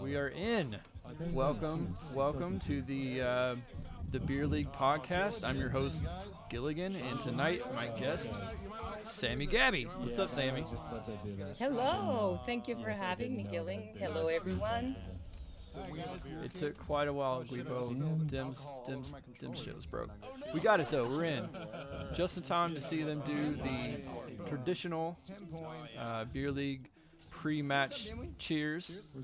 We are in. Welcome to the Beer League podcast. I'm your host, Giligin, and tonight my guest, Samigaby. What's up, Sammy? Hello. Thank you for having me, Gilling. Hello, everyone. It took quite a while, Guipo. Dim's shows broke. We got it though. We're in. Just in time to see them do the traditional Beer League pre-match cheers,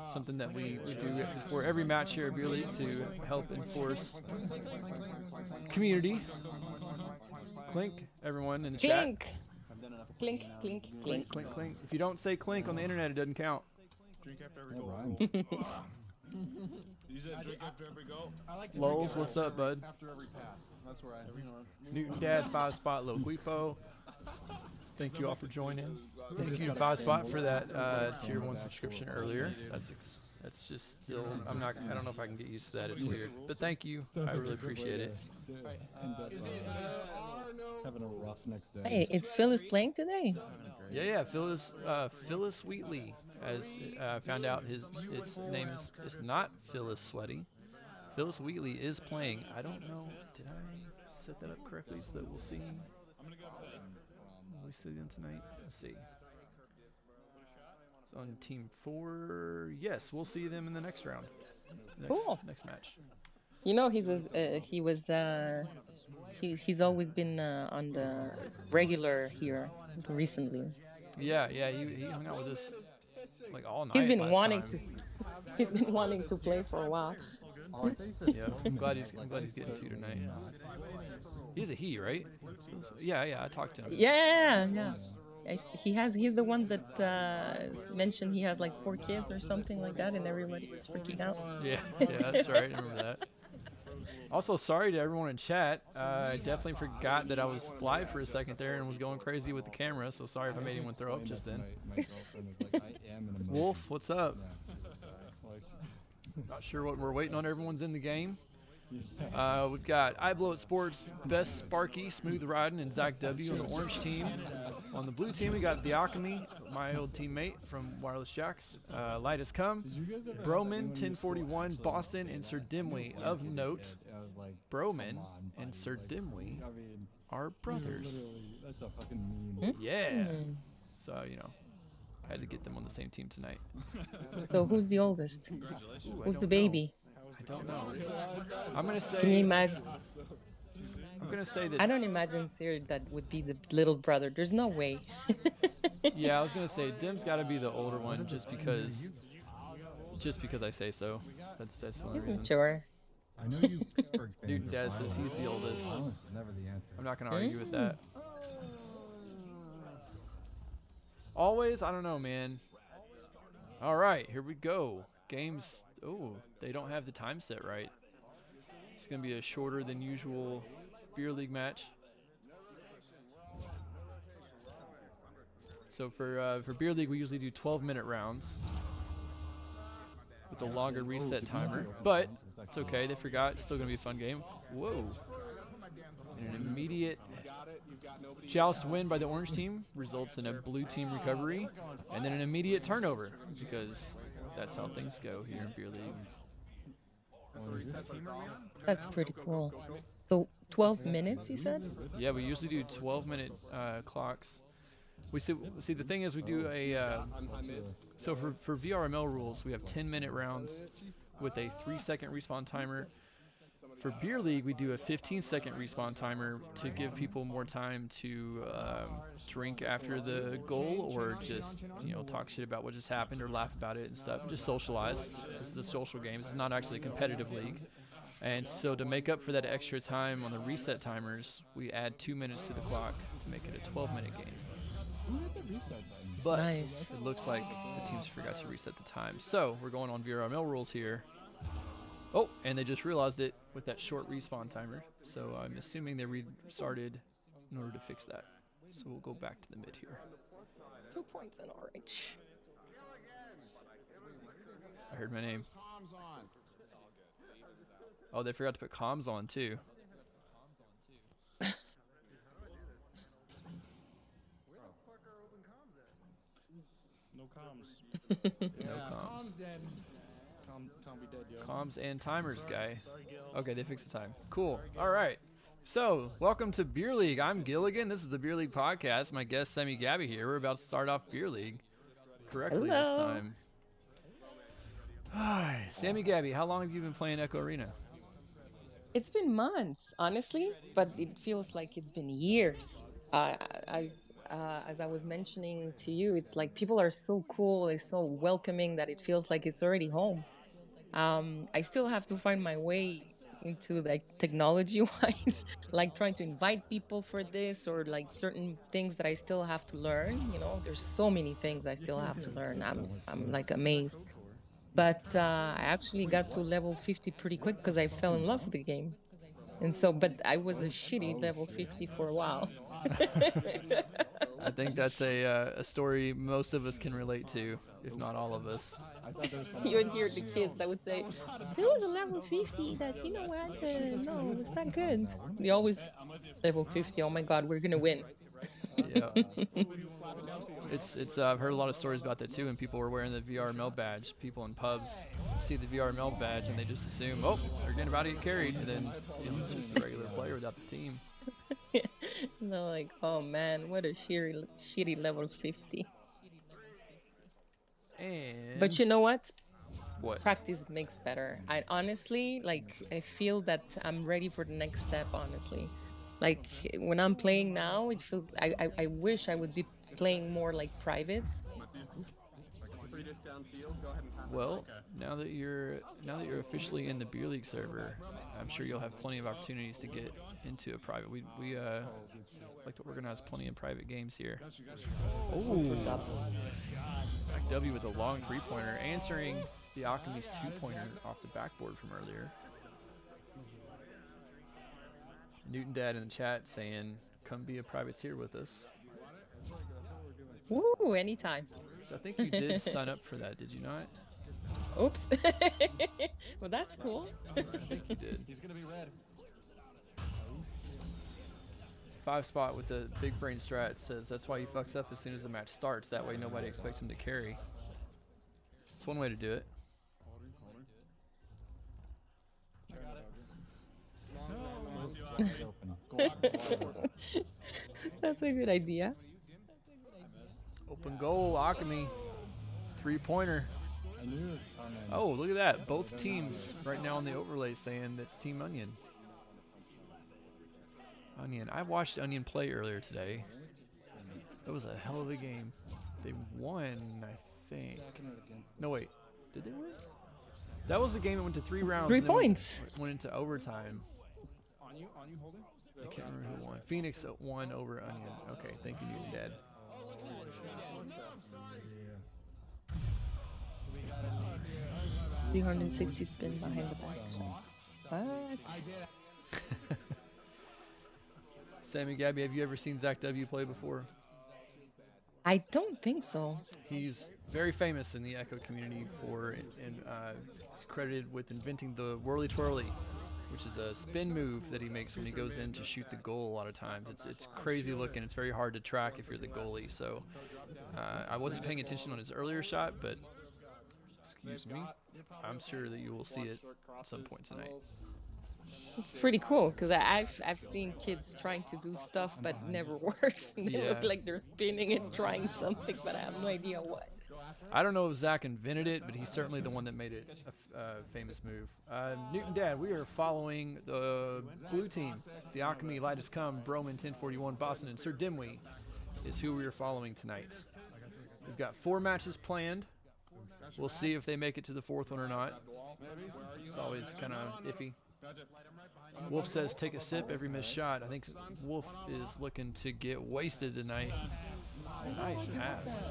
something that we do before every match here at Beer League to help enforce community. Clink, everyone in the clink. chat. Clink, clink, clink. Clink, clink. If you don't say clink on the internet, it doesn't count. Drink after every goal. You said drink after every goal? I like to Lulz, what's up, bud? after every pass. That's where Newton Dad, 5-spot, Lil Guipo. Thank you all for joining. Thank you, 5-spot, for that tier 1 subscription earlier. That's just still, I don't know if I can get used to that. It's weird. But thank you. I really appreciate it. Having a rough next day. Hey, it's Phyllis playing today. Yeah. Phyllis Wheatley has found out his name is not Phyllis Sweaty. Phyllis Wheatley is playing. I don't know. Did I set that up correctly so that we'll see? Will we see them tonight? Let's see. So on team 4, yes, we'll see them in the next round. Next match. You know, he's always been on the regular here recently. Yeah, he hung out with us like all night. He's been wanting to play for a while. Yeah, I'm glad he's getting to tonight. He's a he, right? Yeah, I talked to him. Yeah. He's the one that mentioned he has like 4 kids or something like that, and everybody was freaking out. Yeah, that's right. I remember that. Also, sorry to everyone in chat. I definitely forgot that I was live for a second there and was going crazy with the camera, so sorry if I made anyone throw up just then. Wolf, what's up? Not sure what we're waiting on. Everyone's in the game. We've got I Blow It Sports, Best Sparky, Smooth Riding, and Zach W on the orange team. On the blue team, we got The Alchemy, my old teammate from Wireless Jacks. Light Has Come, Broman, 1041, Boston, and Sir Dimwee. Of note, Broman and Sir Dimwee are brothers. That's a fucking meme. Yeah. So, I had to get them on the same team tonight. So who's the oldest? Who's the baby? I don't know. I'm going to say... Can you imagine? I'm going to say that... I don't imagine Sir that would be the little brother. There's no way. Yeah, I was going to say Dim's got to be the older one just because I say so. That's the only reason. Sure. I know you Pittsburgh fans Newton are Dad says violent. he's the oldest. Violence is never the answer. I'm not going to argue with that. Always, I don't know, man. All right, here we go. Games. Oh, they don't have the time set right. It's going to be a shorter than usual Beer League match. So for Beer League, we usually do 12-minute rounds with a longer reset timer. But it's okay. They forgot. It's still going to be a fun game. Whoa. And an immediate joust win by the orange team results in a blue team recovery. And then an immediate turnover because that's how things go here in Beer League. That's pretty cool. So 12 minutes, you said? Yeah, we usually do 12-minute clocks. We see the thing is we do a so for VRML rules we have 10-minute rounds with a 3-second respawn timer. For Beer League we do a 15-second respawn timer to give people more time to drink after the goal or just talk shit about what just happened or laugh about it and stuff. Just socialize. This is the social games. It's not actually a competitive league. And so to make up for that extra time on the reset timers, we add 2 minutes to the clock to make it a 12-minute game. But Nice. it looks like the teams forgot to reset the time. So we're going on VRML rules here. Oh, and they just realized it with that short respawn timer. So I'm assuming they restarted in order to fix that. So we'll go back to the mid here. 2 points in orange. I heard my name. Oh, they forgot to put comms on too. No comms. No comms. Comms dead. Can't be dead, yo. Comms and timers guy. Okay, they fixed the time. Cool. All right. So, welcome to Beer League. I'm Giligin. This is the Beer League podcast. My guest, Samigaby here. We're about to start off Beer League correctly this Hello. time. Hi, Samigaby, how long have you been playing Echo Arena? It's been months, honestly, but it feels like it's been years. As I was mentioning to you, it's like people are so cool, they're so welcoming that it feels like it's already home. I still have to find my way into like technology wise, like trying to invite people for this or like certain things that I still have to learn. You know, there's so many things I still have to learn. I'm like amazed. But I actually got to level 50 pretty quick because I fell in love with the game. And so, but I was a shitty level 50 for a while. I think that's a story most of us can relate to, if not all of us. I thought there was some. You would hear the kids that would say, there was a level 50 that, you know what, no, it's not good. They always, level 50, oh my God, we're going to win. Yeah. It's I've heard a lot of stories about that too, and people were wearing the VRML badge. People in pubs see the VRML badge and they just assume, oh, they're getting about to get carried, and then it's just a regular player without the team. And they're like, oh man, what a shitty level 50. And But you know what? what? Practice makes better. I honestly, like, I feel that I'm ready for the next step, honestly. Like, when I'm playing now, it feels, I wish I would be playing more like private. Well, now that you're officially in the Beer League server, I'm sure you'll have plenty of opportunities to get into a private. We like to organize plenty of private games here. Oh, Zach W with a long three-pointer, answering the Alchemy's two-pointer off the backboard from earlier. Newton Dad in the chat saying, "Come be a privateer with us." Woo, anytime. So I think you did sign up for that, did you not? Oops. Well, that's cool. I think you did. He's gonna be red. 5 spot with the big brain strat says that's why he fucks up as soon as the match starts. That way nobody expects him to carry. It's one way to do it. That's a good idea. Open goal, Alchemy. Three-pointer. I knew it was coming. Oh, look at that. Both teams right now on the overlay saying that's Team Onion. Onion. I watched Onion play earlier today. It was a hell of a game. They won, I think. No, wait. Did they win? That was the game that went to 3 rounds. 3 and then points. Went into overtime. On you holding? I can't remember who won. Phoenix won over Onion. Okay, thank you, Newton Dad. 360 spin behind the back. What? Samigaby, have you ever seen Zach W play before? I don't think so. He's very famous in the Echo community for, and he's credited with inventing the whirly twirly, which is a spin move that he makes when he goes in to shoot the goal. A lot of times, it's crazy looking. It's very hard to track if you're the goalie. So I wasn't paying attention on his earlier shot, but excuse me, I'm sure that you will see it at some point tonight. It's pretty cool because I've seen kids trying to do stuff but never works. And they look Yeah. like they're spinning and trying something, but I have no idea what. I don't know if Zach invented it, but he's certainly the one that made it a famous move. Newton Dad, we are following the blue team. The Alchemy, Light Has Come, Broman, 1041, Boston, and Sir Dimwee is who we are following tonight. We've got 4 matches planned. We'll see if they make it to the 4th one or not. It's always kind of iffy. Wolf says, take a sip every missed shot. I think Wolf is looking to get wasted tonight. Nice pass.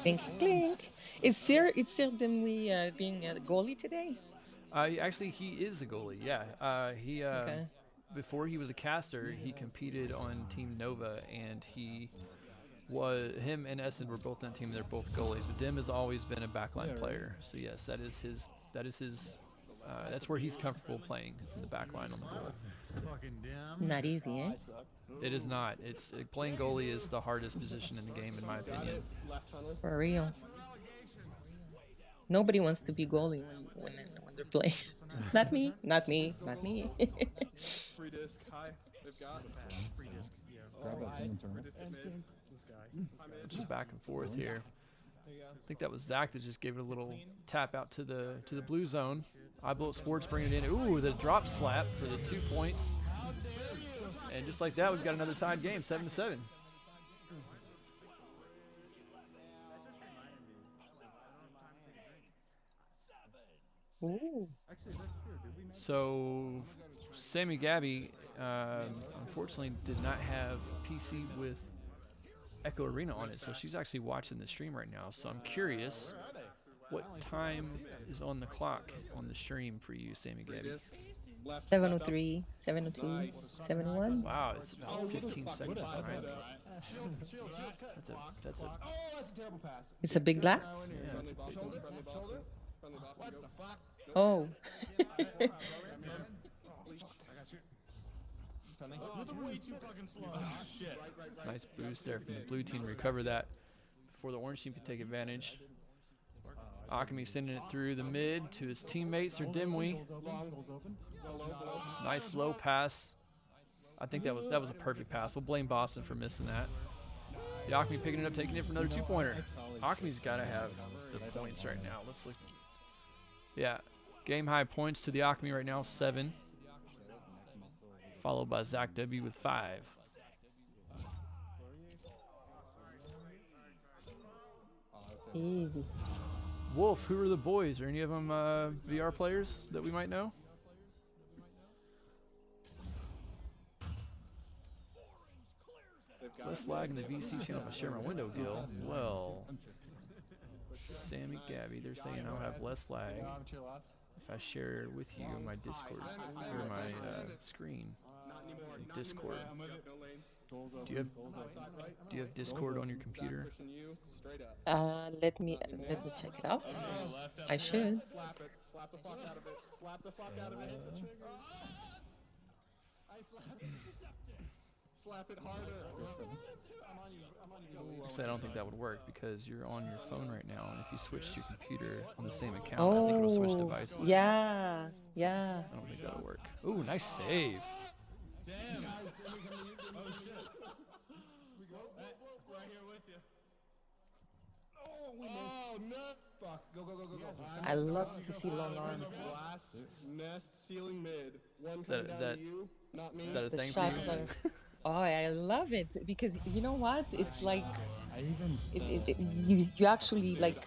Clink, clink. Is Sir Dimwee being a goalie today? Actually, he is a goalie, yeah. He Okay. Before he was a caster, he competed on Team Nova, and him and Essen were both on the team. They're both goalies, but Dim has always been a backline player. So yes, that is his. That's where he's comfortable playing. It's in the backline on the goal. Not easy, eh? It is not. It's playing goalie is the hardest position in the game, in my opinion. For real. Nobody wants to be goalie when they're playing. Not me. Not me. Not me. Free disc. High. They've got. Grab that thing and turn it. This guy. Just back and forth here. I think that was Zach that just gave it a little tap out to the blue zone. iBullet Sports bringing it in. Ooh, the drop slap for the 2 points. And just like that, we've got another tied game, 7-7. Ooh. So, Samigaby, unfortunately, did not have a PC with Echo Arena on it, so she's actually watching the stream right now. So I'm curious, what time is on the clock on the stream for you, Samigaby? 703, 702, 71. Wow, it's about 15 seconds behind me. That's a It's a big glass? yeah, that's a big one. Oh. Nice boost there from the blue team to recover that before the orange team could take advantage. Akami sending it through the mid to his teammates or Dimwee. Nice low pass. I think that was a perfect pass. We'll blame Boston for missing that. The Akami picking it up, taking it for another 2-pointer. Akami's got to have the points right now. Let's look. Yeah, game high points to the Akami right now, 7. Followed by Zach W with 5. Easy. Wolf, who are the boys? Are any of them VR players that we might know? Less lag in the VC channel if I share my window, Gil. Well, Samigaby, they're saying I'll have less lag if I share with you my Discord or my screen. Discord. Do you have Discord on your computer? Let me check it out. I should. Slap it. Slap the fuck out of it. Slap the fuck out of it. Slap it harder. So I don't think that would work because you're on your phone right now, and if you switch to your computer on the same account, I think it'll switch devices. Yeah. I don't think that'll work. Ooh, nice save. Damn. Oh shit. We go. Right here with you. Oh, we missed. Oh no. Fuck. Go. I love to see long arms. Glass, nest, ceiling, mid. One Is that- coming is down that- to you, not me. Is that a The thing shots for you? that are. Oh, I love it because you know what? It's like I even you actually like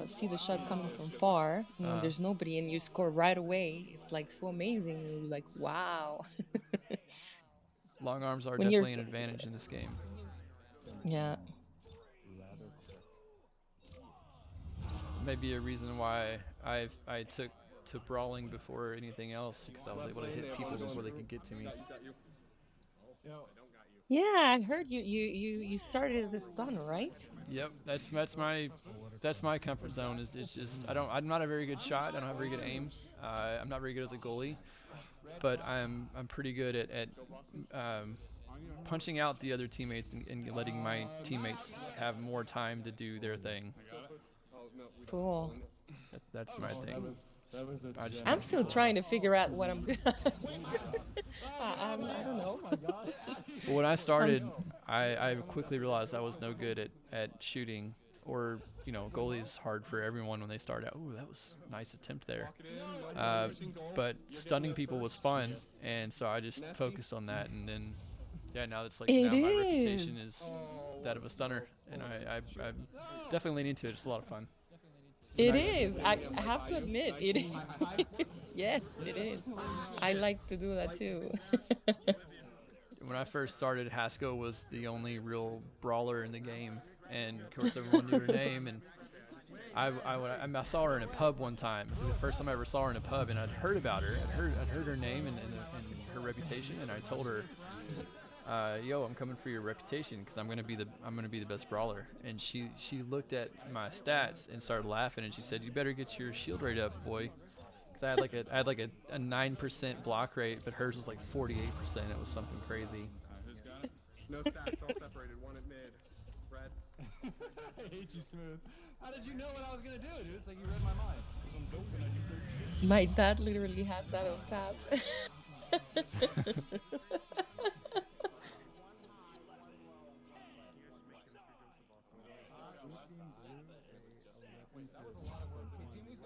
see the shot coming from far. You know, there's nobody, and you score right away. It's like so amazing. You're like, wow. Long arms are When you're- definitely an advantage in this game. Yeah. Maybe a reason why I took to brawling before anything else because I was able to hit people before they could get to me. Yeah, I heard you started as a stunner, right? Yep, that's my comfort zone. Is it's just I'm not a very good shot. I don't have very good aim. I'm not very good as a goalie, but I'm pretty good at punching out the other teammates and letting my teammates have more time to do their thing. Cool. That's my thing. that was a I just- I'm still trying to figure out what I'm good at. I don't know. When I started, I quickly realized I was no good at shooting, or goalie's hard for everyone when they start out. Ooh, that was a nice attempt there. But stunning people was fun, and so I just focused on that, and then now it's like It now my reputation is. is that of a stunner, and I definitely lean into it. It's a lot of fun. It is. I have to admit, it is. Yes, it is. I like to do that too. When I first started, Haskell was the only real brawler in the game, and of course everyone knew her name. And I saw her in a pub one time. It was the first time I ever saw her in a pub, and I'd heard about her. I'd heard her name and her reputation, and I told her, "Yo, I'm coming for your reputation because I'm gonna be the best brawler." And she looked at my stats and started laughing, and she said, "You better get your shield rate up, boy." Because I had like a 9% block rate, but hers was like 48%. It was something crazy. Who's got? No stats, all separated. One at mid. Red. I hate you, Smooth. How did you know what I was gonna do, dude? It's like you read my mind. Cause I'm dope and I do dope shit. My dad literally had that on tap.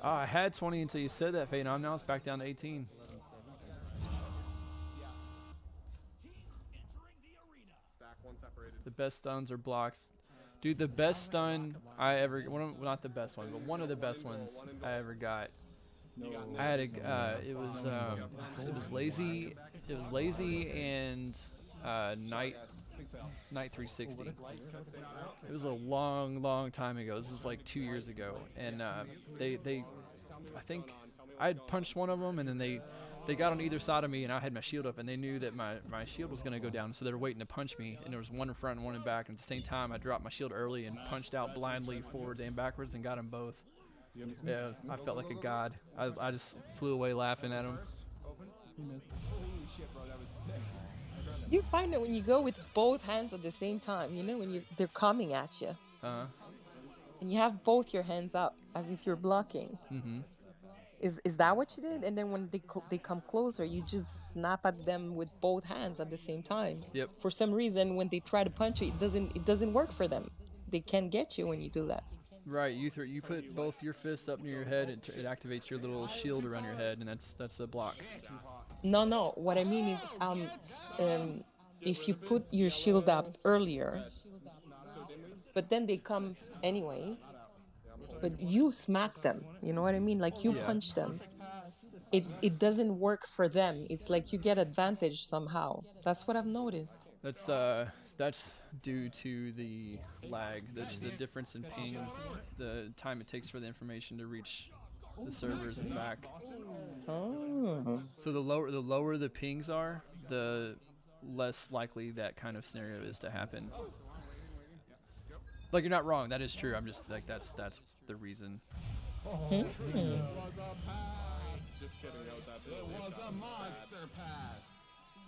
Oh, I had 20 until you said that, Phenom. Now it's back down to 18. The best stuns are blocks. Dude, the best stun I ever, not the best one, but one of the best ones I ever got. I had it was lazy and night 360. It was a long time ago. This is like 2 years ago, and I think I had punched one of them, and then they got on either side of me, and I had my shield up, and they knew that my shield was going to go down, so they were waiting to punch me, and there was one in front and one in back, and at the same time I dropped my shield early and punched out blindly forwards and backwards and got them both. Yeah, I felt like a god. I just flew away laughing at them. Holy shit, bro, that was sick. You find that when you go with both hands at the same time, you know, when they're coming at you, and you have both your hands up as if you're blocking. Mm-hmm. Is that what you did? And then when they come closer, you just snap at them with both hands at the same time. Yep. For some reason, when they try to punch you, it doesn't work for them. They can't get you when you do that. Right, you put both your fists up near your head, it activates your little shield around your head, and that's a block. No. What I mean is, if you put your shield up earlier, but then they come anyways, but you smack them. You know what I mean? Like you punch them. It doesn't work for them. It's like you get advantage somehow. That's what I've noticed. That's due to the lag, the difference in ping, the time it takes for the information to reach the servers and back. Oh. So the lower the pings are, the less likely that kind of scenario is to happen. Like, you're not wrong. That is true. I'm just like that's the reason. Just kidding, that was absolutely It was a monster pass.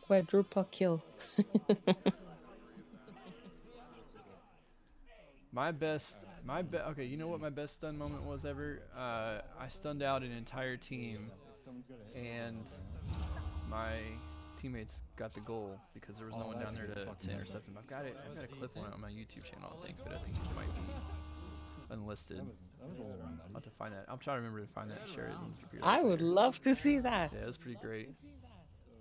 Quadruple kill. Okay, you know what my best stun moment was ever? I stunned out an entire team, and my teammates got the goal because there was no one down there to intercept them. I've got a clip on my YouTube channel, I think, but I think it might be unlisted. I'll have to find that. I'll try to remember to find that and share it. I would love to see that. Yeah, it was pretty great.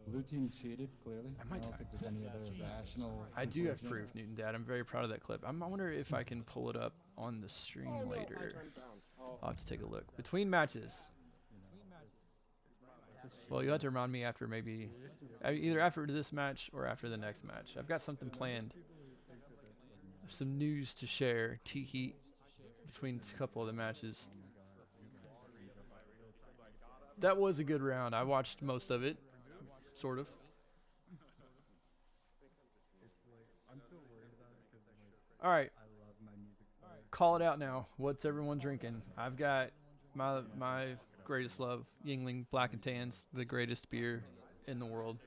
Blue team cheated, clearly. I don't think there's any other rational. I do have proof, Newton Dad. I'm very proud of that clip. I wonder if I can pull it up on the stream later. I'll have to take a look. Between matches. Well, you'll have to remind me after either after this match or after the next match. I've got something planned. Some news to share. T-Heat between a couple of the matches. That was a good round. I watched most of it. Sort of. All right. Call it out now. What's everyone drinking? I've got my greatest love, Yingling Black and Tans, the greatest beer in the world.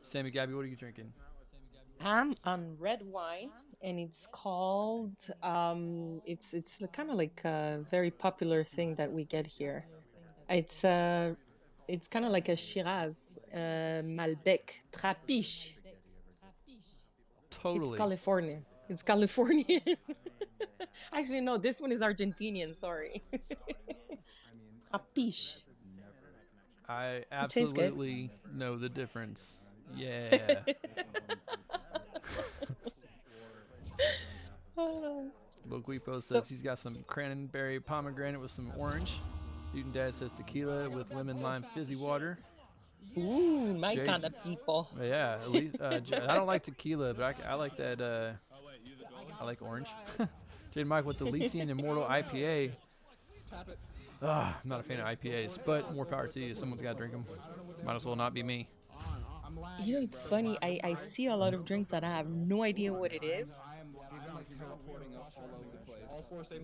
Samigaby, what are you drinking? I'm on red wine, and it's called it's kind of like a very popular thing that we get here. It's kind of like a Shiraz, Malbec, Trapiche. Totally. It's California. It's Californian. Actually, no, this one is Argentinian, sorry. Trapiche. I absolutely know the difference. Yeah. Boguipo says he's got some cranberry pomegranate with some orange. Newton Dad says tequila with lemon lime fizzy water. Ooh, my kind of people. Yeah, at least, I don't like tequila, but I like that. I like orange. Jade Mike with the Lycian Immortal IPA. I'm not a fan of IPAs, but more power to you. Someone's got to drink them. Might as well not be me. You know, it's funny. I see a lot of drinks that I have no idea what it is.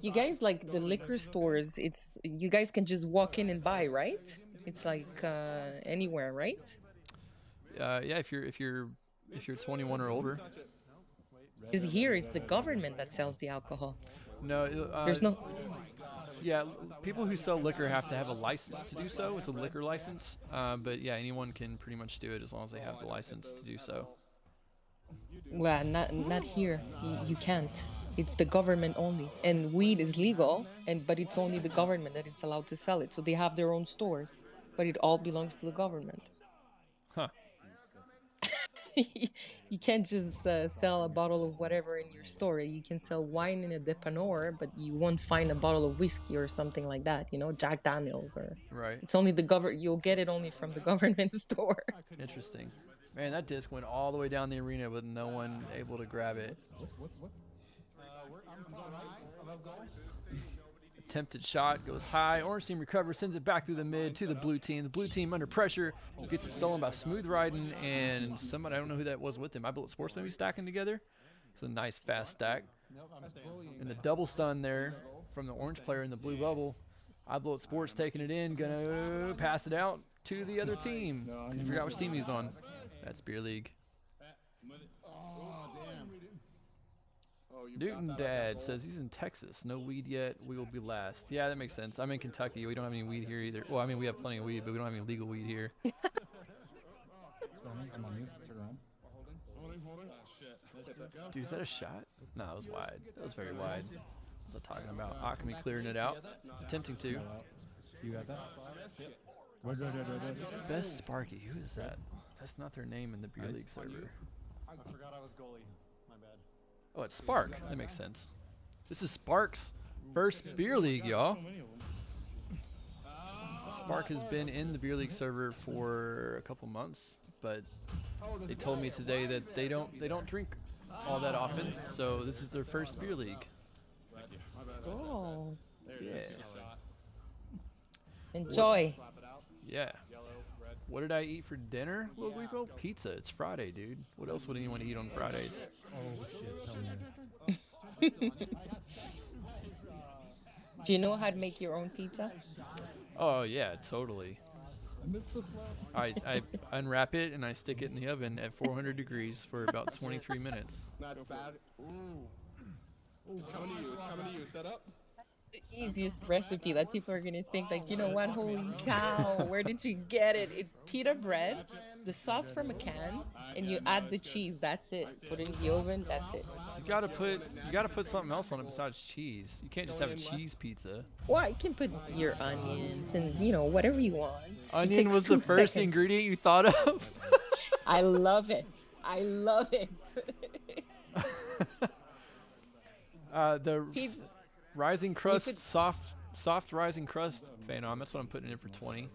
You guys, like the liquor stores, you guys can just walk in and buy, right? It's like anywhere, right? Yeah, if you're 21 or older. Because here it's the government that sells the alcohol. No, There's no. yeah, people who sell liquor have to have a license to do so. It's a liquor license. But yeah, anyone can pretty much do it as long as they have the license to do so. Well, not here. You can't. It's the government only, and weed is legal, but it's only the government that it's allowed to sell it. So they have their own stores, but it all belongs to the government. Huh. You can't just sell a bottle of whatever in your store. You can sell wine in a dépanneur, but you won't find a bottle of whiskey or something like that. You know, Jack Daniels or. Right. It's only the government. You'll get it only from the government store. Interesting. Man, that disc went all the way down the arena with no one able to grab it. Attempted shot goes high. Orange team recovers, sends it back through the mid to the blue team. The blue team under pressure gets it stolen by Smooth Riding and somebody, I don't know who that was with him. I Bullet Sports maybe stacking together. It's a nice fast stack. And the double stun there from the orange player in the blue bubble. I Bullet Sports taking it in, gonna pass it out to the other team. I forgot which team he's on. That's Beer League. Newton Dad says he's in Texas. No weed yet. We will be last. Yeah, that makes sense. I'm in Kentucky. We don't have any weed here either. Well, I mean, we have plenty of weed, but we don't have any legal weed here. I'm on you. Turn around. Dude, is that a shot? No, it was wide. That was very wide. What was I talking about? Alchemy clearing it out. Attempting to. You got that? Best Sparky. Who is that? That's not their name in the Beer League server. I forgot I was goalie. My bad. Oh, it's Spark. That makes sense. This is Spark's first Beer League, y'all. Spark has been in the Beer League server for a couple months, but they told me today that they don't drink all that often, so this is their first Beer League. Oh, Yeah. enjoy. Yeah. What did I eat for dinner, Lil Guipo? Pizza. It's Friday, dude. What else would anyone eat on Fridays? Oh shit! Tell me. Do you know how to make your own pizza? Oh yeah, totally. I unwrap it and I stick it in the oven at 400 degrees for about 23 minutes. That's bad. Ooh. It's coming to you. It's coming to you. Set up. The easiest recipe that people are gonna think like, you know what? Holy cow! Where did you get it? It's pita bread, the sauce from a can, and you add the cheese. That's it. Put it in the oven. That's it. You gotta put something else on it besides cheese. You can't just have a cheese pizza. Well, you can put your onions and whatever you want. It Onion takes was the 2 first seconds. ingredient you thought of. I love it. I love it. The Pizza. rising crust, could- soft rising crust phenom. That's what I'm putting in for 20.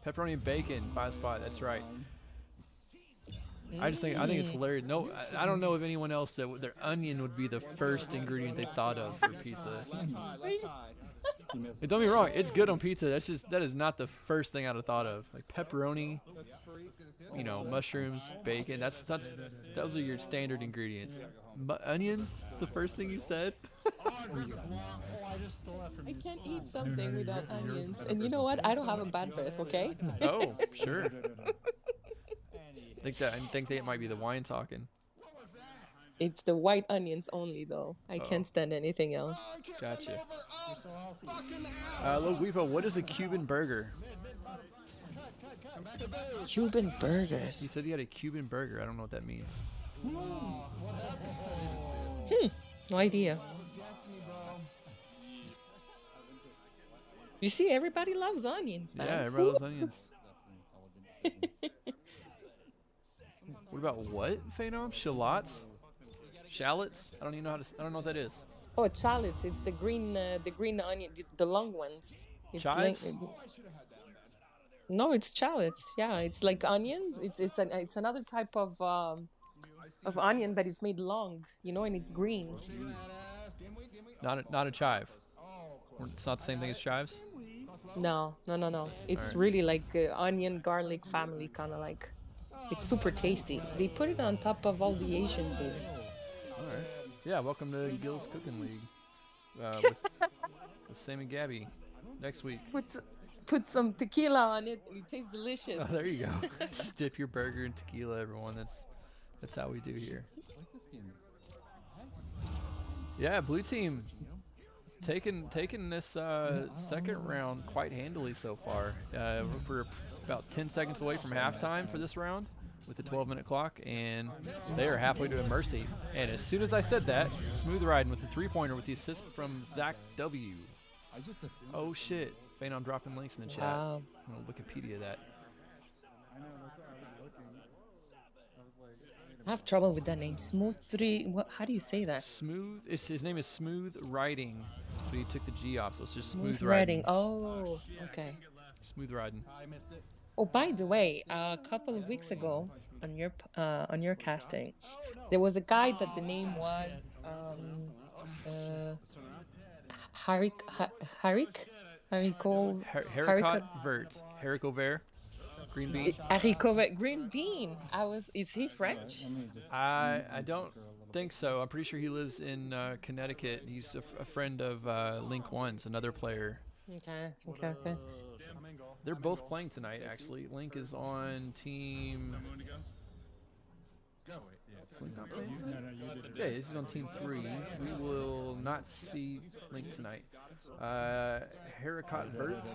Pepperoni and bacon, 5 spot. That's right. I think it's hilarious. No, I don't know of anyone else that their onion would be the first ingredient they thought of for pizza. Hey, don't be wrong, it's good on pizza. That is not the first thing I'd have thought of. Like pepperoni, mushrooms, bacon. Those are your standard ingredients. Onions is the first thing you said. I can't eat something without onions. And you know what? I don't have a bad breath, okay? Oh, sure. I think that it might be the wine talking. It's the white onions only, though. I can't stand anything else. Gotcha. Lil Guipo, what is a Cuban burger? Cuban burgers. He said he had a Cuban burger. I don't know what that means. No idea. You see, everybody loves onions now. Yeah, everybody loves onions. What about what, Phenom? Shallots? Shallots? I don't even know I don't know what that is. Oh, shallots. It's the green onion, the long ones. It's Chives? No, it's shallots. Yeah, it's like onions. It's another type of onion, but it's made long, and it's green. Not a chive. It's not the same thing as chives? No. It's Alright. really like onion garlic family, kind of like. It's super tasty. They put it on top of all the Asian foods. All right. Yeah, welcome to Gil's Cooking League with Samigaby next week. Put some tequila on it, and it tastes delicious. Oh, there you go. Just dip your burger in tequila, everyone. That's That's how we do here. I like this game. Yeah, blue team taking this second round quite handily so far. We're about 10 seconds away from halftime for this round with the 12-minute clock, and they are halfway to a mercy. And as soon as I said that, smooth riding with the three-pointer with the assist from Zach W. I just assumed Oh shit! Faint on dropping links in the chat. Wow. I'm gonna Wikipedia that. I know that's what I was looking. I was like, I have trouble with that name. Smooth 3. What? How do you say that? Smooth. His name is Smooth Riding, but he took the G off, so it's just Smooth writing. Riding. Oh, okay. Smooth Riding. I missed it. Oh, by the way, a couple of weeks ago on your casting, there was a guy that the name was Harik Haricot Vert. Harico Vert. Green bean. Green Bean. Is he French? I mean, it's just I don't think so. I'm pretty sure he lives in Connecticut. He's a friend of Link One's, another player. Okay. I'm in goal. They're both playing tonight, actually. Link is on team. Someone to go. Go. Wait. Yeah. Is Link not playing no, tonight? no, you did it. Yeah, he's on team 3. We will not see Link tonight. Haricot Vert,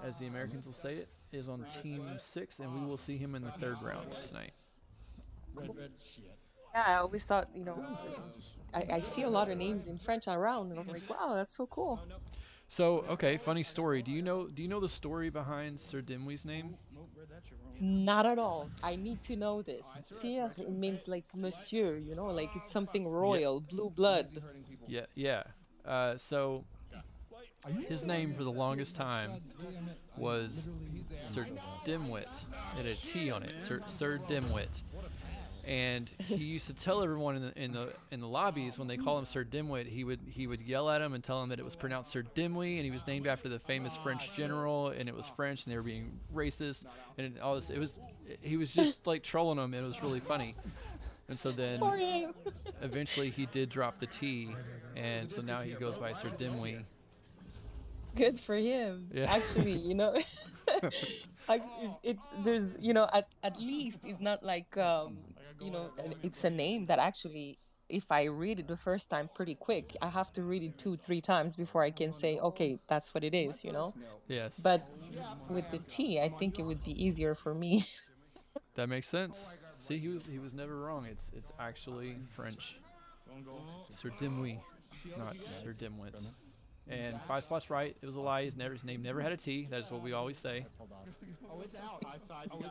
as the Americans will say it, is on team 6, and we will see him in the 3rd round tonight. Red shit. Yeah, I always thought, I see a lot of names in French around, and I'm like, wow, that's so cool. So, okay, funny story. Do you know the story behind Sir Dimwey's name? Not at all. I need to know this. Sir, it means like monsieur, like it's something royal, blue blood. Yeah. So his name for the longest time was Sir Dimwit. It had a T on it, Sir Dimwit. And he used to tell everyone in the lobbies when they call him Sir Dimwit, he would yell at him and tell him that it was pronounced Sir Dimwee, and he was named after the famous French general, and it was French, and they were being racist, and all this. He was just like trolling them. It was really funny. And so then For him. eventually he did drop the T, and so now he goes by Sir Dimwee. Good for him. Yeah. Actually, there's at least it's not like it's a name that actually, if I read it the first time pretty quick, I have to read it 2-3 times before I can say, okay, that's what it is, Yes. But with the T, I think it would be easier for me. That makes sense. See, he was never wrong. It's actually French. Sir Dimwee, not Sir Dimwit. And 5 spots right. It was a lie. His name never had a T. That is what we always say. Oh, it's out. It's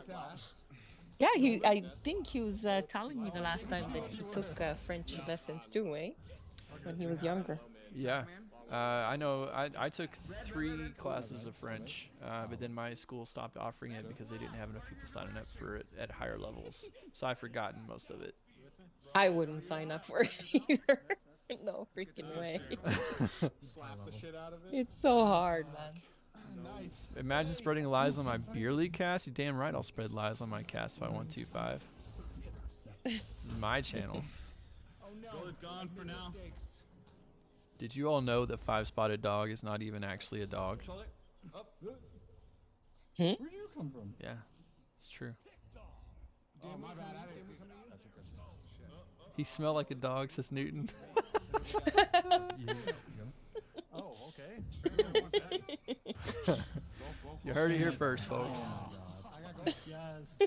out. Yeah, I think he was telling me the last time that he took French lessons too, when he was younger. Yeah. I know. I took 3 classes of French, but then my school stopped offering it because they didn't have enough people signing up for it at higher levels. So I've forgotten most of it. I wouldn't sign up for it either. No freaking way. Slap the shit out of it. It's so hard, man. Nice. Imagine spreading lies on my beer league cast. You damn right I'll spread lies on my cast 5125. This is my channel. Oh no. Goal is gone for now. Did you all know that 5-spotted dog is not even actually a dog? Where do you come from? Yeah, it's true. Oh, my bad. I didn't see. He smelled like a dog, says Newton. Oh, okay. You heard it here first, folks. I got goal. Yes.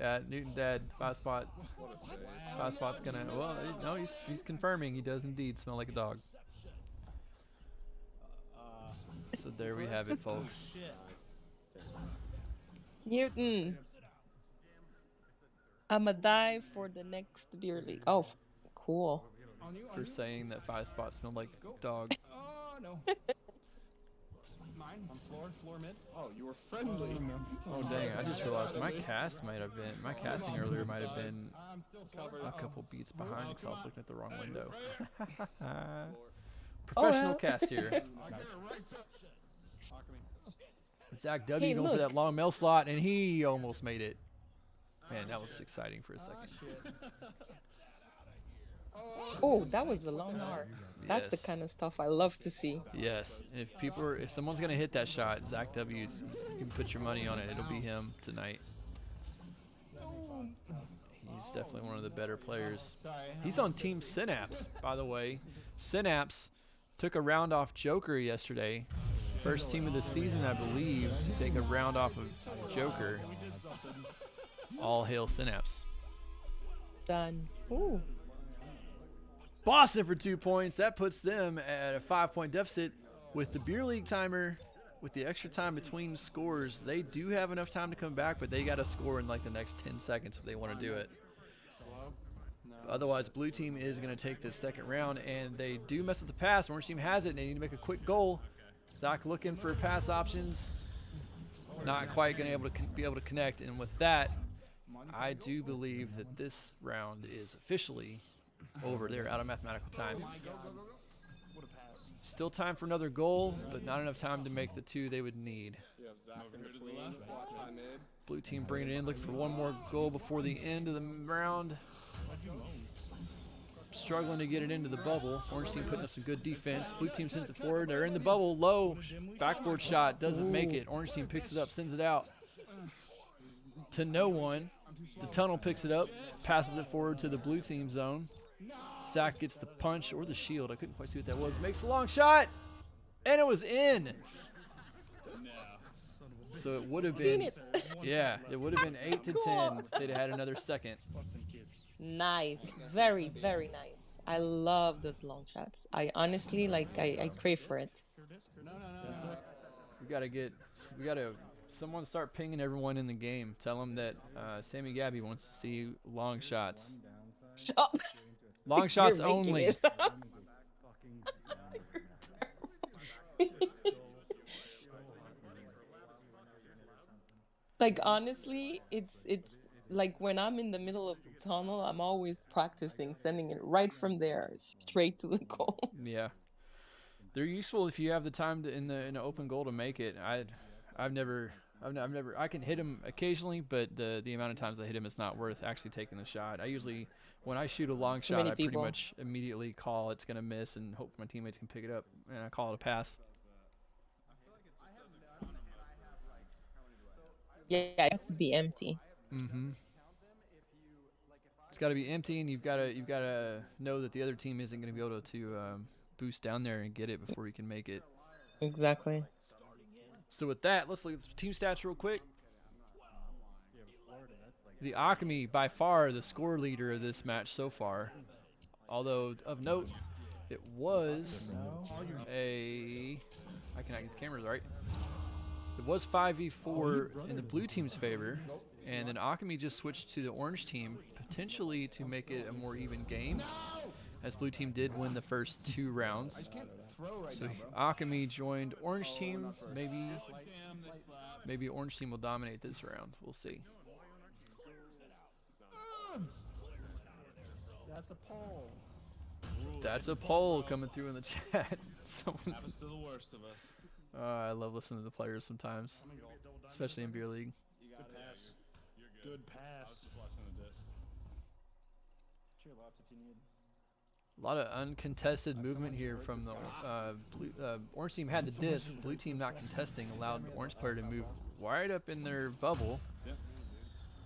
Yeah, Newton Dad, 5-spot's gonna. Well, no, he's confirming he does indeed smell like a dog. So there we have it, folks. Newton. I'ma die for the next beer league. Oh, cool. For saying that 5-spot smelled like dog. Oh no. Mine on floor mid. Oh, you were friendly. Oh dang! I just realized my casting earlier might have been I'm still covered. a couple beats behind because I was looking at the wrong window. Professional cast here. I get it right. Talk to me. Zach W Hey, going for look. that long mail slot, and he almost made it. Man, that was exciting for a second. Oh, that was a long arc. That's the Yes. kind of stuff I love to see. Yes. If someone's gonna hit that shot, Zach W's. You can put your money on it. It'll be him tonight. He's definitely one of the better players. He's on Team Synapse, by the way. Synapse took a round off Joker yesterday. First team of the season, I believe, to take a round off of Joker. All hail Synapse. Done. Ooh. Boston for 2 points. That puts them at a 5-point deficit. With the beer league timer, with the extra time between scores, they do have enough time to come back, but they got to score in like the next 10 seconds if they want to do it. Otherwise, blue team is going to take this second round, and they do mess up the pass. Orange team has it, and they need to make a quick goal. Zach looking for pass options. Not quite going to be able to connect, and with that, I do believe that this round is officially over. They're out of mathematical time. Still time for another goal, but not enough time to make the two they would need. Blue team bringing it in, looking for one more goal before the end of the round. Struggling to get it into the bubble. Orange team putting up some good defense. Blue team sends it forward. They're in the bubble, low. Backboard shot, doesn't make it. Orange team picks it up, sends it out to no one. The tunnel picks it up, passes it forward to the blue team zone. Zach gets the punch or the shield. I couldn't quite see what that was. Makes a long shot, and it was in. So it would have been, yeah, it would have been 8-10 if they'd had another second. Nice. Very, very nice. I love those long shots. I honestly, I crave for it. We gotta, someone start pinging everyone in the game. Tell them that Samigaby wants to see long shots. Oh. Long shots You're making only. it. Like honestly, it's like when I'm in the middle of the tunnel, I'm always practicing sending it right from there straight to the goal. Yeah, they're useful if you have the time to in an open goal to make it. I've never. I can hit him occasionally, but the amount of times I hit him, it's not worth actually taking the shot. I usually, when I shoot a long shot, I pretty much immediately call it's gonna miss and hope my teammates can pick it up, and I call it a pass. Yeah, it has to be empty. Mm-hmm. It's got to be empty, and you've got to know that the other team isn't going to be able to boost down there and get it before you can make it. Exactly. So with that, let's look at the team stats real quick. The Alchemy, by far the score leader of this match so far. Although, of note, it was a... I cannot get the cameras right. It was 5v4 in the blue team's favor, and then Alchemy just switched to the orange team, potentially to make it a more even game, as blue team did win the first 2 rounds. So Alchemy joined orange team. Maybe orange team will dominate this round. We'll see. That's a poll. That's a poll coming through in the chat. Someone, Happens to the worst of us. I love listening to the players sometimes, especially in beer league. Good pass. You're Good pass. I was just watching the disc. Cheer lots if you need. A lot of uncontested movement here from the orange team had the disc. Blue team not contesting allowed the orange player to move right up in their bubble.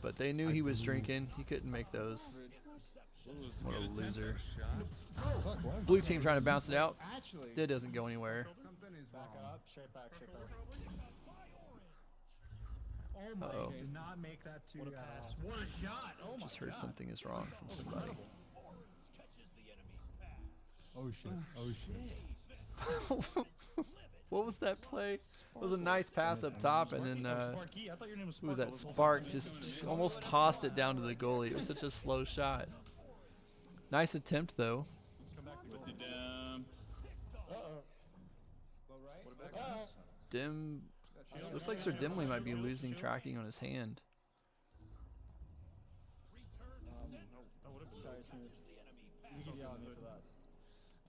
But they knew he was drinking. He couldn't make those. What a loser. Blue team trying to bounce it out. That doesn't go anywhere. Back up, straight back, straight back. Oh my Uh-oh. God. Did not make that too. What a pass. What a shot. Oh my Just heard God. something is wrong from somebody. Oh shit. Oh shit. What was that play? It was a nice pass up top, and then Sparky, I thought your name was who was Sparkle. that? Spark just almost tossed it down to the goalie. It was such a slow shot. Nice attempt though. Put you down. Dim. Looks like Sir Dimly might be losing tracking on his hand. Sorry, Smooth. You can yell at me for that.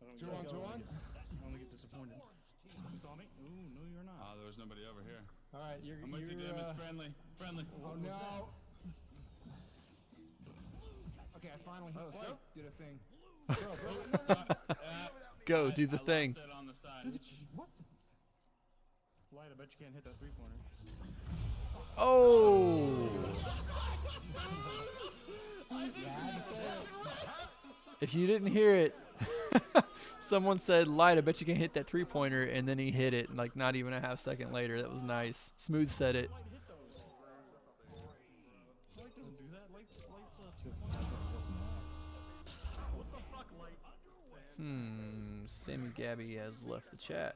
I don't 2 get on, 2 on. I only get disappointed. You saw me? Ooh, no, you're not. Ah, there was nobody over here. All right, you're. I'm with you, Dim. It's friendly. Friendly. Oh no. Okay, I finally hit play. Did a thing. Go, do the thing. Set on the side. Light, I bet you can't hit that three-pointer. Oh! If you didn't hear it, someone said, Light, I bet you can hit that three-pointer, and then he hit it, like not even a half second later. That was nice. Smooth said it. Light doesn't do that. Light's Samigaby has left the chat.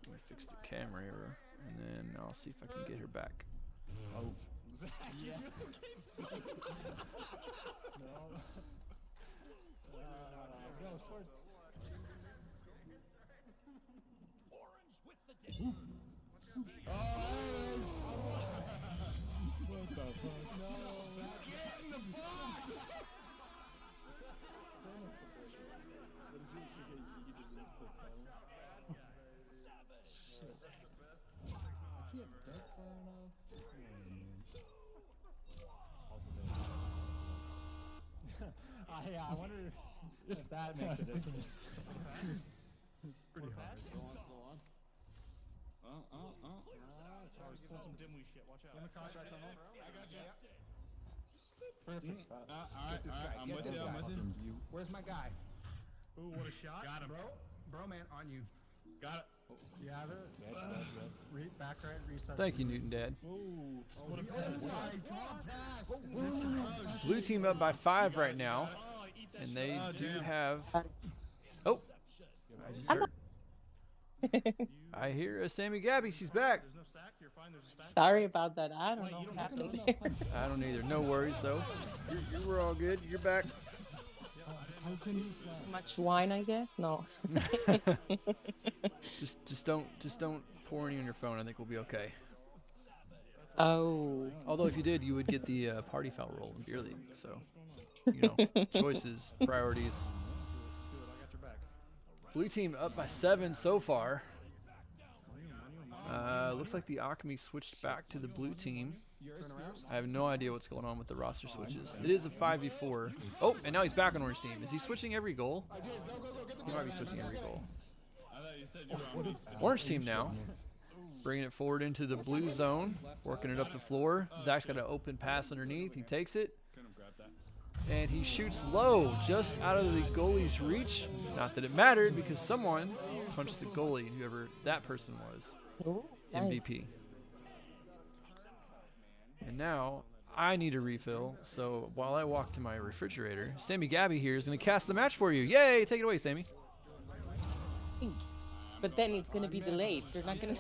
Let me fix the camera error, and then I'll see if I can get her back. Oh. Let's go, sports. What the fuck? No. Get in the box! Yeah, I wonder if that makes a difference. It's pretty hard. Still on. Pull some dimly shit, watch out. In the contract tunnel. I got you. Perfect. Get this guy. I'm Get with this you, I'm guy. with you. Where's my guy? Ooh, what a shot. Got him. Bro, man, on you. Got it. You have it? Back right, reset. Thank you, Newton Dad. Ooh, what a pass. Blue team up by 5 right now, and they do have. Oh, I just heard. I hear Samigaby. She's back. There's no stack, you're fine, there's a stack. Sorry about that. I don't know what happened there. I don't either. No worries though. You were all good. You're back. Much wine, I guess. No. Just don't pour any on your phone. I think we'll be okay. Oh. Although if you did, you would get the party foul roll in beer league. So, choices, priorities. I got your back. Blue team up by 7 so far. Looks like the Alchemy switched back to the blue team. I have no idea what's going on with the roster switches. It is a 5v4. Oh, and now he's back on orange team. Is he switching every goal? He might be switching every goal. I thought you said you were on me. Orange team now. Bringing it forward into the blue zone. Working it up the floor. Zach's got an open pass underneath. He takes it. Couldn't have grabbed that. And he shoots low, just out of the goalie's reach. Not that it mattered, because someone punched the goalie, whoever that person was. Ooh, nice. MVP. And now I need a refill, so while I walk to my refrigerator, Samigaby here is going to cast the match for you. Yay! Take it away, Sammy. But then it's gonna be delayed. They're not gonna.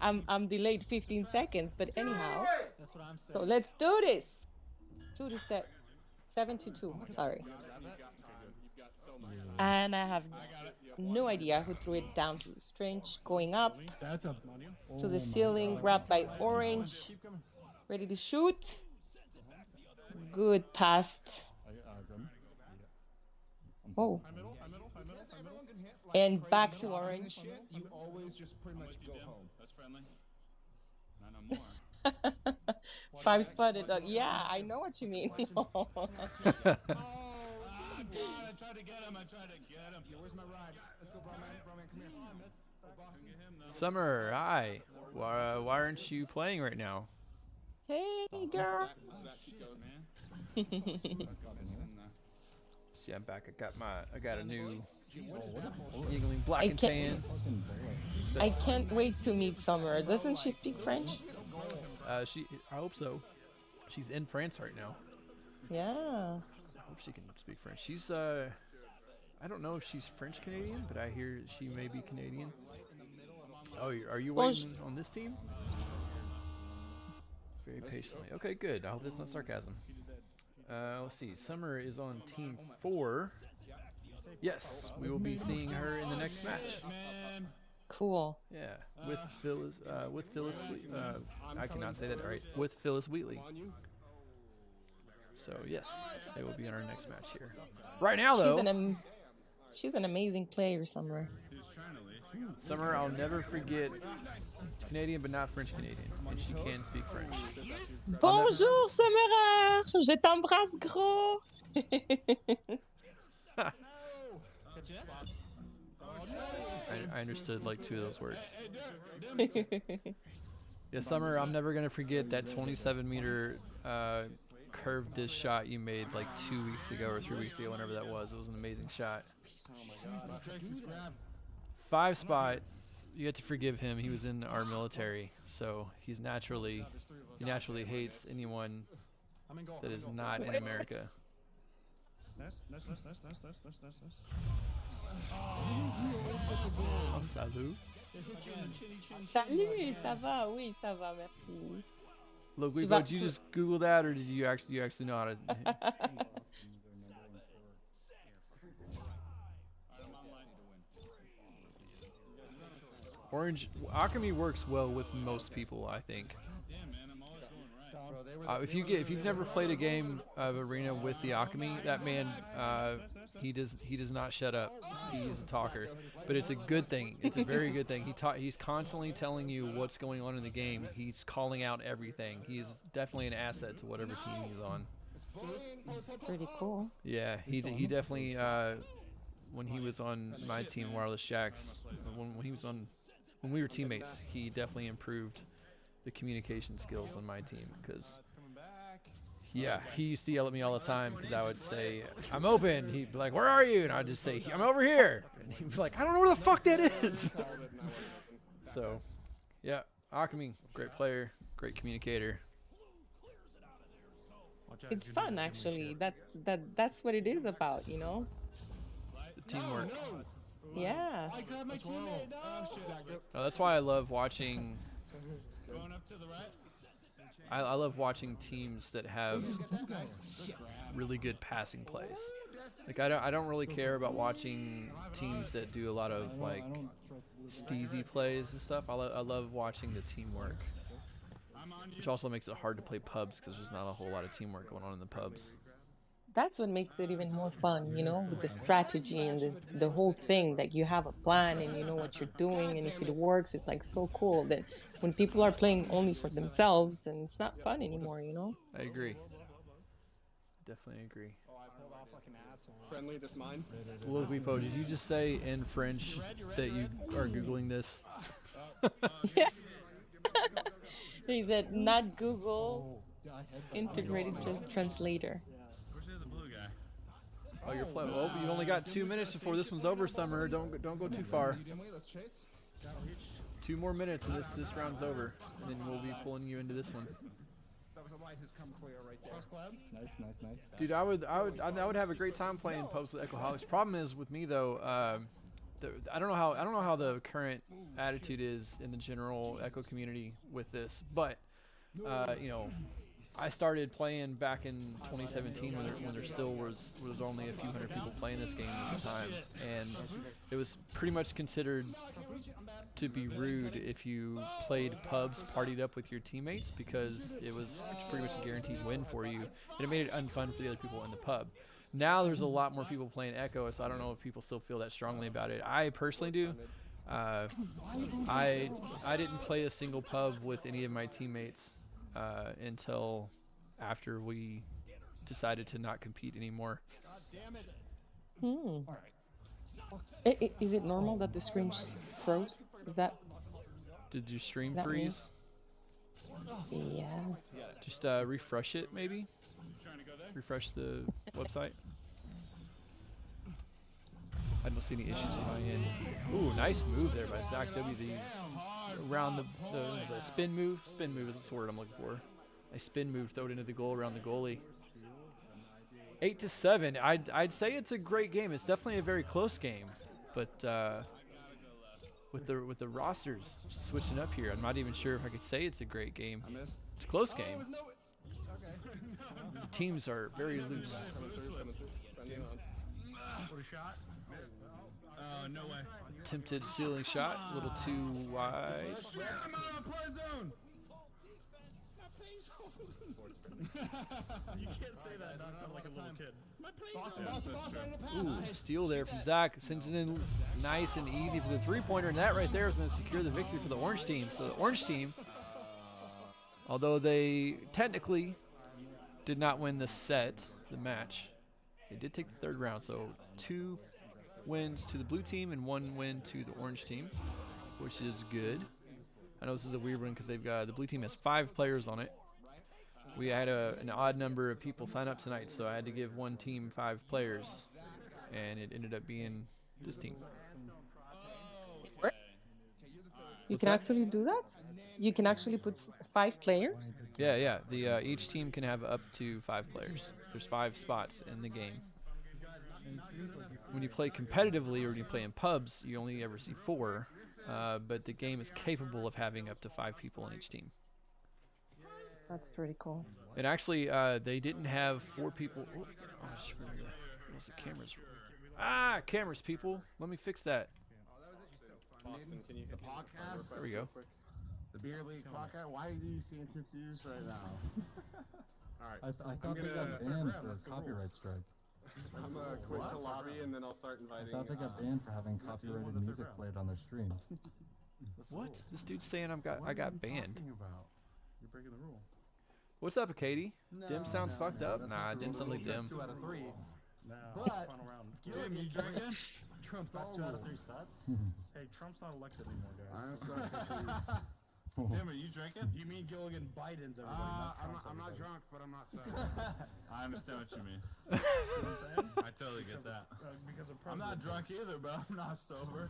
I'm delayed 15 seconds. But anyhow, That's what I'm saying. so let's do this. 7-2. Sorry. And I have no idea who threw it down to Strange, going up That's a to the ceiling, grabbed by Orange, ready to shoot. Good pass. Oh, and back to Orange. You always just pretty much go home. That's friendly. I know more. 5 spotted dog. Yeah, I know what you mean. Oh, God, I tried to get him. Where's my ride? Let's go, bro, man. Bro, man, come here. Summer, hi. Why aren't you playing right now? Hey, girl. See, I'm back. I got a new Giligin black and tan. I can't wait to meet Summer. Doesn't she speak French? I hope so. She's in France right now. Yeah. I hope she can speak French. She's I don't know if she's French Canadian, but I hear she may be Canadian. Oh, are you Well, waiting on this team? Very patiently. Okay, good. I hope that's not sarcasm. Let's see. Summer is on team 4. Yes, we will be seeing her in the next match. Cool. Yeah, with Phyllis. I cannot say that right. With Phyllis Wheatley. So yes, they will be in our next match here. Right now, though. She's an amazing player, Summer. Summer, I'll never forget Canadian, but not French Canadian, and she can speak French. Bonjour, Summerer. Je t'embrasse gros. I understood like 2 of those words. Yeah, Summer, I'm never gonna forget that 27-meter curved disc shot you made like 2 weeks ago or 3 weeks ago, whenever that was. It was an amazing shot. Jesus Christ, he's grabbed. 5 spot. You have to forgive him. He was in our military, so he naturally hates anyone I'm in goal. that is not in America. Nice. Oh, salut. Salut, ça va? Oui, ça va, merci. Look, Tu did vas- you tu- just Google that, or did you actually know how to? Orange Alchemy works well with most people, I think. Damn, man, I'm always going right. Bro, they were If you've never played a game of Arena with the Alchemy, that man, he does not shut up. He's a talker, but it's a good thing. It's a very good thing. He's constantly telling you what's going on in the game. He's calling out everything. He's definitely an asset to whatever team he's on. Pretty cool. Yeah, he definitely when he was on my team, Wireless Jacks, when we were teammates, he definitely improved the communication skills on my team, because yeah, he used to yell at me all the time because I would say, I'm open. He'd be like, where are you? And I'd just say, I'm over here. And he'd be like, I don't know where the fuck that is. So, yeah, Alchemy, great player, great communicator. It's fun, actually. That's what it is about, you know? The teamwork. Yeah. I grabbed my teammate. No. Oh, shit. Oh, that's why I love watching. Going up to the right. I love watching teams that have really good passing plays. Like I don't really care about watching teams that do a lot of like steezy plays and stuff. I love watching the teamwork, which also makes it hard to play pubs because there's not a whole lot of teamwork going on in the pubs. That's what makes it even more fun, you know, with the strategy and the whole thing, that you have a plan and you know what you're doing, and if it works, it's like so cool. That when people are playing only for themselves, and it's not fun anymore, you know? I agree. Definitely agree. Friendly, this mine. Look, Weepo, did you just say in French that you are Googling this? Yeah. He said, not Google, integrated translator. Where's the other blue guy? Oh, you're playing. Well, you only got 2 minutes before this one's over, Summer. Don't go too far. Let's chase. 2 more minutes and this round's over, and then we'll be pulling you into this one. That was a light has come clear right there. Nice. Dude, I would have a great time playing pubs with Echoholics. Problem is with me though, I don't know how the current attitude is in the general Echo community with this, but you know, I started playing back in 2017 when there still was only a few hundred people playing this game at the time, and it was pretty much considered to be rude if you played pubs partied up with your teammates, because it was pretty much a guaranteed win for you, and it made it unfun for the other people in the pub. Now there's a lot more people playing Echo, so I don't know if people still feel that strongly about it. I personally do. I didn't play a single pub with any of my teammates until after we decided to not compete anymore. Is it normal that the screen froze? Is that? Did your stream That me? freeze? Yeah. Just refresh it, maybe. Refresh the website. I don't see any issues on my end. Ooh, nice move there by Zach W. Around the spin move. Spin move is the word I'm looking for. A spin move, throw it into the goal around the goalie. 8-7. I'd say it's a great game. It's definitely a very close game, but with the rosters switching up here, I'm not even sure if I could say it's a great game. It's a close game. The teams are very loose. What a shot. Oh, no way. Attempted ceiling shot, a little too wide. I'm out of play zone. You can't say that and not sound like a little kid. My Boston, Boston, Boston, on the pass. Ooh, steal there from Zach. Sends it in nice and easy for the three-pointer, and that right there is going to secure the victory for the orange team. So the orange team, although they technically did not win the match, they did take the third round. So 2 wins to the blue team and 1 win to the orange team, which is good. I know this is a weird one because they've got the blue team has 5 players on it. We had an odd number of people sign up tonight, so I had to give one team 5 players, and it ended up being this team. You can actually do that? You can actually put 5 players? Yeah. The each team can have up to 5 players. There's 5 spots in the game. When you play competitively or when you play in pubs, you only ever see 4, but the game is capable of having up to 5 people on each team. That's pretty cool. And actually, they didn't have 4 people. What's the cameras? Cameras, people. Let me fix that. The POGcast. There we go. The Beer League podcast. Why do you seem confused right now? All right. I thought they got banned for a copyright strike. I'm gonna quit the lobby and then I'll start I inviting. thought they got banned for having copyrighted music played on their stream. What? This dude's saying I got banned. You're breaking the rule. What's up, Katie? Dim sounds fucked up. Nah, Dim sounds like Dim. 2 out of 3. No, But- final round. Dim, you drinking? Trump's that's 2 out of 3 sets? Hey, Trump's not elected anymore, guys. I'm so confused. Dim, are you drinking? You mean Giligin Biden's everybody, not Trump's I'm not everybody. drunk, but I'm not sober. I understand what you mean. You know what I'm saying? I totally get that. Because of I'm not President drunk either, but I'm not sober.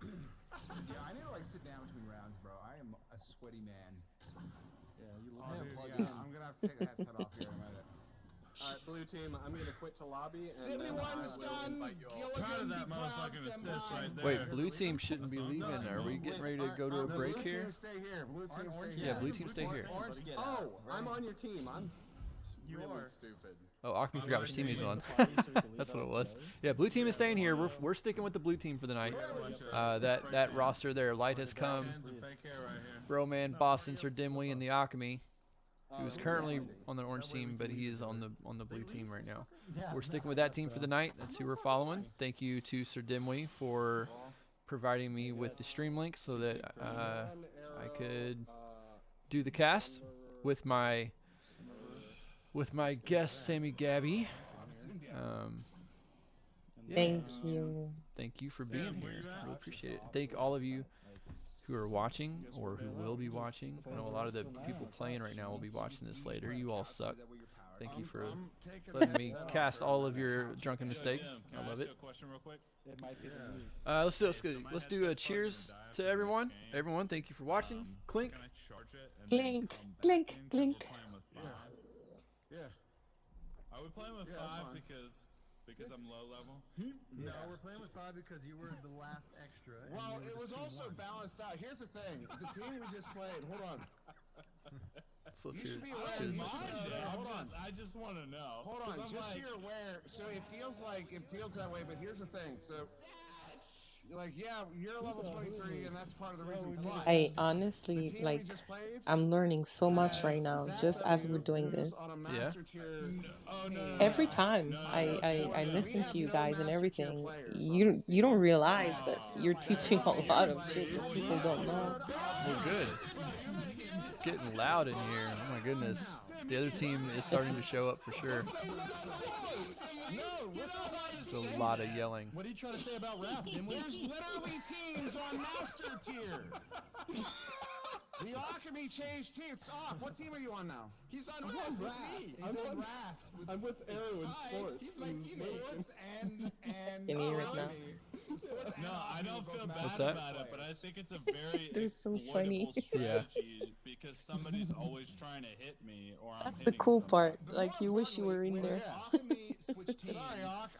Yeah, I need to like sit down between rounds, bro. I am a sweaty man. Yeah, you look Oh, at dude, yeah, I'm gonna have to take the headset off here in a minute. All right, blue team. I'm gonna quit to lobby and then 71 I will stuns. invite you all. Proud of Gilligan, that be proud, motherfucking assist senpai. right there. Wait, blue team shouldn't be leaving. Are we getting ready to go to a No, break blue here? Team stay here. Blue team stay Yeah, here. blue team stay here. Orange, get out. I'm on your team. I'm You really are. stupid. Oh, Acme forgot which team he's on. That's what it was. Yeah, blue team is staying here. We're sticking with the blue team for the night. That roster there, Light has come. Hands and fake hair right here. Broman, Boston, Sir Dimwee, and the Acme, who is currently on the orange team, but he is on the blue team right now. We're sticking with that team for the night. That's who we're following. Thank you to Sir Dimwee for providing me with the stream link so that I could do the cast with my guest Samigaby. Yeah. Thank you. Thank you for being here. Really appreciate it. Thank all of you who are watching or who will be watching. I know a lot of the people playing right now will be watching this later. You all suck. Thank you for letting me cast all of your drunken mistakes. Can I love ask it. you a question real quick? Let's do a cheers to everyone. Everyone, thank you for watching. Clink. Can I charge it? And Clink, then come back clink, in 'cause clink. We're playing with 5. Yeah. Are we playing with Yeah, that's 5 fine. because I'm low level? No, we're playing with 5 because you were the last extra. and Well, you it were was just also 2-1. balanced out. Here's the thing. The team we just played. Hold on. So let's You hear should be it. aware. Cheers. Hold on. I just want to know. Hold on. 'Cause I'm Just so like, you're aware. So it feels that way, but here's the thing. So, like, yeah, you're level 23, and that's part of the reason. But I the honestly, team like, we just played, I'm learning so much right now, just as we're doing who's this. on a Yeah. master tier team. Every time I listen to you guys and everything, you don't realize that you're teaching a lot of shit that people don't know. Well, good. It's getting loud in here. Oh my goodness. The other team is starting to show up for sure. No, what's up? There's a lot of yelling. What are you trying to say about Wrath, Dimwee? There's literally teams on master tier. The Alchemy changed teams. Off. What team are you on now? He's on Wrath with me. I'm with Arrow in sports. He's my teammate. Can you hear it now? no, I don't feel bad What's that? about it, but I think it's a very They're so exploitable funny. Yeah. strategy because somebody's always trying to hit me or I'm That's the hitting cool somebody. part. Like, you wish you were in there. Sorry, Ock.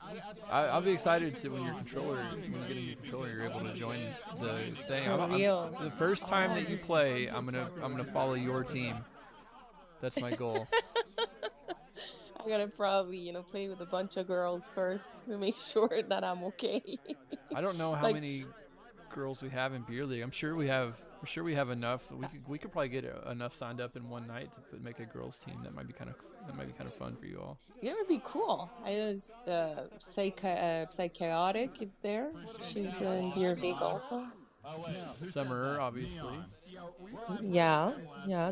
I'll be excited to when you get a new controller, you're able to join the thing. For real. The first time that you play, I'm gonna follow your team. That's my goal. I gotta probably, play with a bunch of girls first to make sure that I'm okay. I don't know how Like- many girls we have in beer league. I'm sure we have enough. We could probably get enough signed up in one night to make a girls team. That might be kind of fun for you all. Yeah, it would be cool. I was Psychotic is there. She's in beer league also. Summer, obviously. Yeah.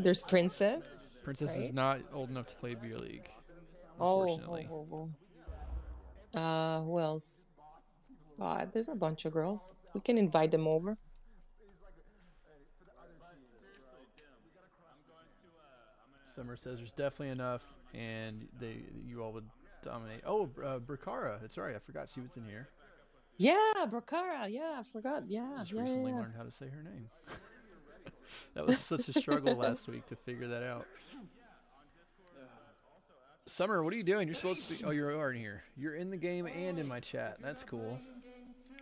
There's Princess. Princess Right? is not old enough to play beer league, Oh, unfortunately. who else? There's a bunch of girls. We can invite them over. Summer says there's definitely enough, and you all would dominate. Oh, Brakara, that's right. I forgot she was in here. Yeah, Brakara. Yeah, I forgot. Yeah, Just yeah, recently yeah. learned how to say her name. That was such a struggle last week to figure that out. Summer, what are you doing? You're supposed to be. Oh, you are in here. You're in the game and in my chat. That's cool.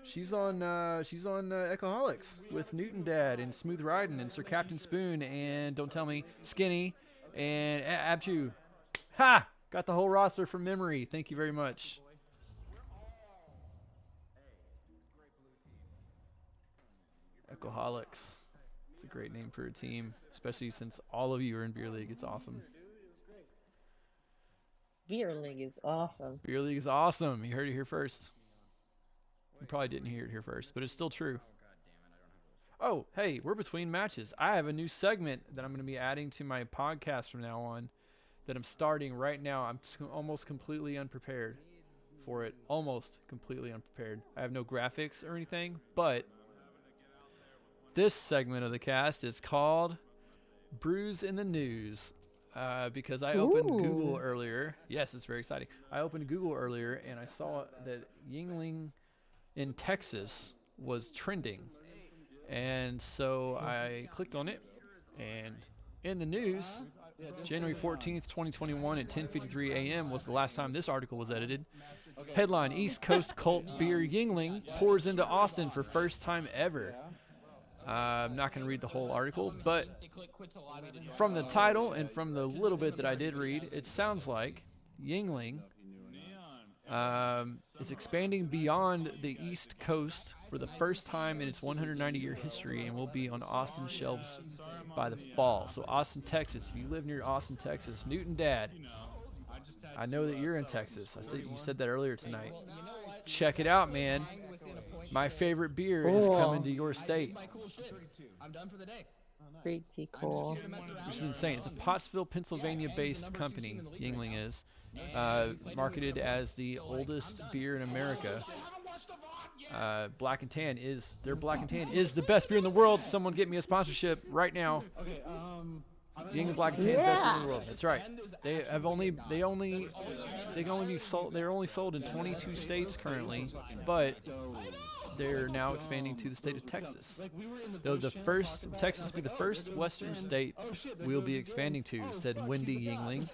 She's on Ecoholics with Newton Dad and Smooth Riding and Sir Captain Spoon and Don't Tell Me Skinny and Abju. Ha! Got the whole roster from memory. Thank you very much. Ecoholics. It's a great name for a team, especially since all of you are in beer league. It's awesome. Beer league is awesome. Beer league is awesome. You heard it here first. You probably didn't hear it here first, but it's still true. Oh, hey, we're between matches. I have a new segment that I'm going to be adding to my podcast from now on that I'm starting right now. I'm almost completely unprepared for it. Almost completely unprepared. I have no graphics or anything, but this segment of the cast is called Brews in the News. Because I opened Google earlier. Yes, it's very exciting. I opened Google earlier and I saw that Yuengling in Texas was trending. And so I clicked on it, and in the news, January 14th, 2021 at 10:53 a.m. was the last time this article was edited. Headline, East Coast cult beer Yuengling pours into Austin for first time ever. I'm not going to read the whole article, but from the title and from the little bit that I did read, it sounds like Yuengling is expanding beyond the East Coast for the first time in its 190-year history and will be on Austin shelves by the fall. So Austin, Texas. If you live near Austin, Texas, Newton Dad, I know that you're in Texas. You said that earlier tonight. Check it out, man. My favorite beer is coming to your state. I'm done for the day. Pretty cool. This is insane. It's a Pottsville, Pennsylvania-based company, Yuengling is, marketed as the oldest beer in America. Black and Tan is the best beer in the world. Someone get me a sponsorship right now. Okay, Yuengling Black and Tan, best beer in the world. That's right. They're only sold in 22 states currently, but they're now expanding to the state of Texas. Texas will be the first Western state we'll be expanding to, said Wendy Yuengling,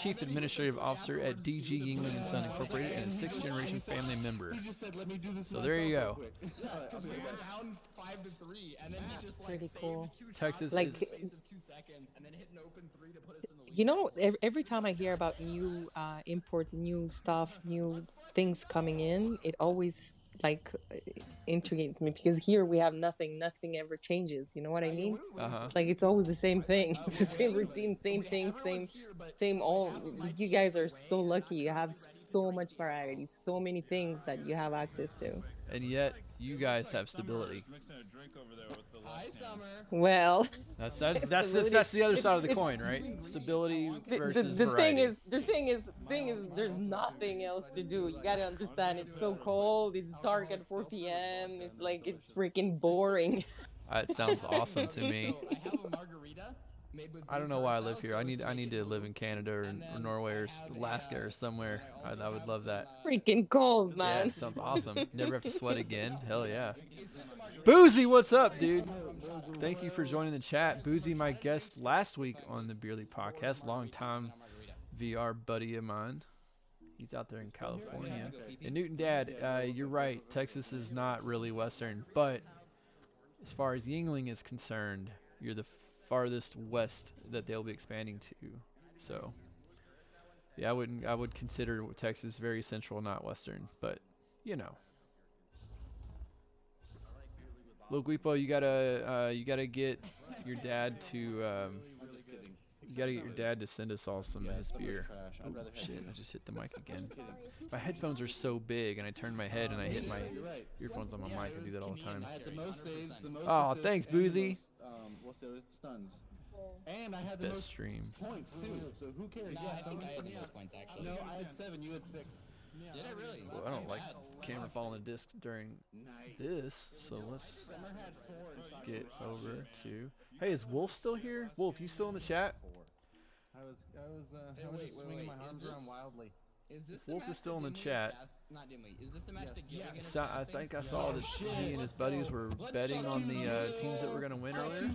Chief Administrative Officer at DG Yuengling & Son Incorporated and a sixth-generation family member. So there you go. Because we were down 5-3, and then he just Pretty cool. Texas Like, is... space of 2 seconds, and then hit an open 3 to put us in the lead. you know, every time I hear about new imports, new stuff, new things coming in, it always like intrigues me because here we have nothing ever changes. You know what I mean? It's like it's always the same thing. It's the same routine, same thing, same all. You guys are so lucky. You have so much variety, so many things that you have access to. And yet, you guys have stability. Mixing a drink over there with the Hi, left hand. Summer. Well, That's the other side of the coin, right? Stability versus the variety. thing is, there's nothing else to do. You gotta understand. It's so cold. It's dark at 4 p.m. It's like it's freaking boring. It sounds awesome to me. I have a margarita made with I don't know why I live here. I need to live in Canada or Norway or Alaska or somewhere. I would love that. Freaking cold, Yeah, man. it sounds awesome. Never have to sweat again. Hell yeah. Boozy, what's up, dude? Thank you for joining the chat. Boozy, my guest last week on the Beer League podcast, longtime VR buddy of mine. He's out there in California. And Newton Dad, you're right. Texas is not really Western, but as far as Yuengling is concerned, you're the farthest west that they'll be expanding to. So, yeah, I would consider Texas very central, not Western, but you know. Lil Guipo, you gotta get your dad to you gotta get your dad to send us all some of his beer. Oh, shit, I just hit the mic again. My headphones are so big, and I turn my head and I hit my earphones on my mic. I do that all the time. I had the most saves, the most Oh, assists, thanks, and the Boozy. most, what's the other? Stuns. And I had the Best most stream. points too. So who cares? Nah, Yeah, I think someone I had for the me. most points actually. No, I had 7. You had 6. Did I really? Well, I don't like camera falling disc during this, so let's get over to. Hey, is Wolf still here? Wolf, you still in the chat? I was wait, just swinging my is arms this- around wildly. Is this the Wolf is match still that in the Dimwee is chat. Not Dimwee. Is this the match that Giligin is So, I casting? think I saw that he and his buddies were betting on the teams that were going to win earlier.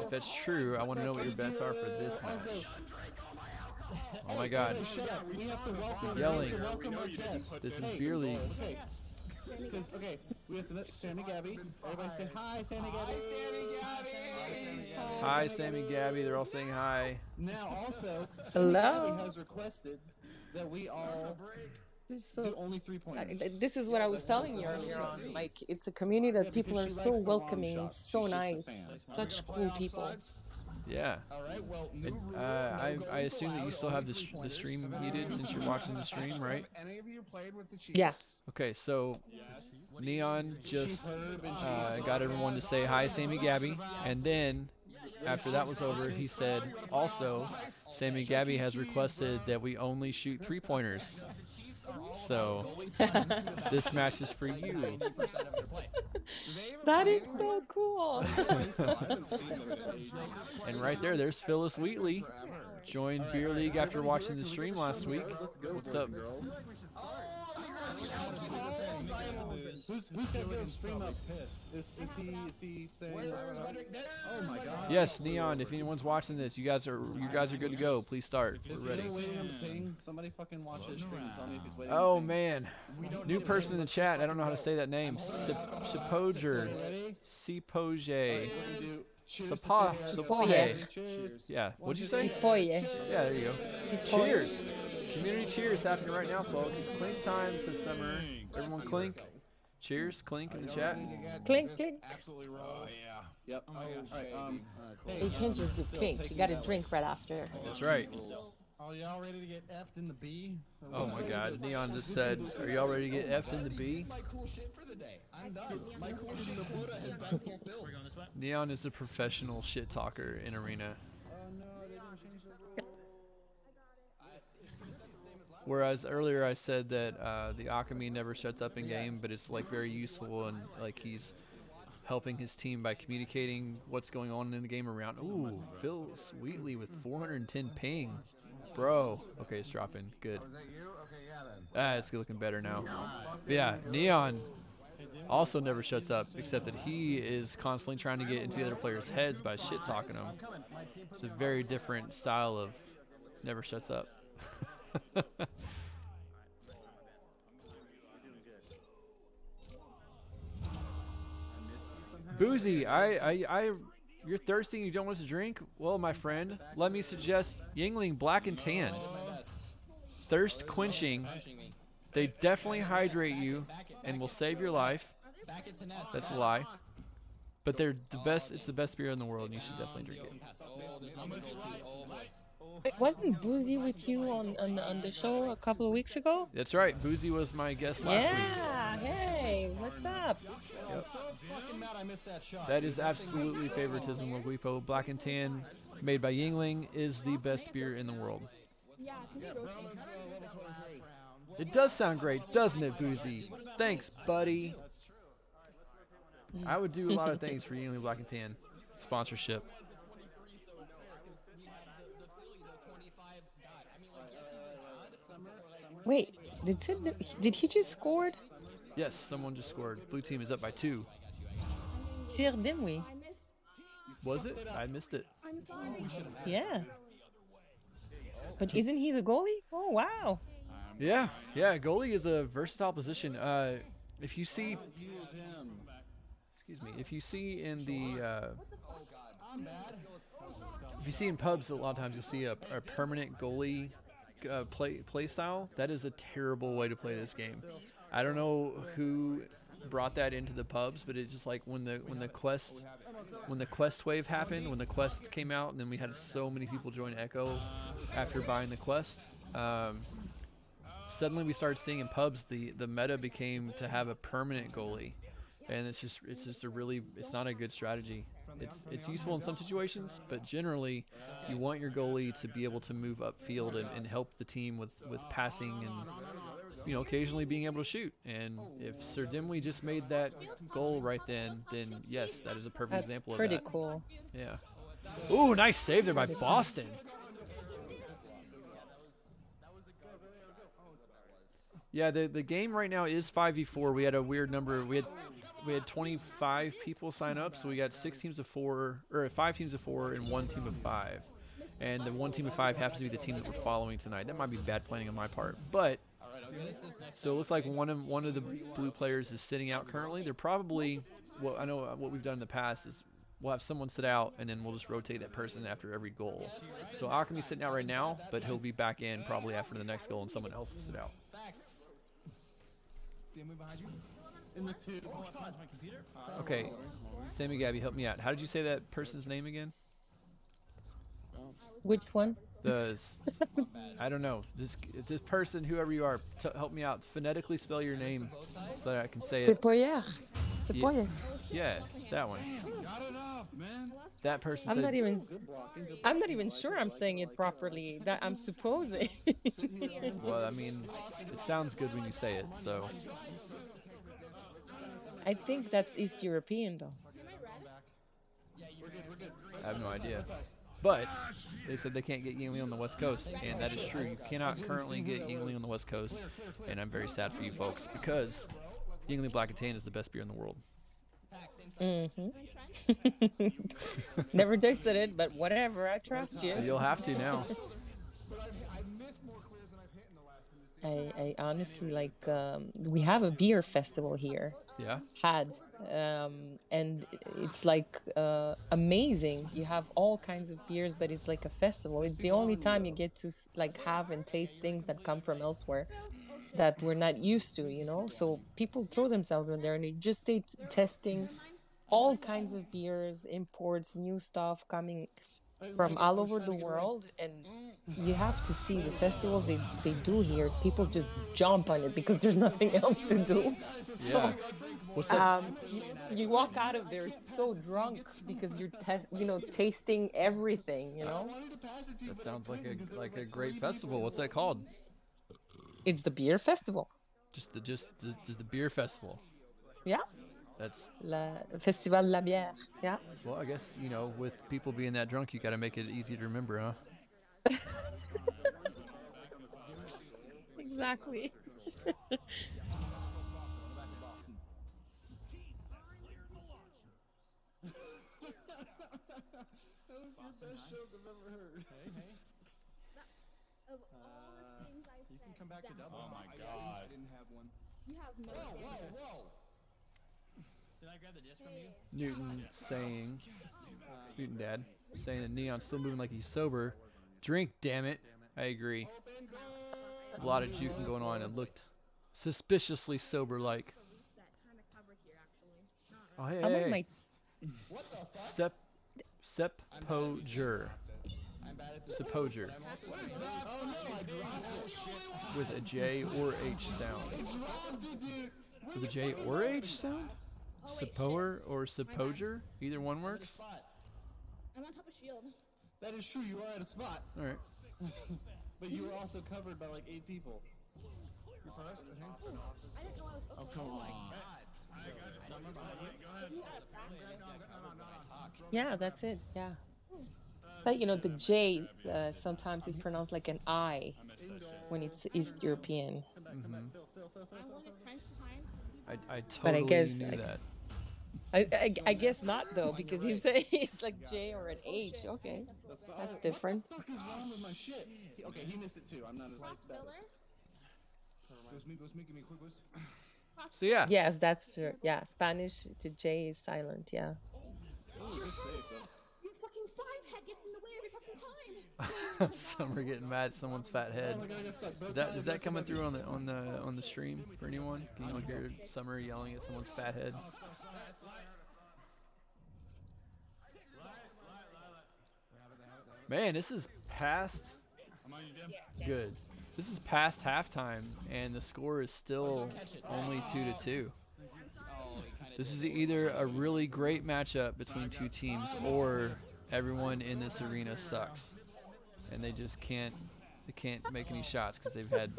If that's true, I want to know what your bets are for this match. Oh my God. Shut up. We have to welcome. Yelling. We have to welcome our guest. This is Hey, Beer League. Okay. Because we have to let Samigaby. Everybody say hi, Samigaby. Hi, Sammy Gabby. They're all saying hi. Now also, Hello. Samigaby has requested that we all do So only 3 pointers. this is what I was telling you earlier on. Like, it's a community that people are so welcoming, so nice, such cool people. Yeah. All right. Well, new And, rule. I assume that you still have the stream muted since you're watching the stream, right? Any of you played with the Chiefs? Yeah. Okay, so Neon just got everyone to say hi, Sammy Gabby, and then after that was over, he said, also, Sammy Gabby has requested that we only shoot 3-pointers. So this match is for you. That is so cool. And right there's Phyllis Wheatley. Joined Beer League after watching the stream last week. What's up? Who's got Bill's stream up pissed? Is he saying? Oh my God. Yes, Neon. If anyone's watching this, you guys are good to go. Please start. Is We're he ready. waiting on the ping? Somebody fucking watch his stream and tell me if he's waiting. Oh on the ping. man, new person in the chat. I don't know how to say that name. Sipoger. Sipoje. Sapoje. Yeah. What'd you say? Sipoye. Yeah, there you go. Sipoye. Cheers. Community cheers happening right now, folks. Clink times this summer. Everyone clink. Cheers, clink in the chat. Clink, clink. Absolutely raw. Yep. All right. You can't just do clink. You got to drink right after. That's right. Oh, y'all ready to get F'd in the B? Oh my God, Neon just said, are y'all ready to get F'd in the B? My cool shit for the day. I'm done. My cool shit quota has been fulfilled. Neon is a professional shit talker in Arena. Whereas earlier I said that the Akami never shuts up in game, but it's like very useful and like he's helping his team by communicating what's going on in the game around. Ooh, Phil Sweetly with 410 ping. Bro. Okay, it's dropping. Good. It's looking better now. But yeah, Neon also never shuts up, except that he is constantly trying to get into the other players' heads by shit talking them. It's a very different style of never shuts up. Boozy, you're thirsty and you don't want us to drink? Well, my friend, let me suggest Yingling Black and Tanned. Thirst quenching. They definitely hydrate you and will save your life. That's a lie. But they're the best. It's the best beer in the world, and you should definitely drink it. Wait, wasn't Boozy with you on the show a couple of weeks ago? That's right. Boozy was my guest last week. Yeah. Hey, what's up? I'm so fucking mad I missed that shot. That is absolutely favoritism, Loguipo. Black and Tan, made by Yingling, is the best beer in the world. It does sound great, doesn't it, Boozy? Thanks, buddy. I would do a lot of things for Yingling Black and Tan. Sponsorship. Wait, did he just scored? Yes, someone just scored. Blue team is up by 2. Tir Dimwee. Was it? I missed it. Yeah. But isn't he the goalie? Oh, wow. Yeah, goalie is a versatile position. If you see, excuse me, if you see in the, if you see in pubs, a lot of times you'll see a permanent goalie play style. That is a terrible way to play this game. I don't know who brought that into the pubs, but it's just like when the quest wave happened, when the quest came out, and then we had so many people join Echo after buying the quest. Suddenly we started seeing in pubs the meta became to have a permanent goalie, and it's just it's not a good strategy. It's useful in some situations, but generally you want your goalie to be able to move upfield and help the team with passing and occasionally being able to shoot. And if Sir Dimwee just made that goal right then yes, that is a perfect example of that. That's pretty cool. Yeah. Ooh, nice save there by Boston. Yeah, the game right now is 5v4. We had a weird number. We had 25 people sign up, so we got 5 teams of 4 and 1 team of 5. And the 1 team of 5 happens to be the team that we're following tonight. That might be bad planning on my part, but so it looks like one of the blue players is sitting out currently. They're probably I know what we've done in the past is we'll have someone sit out, and then we'll just rotate that person after every goal. So Akami's sitting out right now, but he'll be back in probably after the next goal, and someone else will sit out. In the tube. Okay, Samigaby, help me out. How did you say that person's name again? Which one? I don't know. This person, whoever you are, help me out. Phonetically spell your name so that I can say it. Sepoyer. Yeah, that one. Got enough, man. That person I'm said. not even sure I'm saying it properly. That I'm supposing. Well, I mean, it sounds good when you say it, so. I think that's East European though. I have no idea. But they said they can't get Yingling on the West Coast, and that is true. You cannot currently get Yingling on the West Coast, and I'm very sad for you folks because Yingling Black and Tan is the best beer in the world. Never tasted it, but whatever. I trust you. You'll have to now. I honestly like. We have a beer festival here. Yeah. And it's like amazing. You have all kinds of beers, but it's like a festival. It's the only time you get to like have and taste things that come from elsewhere that we're not used to, So people throw themselves in there and they just testing all kinds of beers, imports, new stuff coming from all over the world. And you have to see the festivals they do here. People just jump on it because there's nothing else to do. So, yeah. You walk out of there so drunk because you're tasting everything, That sounds like a great festival. What's that called? It's the beer festival. Just the beer festival. Yeah. That's Festival de la Bière. Yeah. Well, I guess, with people being that drunk, you got to make it easy to remember, huh? Exactly. That was the best joke I've ever heard. Hey. Of all the things I said, You can come back to Dublin. Oh my god. I didn't have one. you have no idea. Did I grab the disc from you? Newton Dad, saying that Neon's still moving like he's sober. Drink, damn it. I agree. A lot of juking going on. It looked suspiciously sober-like. Oh, hey. Sepoger. Sepoger. With a J or H sound. With a J or H sound? Sepoer or Sepoger? Either one works? I'm on top of shield. That is true, you are at a spot. Alright. But you were also covered by like 8 people. You first, I think. I didn't know I was. Okay. Oh, come on. Yeah, that's it. Yeah. But the J sometimes is pronounced like an I when it's East European. I wanted crunch time. I But I totally guess knew that. I guess not though, because he's like J or an H. Okay, that's different. What the fuck is wrong with my shit? Okay, he missed it too. I'm not as bad. Give me a quick boost. So yeah. Yes, that's true. Yeah, Spanish to J is silent. Yeah. Oh, good save, though. You fucking 5 head gets in the way every fucking time. Summer getting mad at someone's fat head. Is that coming through on the stream for anyone? Can you hear Summer yelling at someone's fat head? Man, this is past. Good. This is past halftime, and the score is still only 2-2. This is either a really great matchup between two teams, or everyone in this arena sucks, and they just can't make any shots because they've had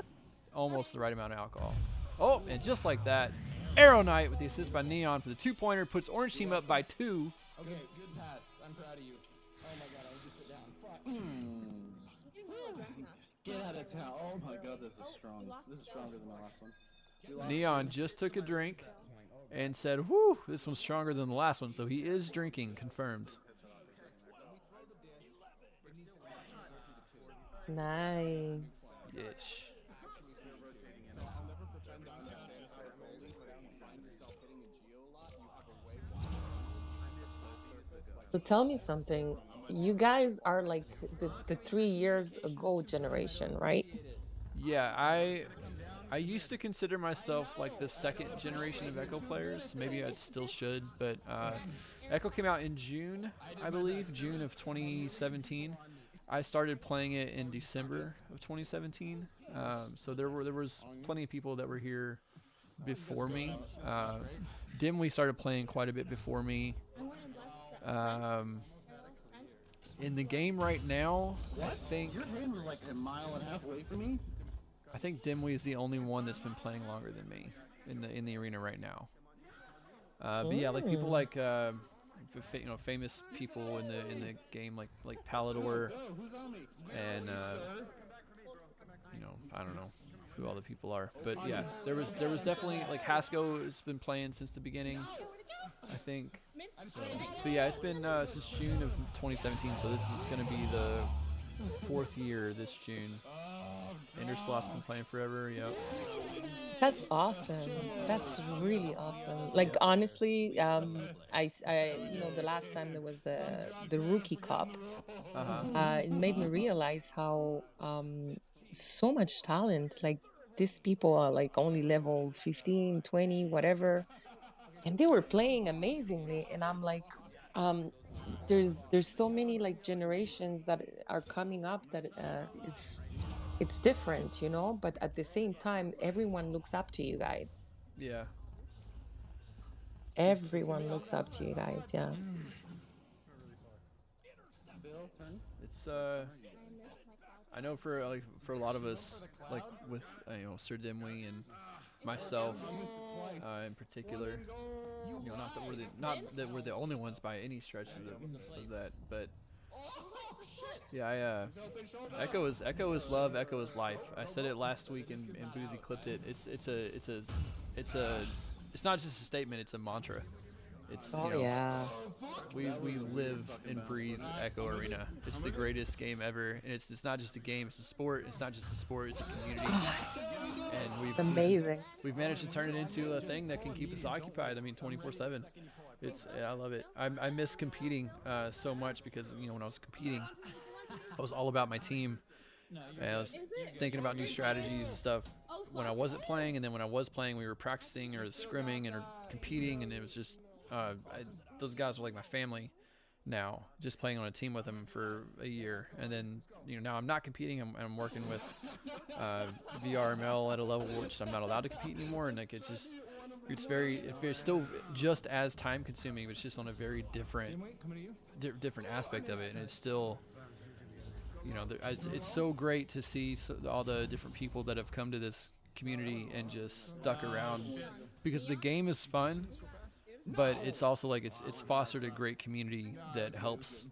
almost the right amount of alcohol. Oh, and just like that, Arrow Knight with the assist by Neon for the 2-pointer puts Orange Team up by 2. Okay, good pass. I'm proud of you. Oh my god, I need to sit down. Fuck. Get out of town. Oh my god, this is strong. This is stronger than the last one. Neon just took a drink and said, whew, this one's stronger than the last one, so he is drinking, confirmed. Nice. Ish. So tell me something. You guys are like the 3 years ago generation, right? Yeah, I used to consider myself like the second generation of Echo players. Maybe I still should, but Echo came out in June, I believe, June of 2017. I started playing it in December of 2017. So there was plenty of people that were here before me. Dimly started playing quite a bit before me. In the game right now, I think Your hand was like a mile and a half away from me? I think Dimly is the only one that's been playing longer than me in the arena right now. But yeah, like people like famous people in the game like Palador and I don't know who all the people are, but yeah, there was definitely like Hasko has been playing since the beginning, I think. So, but yeah, it's been since June of 2017, so this is gonna be the 4th year this June. Interslot's been playing forever. Yep. That's awesome. That's really awesome. Like honestly, I the last time there was the Rookie Cup, it made me realize how so much talent. Like these people are like only level 15, 20, whatever, and they were playing amazingly. And I'm like, there's so many like generations that are coming up that it's different, but at the same time, everyone looks up to you guys. Yeah. Everyone looks up to you guys, yeah. It's I know for a lot of us, like with Sir Dimwee and myself in particular, not that we're the only ones by any stretch of that, but yeah, Echo is love, Echo is life. I said it last week and Boozy clipped it. It's not just a statement, it's a mantra. It's yeah. We live and breathe Echo Arena. It's the greatest game ever, and it's not just a game, it's a sport. It's not just a sport, it's a community. And amazing. We've managed to turn it into a thing that can keep us occupied. I mean, 24/7. I love it. I miss competing so much because when I was competing, I was all about my team. And I was thinking about new strategies and stuff when I wasn't playing, and then when I was playing, we were practicing or scrimming or competing, and it was just those guys were like my family now, just playing on a team with them for a year. And then now I'm not competing, I'm working with VRML at a level which I'm not allowed to compete anymore, and like it's still just as time consuming, but it's just on a very different aspect of it. And it's still it's so great to see all the different people that have come to this community and just stuck around, because the game is fun, but it's also like it's fostered a great community that helps.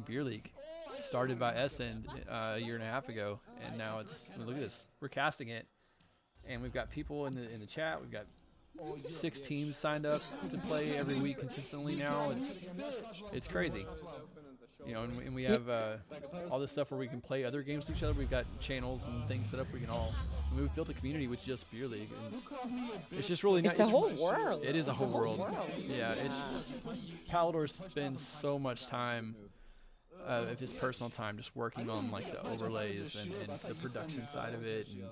Beer League started by Essend a year and a half ago, and now look at this, we're casting it, and we've got people in the chat. We've got 6 teams signed up to play every week consistently now. It's crazy. And we have all this stuff where we can play other games to each other. We've got channels and things set up where we can we've built a community with just Beer League. And it's just really nice. It's a whole world. It is a whole world. Yeah, Palador spends so much time of his personal time just working on like the overlays and the production side of it. And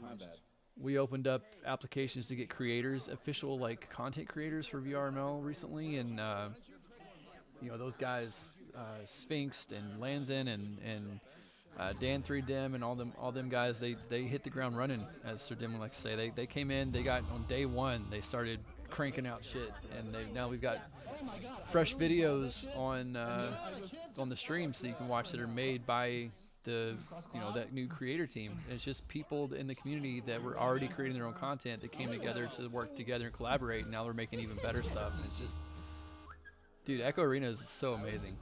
My bad. we opened up applications to get creators, official like content creators for VRML recently, and those guys, FiXT and Lanzin and Dan 3Dim and all them guys, they hit the ground running, as Sir Dim would like to say. They came in, they got on day one, they started cranking out shit, and now we've got fresh videos on the stream, so you can watch that are made by that new creator team. It's just people in the community that were already creating their own content that came together to work together and collaborate, and now they're making even better stuff. And it's just, dude, Echo Arena is so amazing.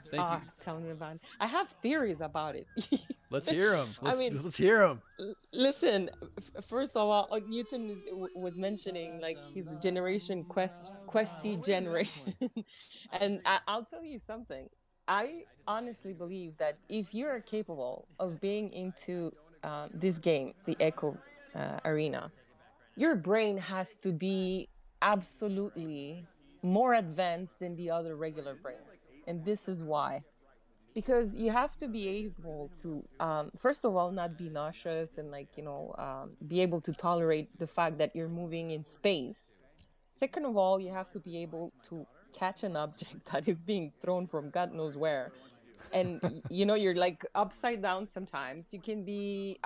Thank you. Tell me about it. I have theories about it. Let's hear them. Let's hear them. Listen, first of all, Newton was mentioning like his generation questy generation. And I'll tell you something. I honestly believe that if you're capable of being into this game, the Echo Arena, your brain has to be absolutely more advanced than the other regular brains. And this is why. Because you have to be able to, first of all, not be nauseous and be able to tolerate the fact that you're moving in space. Second of all, you have to be able to catch an object that is being thrown from God knows where. And, you're like upside down sometimes. You can be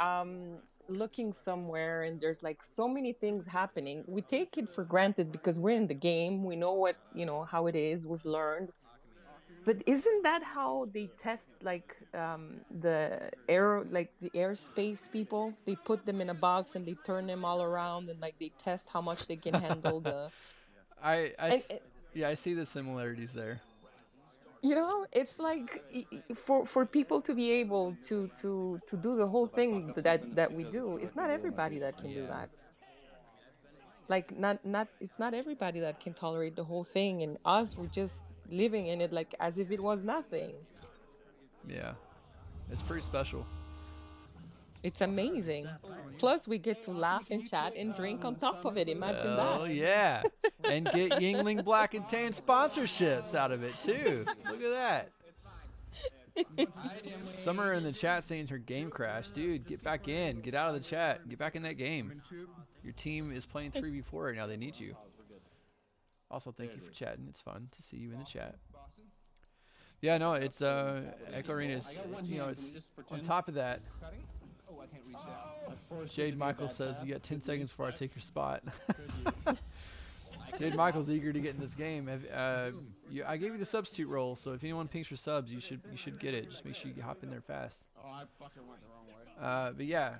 looking somewhere and there's like so many things happening. We take it for granted because we're in the game. We know how it is. We've learned. But isn't that how they test the airspace people? They put them in a box and they turn them all around and they test how much they can handle the. I see the similarities there. It's like for people to be able to do the whole thing that we do. It's not everybody that can do that. Like it's not everybody that can tolerate the whole thing, and us, we're just living in it like as if it was nothing. Yeah, it's pretty special. It's amazing. Plus, we get to laugh and chat and drink on top of it. Imagine that. Oh yeah, and get Yingling Black and Tan sponsorships out of it too. Look at that. Summer in the chat saying her game crashed. Dude, get back in. Get out of the chat. Get back in that game. Your team is playing 3v4 right now. They need you. Also, thank you for chatting. It's fun to see you in the chat. Yeah, no, it's Echo Arena is, it's on top of that. Jade Michael says you got 10 seconds before I take your spot. Jade Michael's eager to get in this game. I gave you the substitute role, so if anyone pings for subs, you should get it. Just make sure you hop in there fast. Oh, I fucking went the wrong way. But yeah,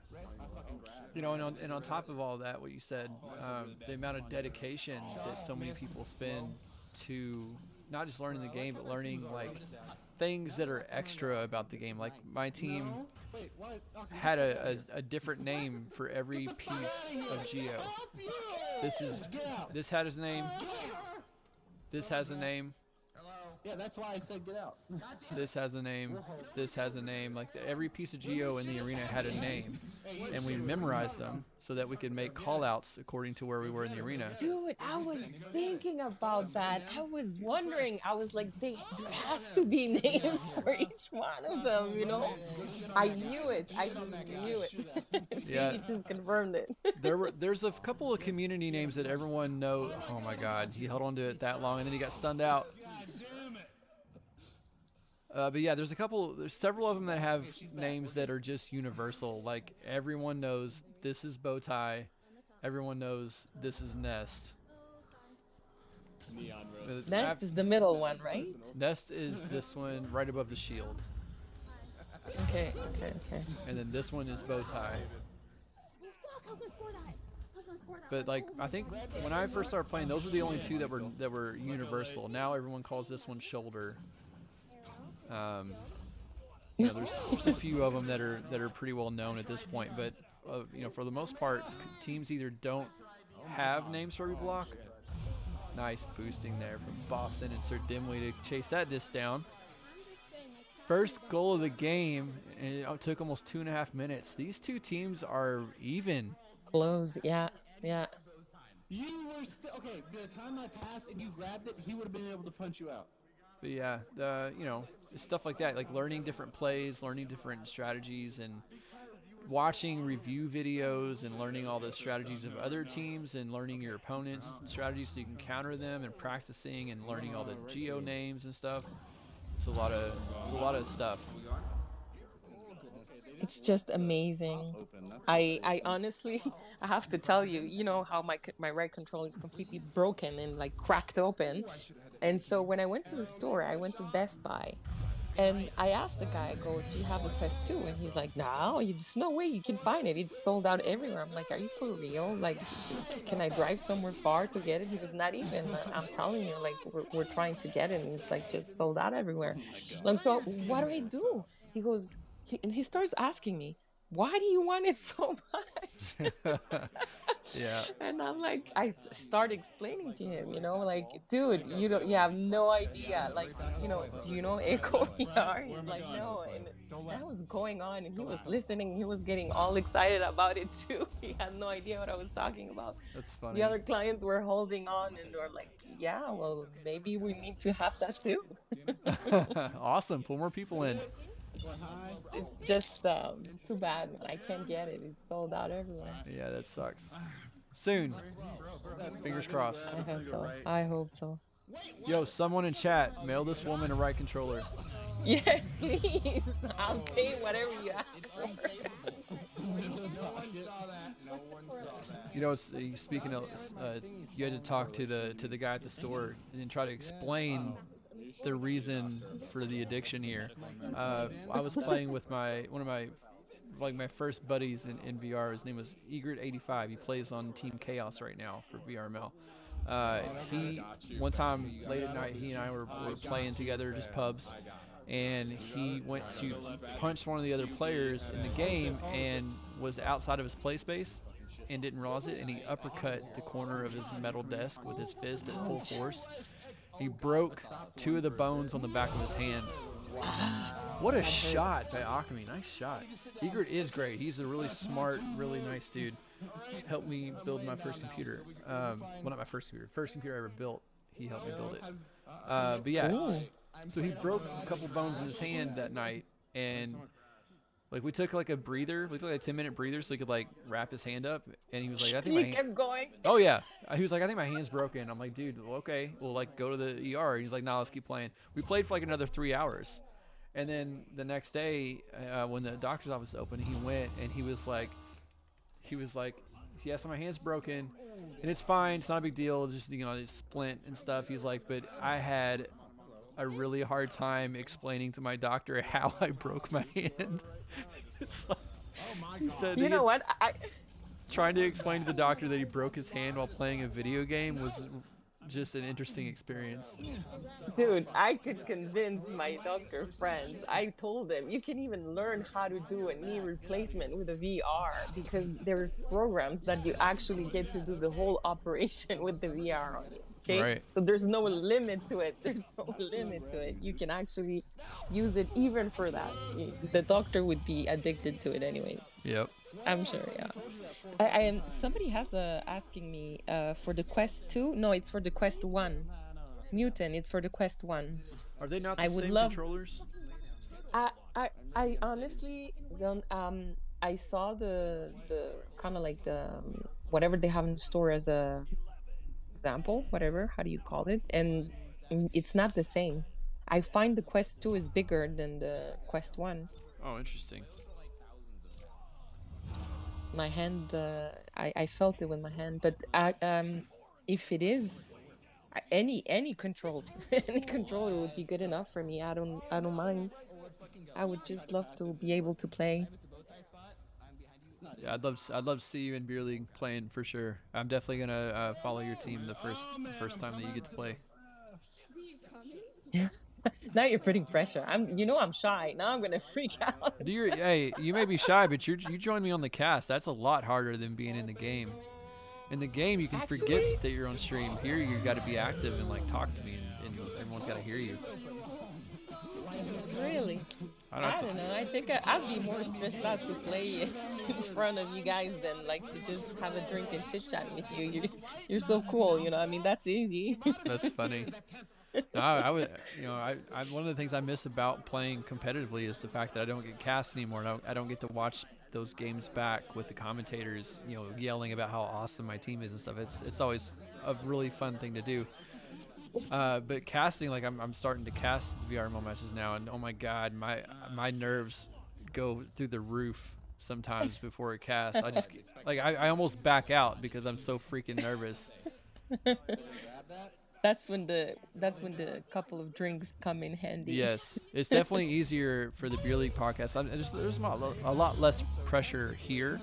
and on top of all that, what you said, the amount of dedication that so many people spend to not just learning the game, but learning like things that are extra about the game. Like my team had a different name for every piece of Geo. This had his name. This has a name. Yeah, that's why I said get out. This has a name. This has a name. Like every piece of Geo in the arena had a name, and we memorized them so that we could make call-outs according to where we were in the arena. Dude, I was thinking about that. I was wondering. I was like, there has to be names for each one of them. I knew it. I just knew it. Yeah, you just confirmed it. There's a couple of community names that everyone knows. Oh my God, he held on to it that long, and then he got stunned out. But yeah, there's several of them that have names that are just universal. Like everyone knows this is Bowtie, everyone knows this is Nest. Nest is the middle one, right? Nest is this one right above the shield. Okay. And then this one is Bowtie. But like I think when I first started playing, those were the only two that were universal. Now everyone calls this one Shoulder. There's a few of them that are pretty well known at this point, but for the most part, teams either don't have names for every block. Nice boosting there from Boston and Sir Dimway to chase that disc down. First goal of the game, and it took almost 2.5 minutes. These two teams are even. Close, yeah. You were still okay. By the time I passed and you grabbed it, he would have been able to punch you out. But yeah, you know, stuff like that, like learning different plays, learning different strategies, and watching review videos and learning all the strategies of other teams and learning your opponent's strategies so you can counter them, and practicing and learning all the geo names and stuff. It's a lot of stuff. It's just amazing. I honestly, I have to tell you, you know how my right control is completely broken and like cracked open. And so when I went to the store, I went to Best Buy. And I asked the guy, I go, do you have the Quest 2? And he's like, no, there's no way you can find it. It's sold out everywhere. I'm like, are you for real? Like, can I drive somewhere far to get it? He was not even. I'm telling you, like, we're trying to get it. And it's like just sold out everywhere. Like, so what do I do? He goes, and he starts asking me, why do you want it so much? Yeah. And I'm like, I start explaining to him, you know, like, dude, you have no idea. Like, you know, do you know Echo VR? He's like, no. And that was going on, and he was listening. He was getting all excited about it too. He had no idea what I was talking about. That's funny. The other clients were holding on, and they're like, yeah, well, maybe we need to have that too. Awesome. Pull more people in. It's just too bad, man. I can't get it. It's sold out everywhere. Yeah, that sucks. Soon. Fingers crossed. I hope so. I hope so. Yo, someone in chat, mail this woman a right controller. Yes, please. I'll pay whatever you ask for. You know, it's speaking of, you had to talk to the guy at the store and try to explain the reason for the addiction here. I was playing with one of my first buddies in VR. His name was Egret85. He plays on Team Chaos right now for VRML. One time late at night, he and I were playing together, just pubs, and he went to punch one of the other players in the game and was outside of his play space and didn't realize it, and he uppercut the corner of his metal desk with his fist at full force. He broke 2 of the bones on the back of his hand. What a shot by Akami. Nice shot. Egret is great. He's a really smart, really nice dude. Helped me build my first computer. Well, not my first computer. First computer I ever built. He helped me build it. But yeah, so he broke a couple bones in his hand that night, and like we took like a breather. We took like a 10-minute breather so he could like wrap his hand up, and he was like, I think my hand... kept going. Oh yeah, he was like, I think my hand's broken. I'm like, dude, well, okay, we'll like go to the ER. And he's like, nah, let's keep playing. We played for like another 3 hours, and then the next day when the doctor's office opened, he went and he was like, yes, my hand's broken, and it's fine. It's not a big deal. It's just, you know, it's splint and stuff. He's like, but I had a really hard time explaining to my doctor how I broke my hand. It's like, he said, you know what? Trying to explain to the doctor that he broke his hand while playing a video game was just an interesting experience. Dude, I could convince my doctor friends. I told them you can even learn how to do a knee replacement with a VR, because there's programs that you actually get to do the whole operation with the VR on you. Okay? Right. So there's no limit to it. There's no limit to it. You can actually use it even for that. The doctor would be addicted to it anyways. Yep. I'm sure, yeah. I am. Somebody has asking me for the Quest 2. No, it's for the Quest 1. Newton, it's for the Quest 1. Are they not the same controllers? I honestly don't. I saw the kind of like the whatever they have in the store as a example, whatever. How do you call it? And it's not the same. I find the Quest 2 is bigger than the Quest 1. Oh, interesting. My hand, I felt it with my hand, but if it is any control, any controller would be good enough for me. I don't mind. I would just love to be able to play. Yeah, I'd love to see you in Beer League playing for sure. I'm definitely gonna follow your team the first time that you get to play. Yeah. Now you're putting pressure. I'm shy. Now I'm gonna freak out. Hey, you may be shy, but you join me on the cast. That's a lot harder than being in the game. In the game, you can forget that you're on stream. Here, you got to be active and like talk to me, and everyone's got to hear you. Really? I don't know. I think I'd be more stressed out to play in front of you guys than like to just have a drink and chit chat with you. You're so cool, you know. I mean, that's easy. That's funny. No, I would, one of the things I miss about playing competitively is the fact that I don't get cast anymore. I don't get to watch those games back with the commentators, yelling about how awesome my team is and stuff. It's always a really fun thing to do. But casting, like I'm starting to cast VRML matches now, and oh my god, my nerves go through the roof sometimes before a cast. I just I almost back out because I'm so freaking nervous. That's when the couple of drinks come in handy. Yes, it's definitely easier for the beer league podcast. There's a lot less pressure here,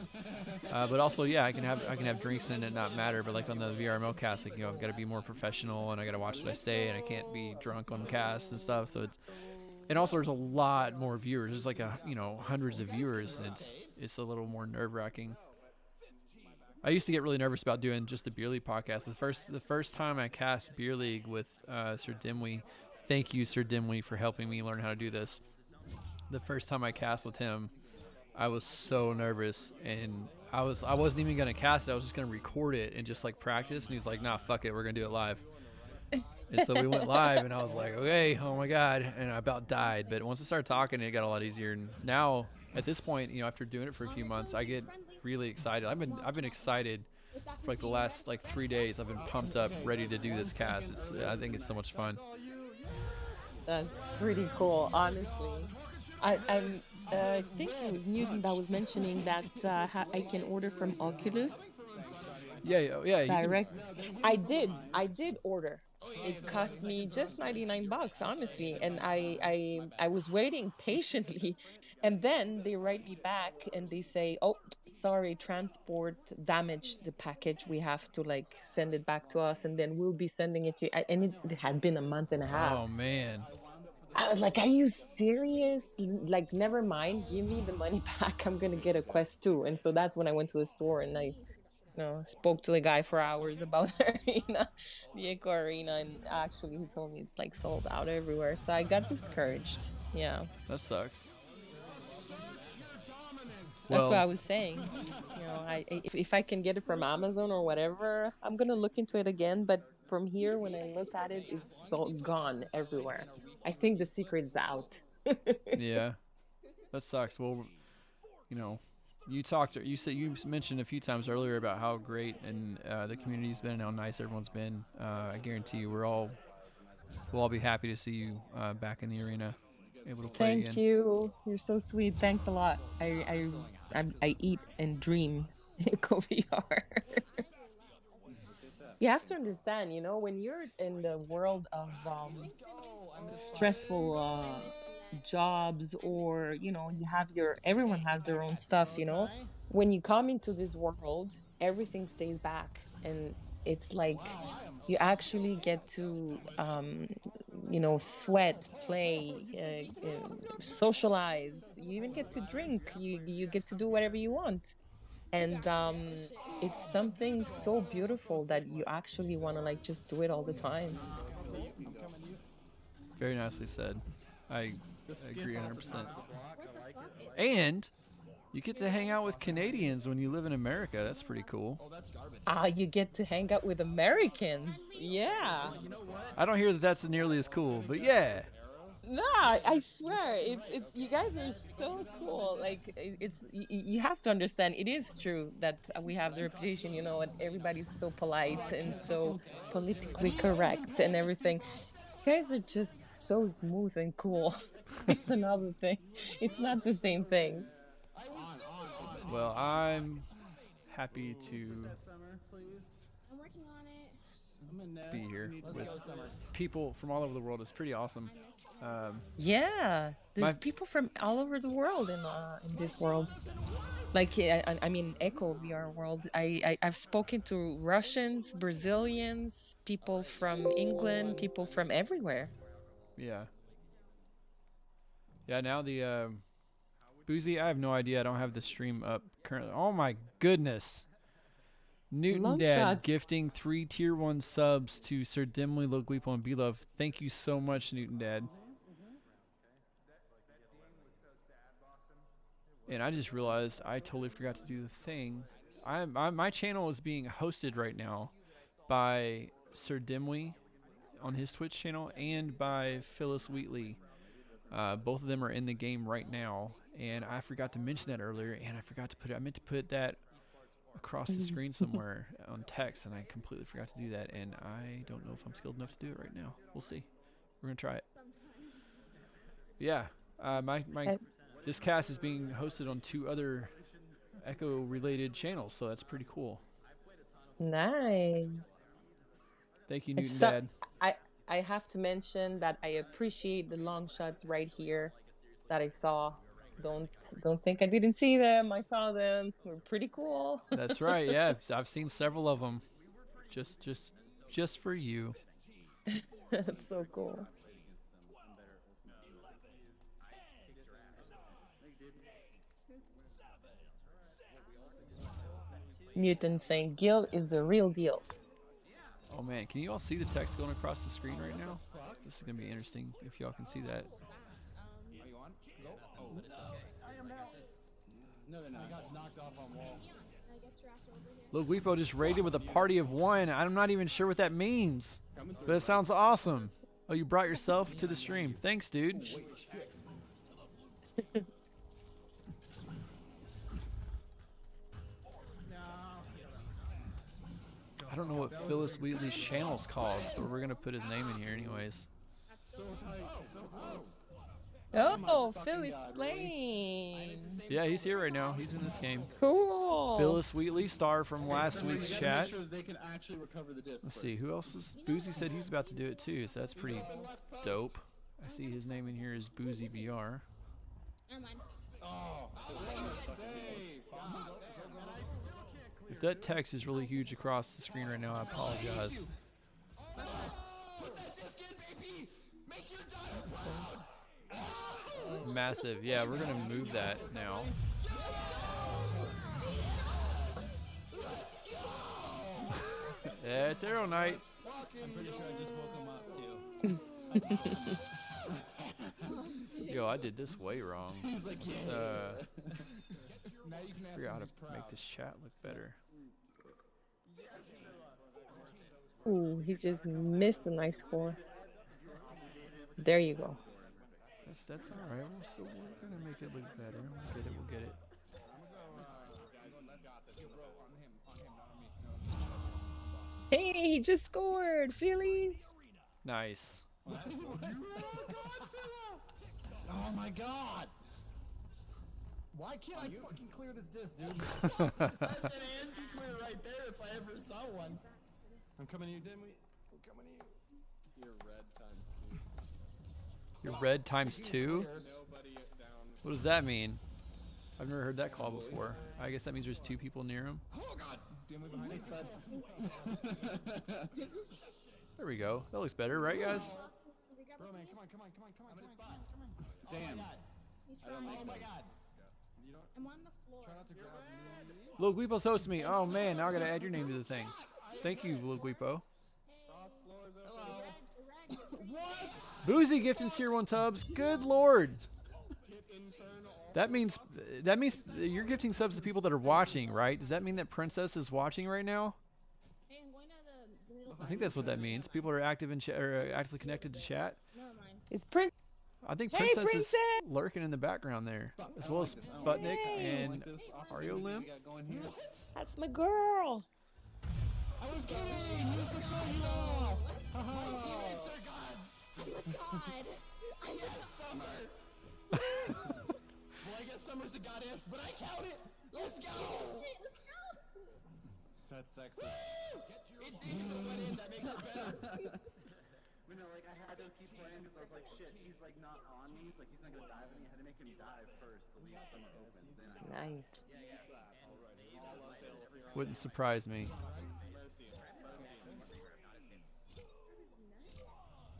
but also I can have drinks and it not matter. But like on the VRML cast, like I've got to be more professional and I got to watch what I say and I can't be drunk on cast and stuff. So and also there's a lot more viewers. There's like hundreds of viewers, and it's a little more nerve wracking. I used to get really nervous about doing just the Beer League podcast. The first time I cast Beer League with Sir Dimwee, thank you, Sir Dimwee, for helping me learn how to do this. The first time I cast with him, I was so nervous, and I wasn't even gonna cast it. I was just gonna record it and just like practice. And he's like, "Nah, fuck it, we're gonna do it live." And so we went live, and I was like, "Okay, oh my god!" And I about died. But once I started talking, it got a lot easier. And now, at this point, after doing it for a few months, I get really excited. I've been excited for like the last 3 days. I've been pumped up, ready to do this cast. I think it's so much fun. That's pretty cool, honestly. I think it was Newton that was mentioning that I can order from Oculus. Yeah. Direct. I did order. It cost me just $99, honestly, and I was waiting patiently, and then they write me back and they say, "Oh, sorry, transport damaged the package. We have to send it back to us, and then we'll be sending it to you." And it had been a month and a half. Oh man. I was like, "Are you serious? Never mind. Give me the money back. I'm gonna get a Quest 2." And so that's when I went to the store and I spoke to the guy for hours about the arena, the Echo Arena, and actually he told me it's sold out everywhere. So I got discouraged. Yeah. That sucks. That's what I was saying. If I can get it from Amazon or whatever, I'm gonna look into it again. But from here, when I look at it, it's so gone everywhere. I think the secret's out. Yeah, that sucks. Well, you mentioned a few times earlier about how great and the community's been and how nice everyone's been. I guarantee you, we'll all be happy to see you back in the arena, able to play again. Thank you. You're so sweet. Thanks a lot. I eat and dream Echo VR. You have to understand, when you're in the world of stressful jobs, or everyone has their own stuff, when you come into this world, everything stays back, and it's like you actually get to sweat, play, socialize. You even get to drink. You get to do whatever you want, and it's something so beautiful that you actually want to just do it all the time. Very nicely said. I agree 100%. And you get to hang out with Canadians when you live in America. That's pretty cool. You get to hang out with Americans. Yeah. I don't hear that that's nearly as cool, but yeah. No, I swear, it's you guys are so cool. You have to understand. It is true that we have the reputation, and everybody's so polite and so politically correct and everything. You guys are just so smooth and cool. It's another thing. It's not the same thing. Well, I'm happy to I'm working on it. be here with people from all over the world. It's pretty awesome. Yeah, there's people from all over the world in this world. I mean, Echo VR world. I've spoken to Russians, Brazilians, people from England, people from everywhere. Yeah. Yeah, now the Boozy, I have no idea. I don't have the stream up currently. Oh my goodness. Newton Love Dad shots. gifting 3 tier 1 subs to Sir Dimly, Loguipo, and Belove. Thank you so much, Newton Dad. And I just realized I totally forgot to do the thing. My channel is being hosted right now by Sir Dimly, on his Twitch channel and by Phyllis Wheatley. Both of them are in the game right now, and I forgot to mention that earlier, and I forgot to put it. I meant to put that across the screen somewhere on text, and I completely forgot to do that, and I don't know if I'm skilled enough to do it right now. We'll see. We're gonna try it. Yeah, this cast is being hosted on 2 other Echo-related channels, so that's pretty cool. Nice. Thank you, Newton So, Dad. I have to mention that I appreciate the long shots right here that I saw. Don't think I didn't see them. I saw them. They were pretty cool. That's right. Yeah, I've seen several of them. Just for you. That's so cool. Newton saying Gil is the real deal. Oh man, can you all see the text going across the screen right now? This is gonna be interesting if y'all can see that. Are you on? Go. Oh, but it's okay. I am now. No, they're not. I got knocked off on wall. Luguipo just raided with a party of 1. I'm not even sure what that means, but it sounds awesome. Oh, you brought yourself to the stream. Thanks, dude. I don't know what Phyllis Wheatley's channel's called, but we're gonna put his name in here anyways. So tight. So close. Oh, Philly's playing. Yeah, he's here right now. He's in this game. Cool. Phyllis Wheatley, star from last week's chat. Make sure that they can actually recover the disc. Let's see, who else is... Boozy said he's about to do it too, so that's pretty dope. I see his name in here is Boozy VR. Never mind. Oh, If that text is really huge across the screen right now, I apologize. Put that disc in, baby. Make your dial proud. Massive. Yeah, we're going to move that now. Yeah, it's Arrow Night. I'm pretty sure I just woke him up too. Yo, I did this way wrong. He's like, Let's, now you can ask figure out how him to if he's make proud. this chat look better. Ooh, he just missed a nice score. There you go. That's all right. We're gonna make it look better. We'll get it. We'll get it. Hey, he just scored. Phillies. Nice. Oh my god! Why can't I fucking clear this disc, dude? That's an ANSI clear right there if I ever saw one. I'm coming to you, Dimmy. I'm coming to you. You're red times 2. You're red times 2? Nobody down. What does that mean? I've never heard that call before. I guess that means there's 2 people near him. Oh god! Dimmy behind us, bud. There we go. That looks better, right, guys? Bro, man, come on. I'm in a spot. Damn. Oh my god. I'm on the floor. Try not to grab me. Lil Guipo's hosting me. Oh man, now I gotta add your name to the thing. Thank you, Lil Guipo. Boozy gifting tier 1 tubs. Good lord. That means you're gifting subs to people that are watching, right? Does that mean that Princess is watching right now? Hey, I'm going to the little. I think that's what that means. People are active in chat or actively connected to chat. Never mind. Is Prince? I think Hey, Princess is Princess! lurking in the background there, as well as Sputnik and Ario Limp. That's my girl. I was kidding! Use the call! Oh my god. Yes, Summer! Well, I guess Summer's a goddess, but I count it! Let's go! Shit, let's go. That's sexist. It is a win-in, that makes it better. You know, like, I had to keep playing because I was like, shit, he's like not on me, so like he's not gonna dive on me. I had to make him dive first till the summer opens. Then I Nice. Wouldn't surprise me.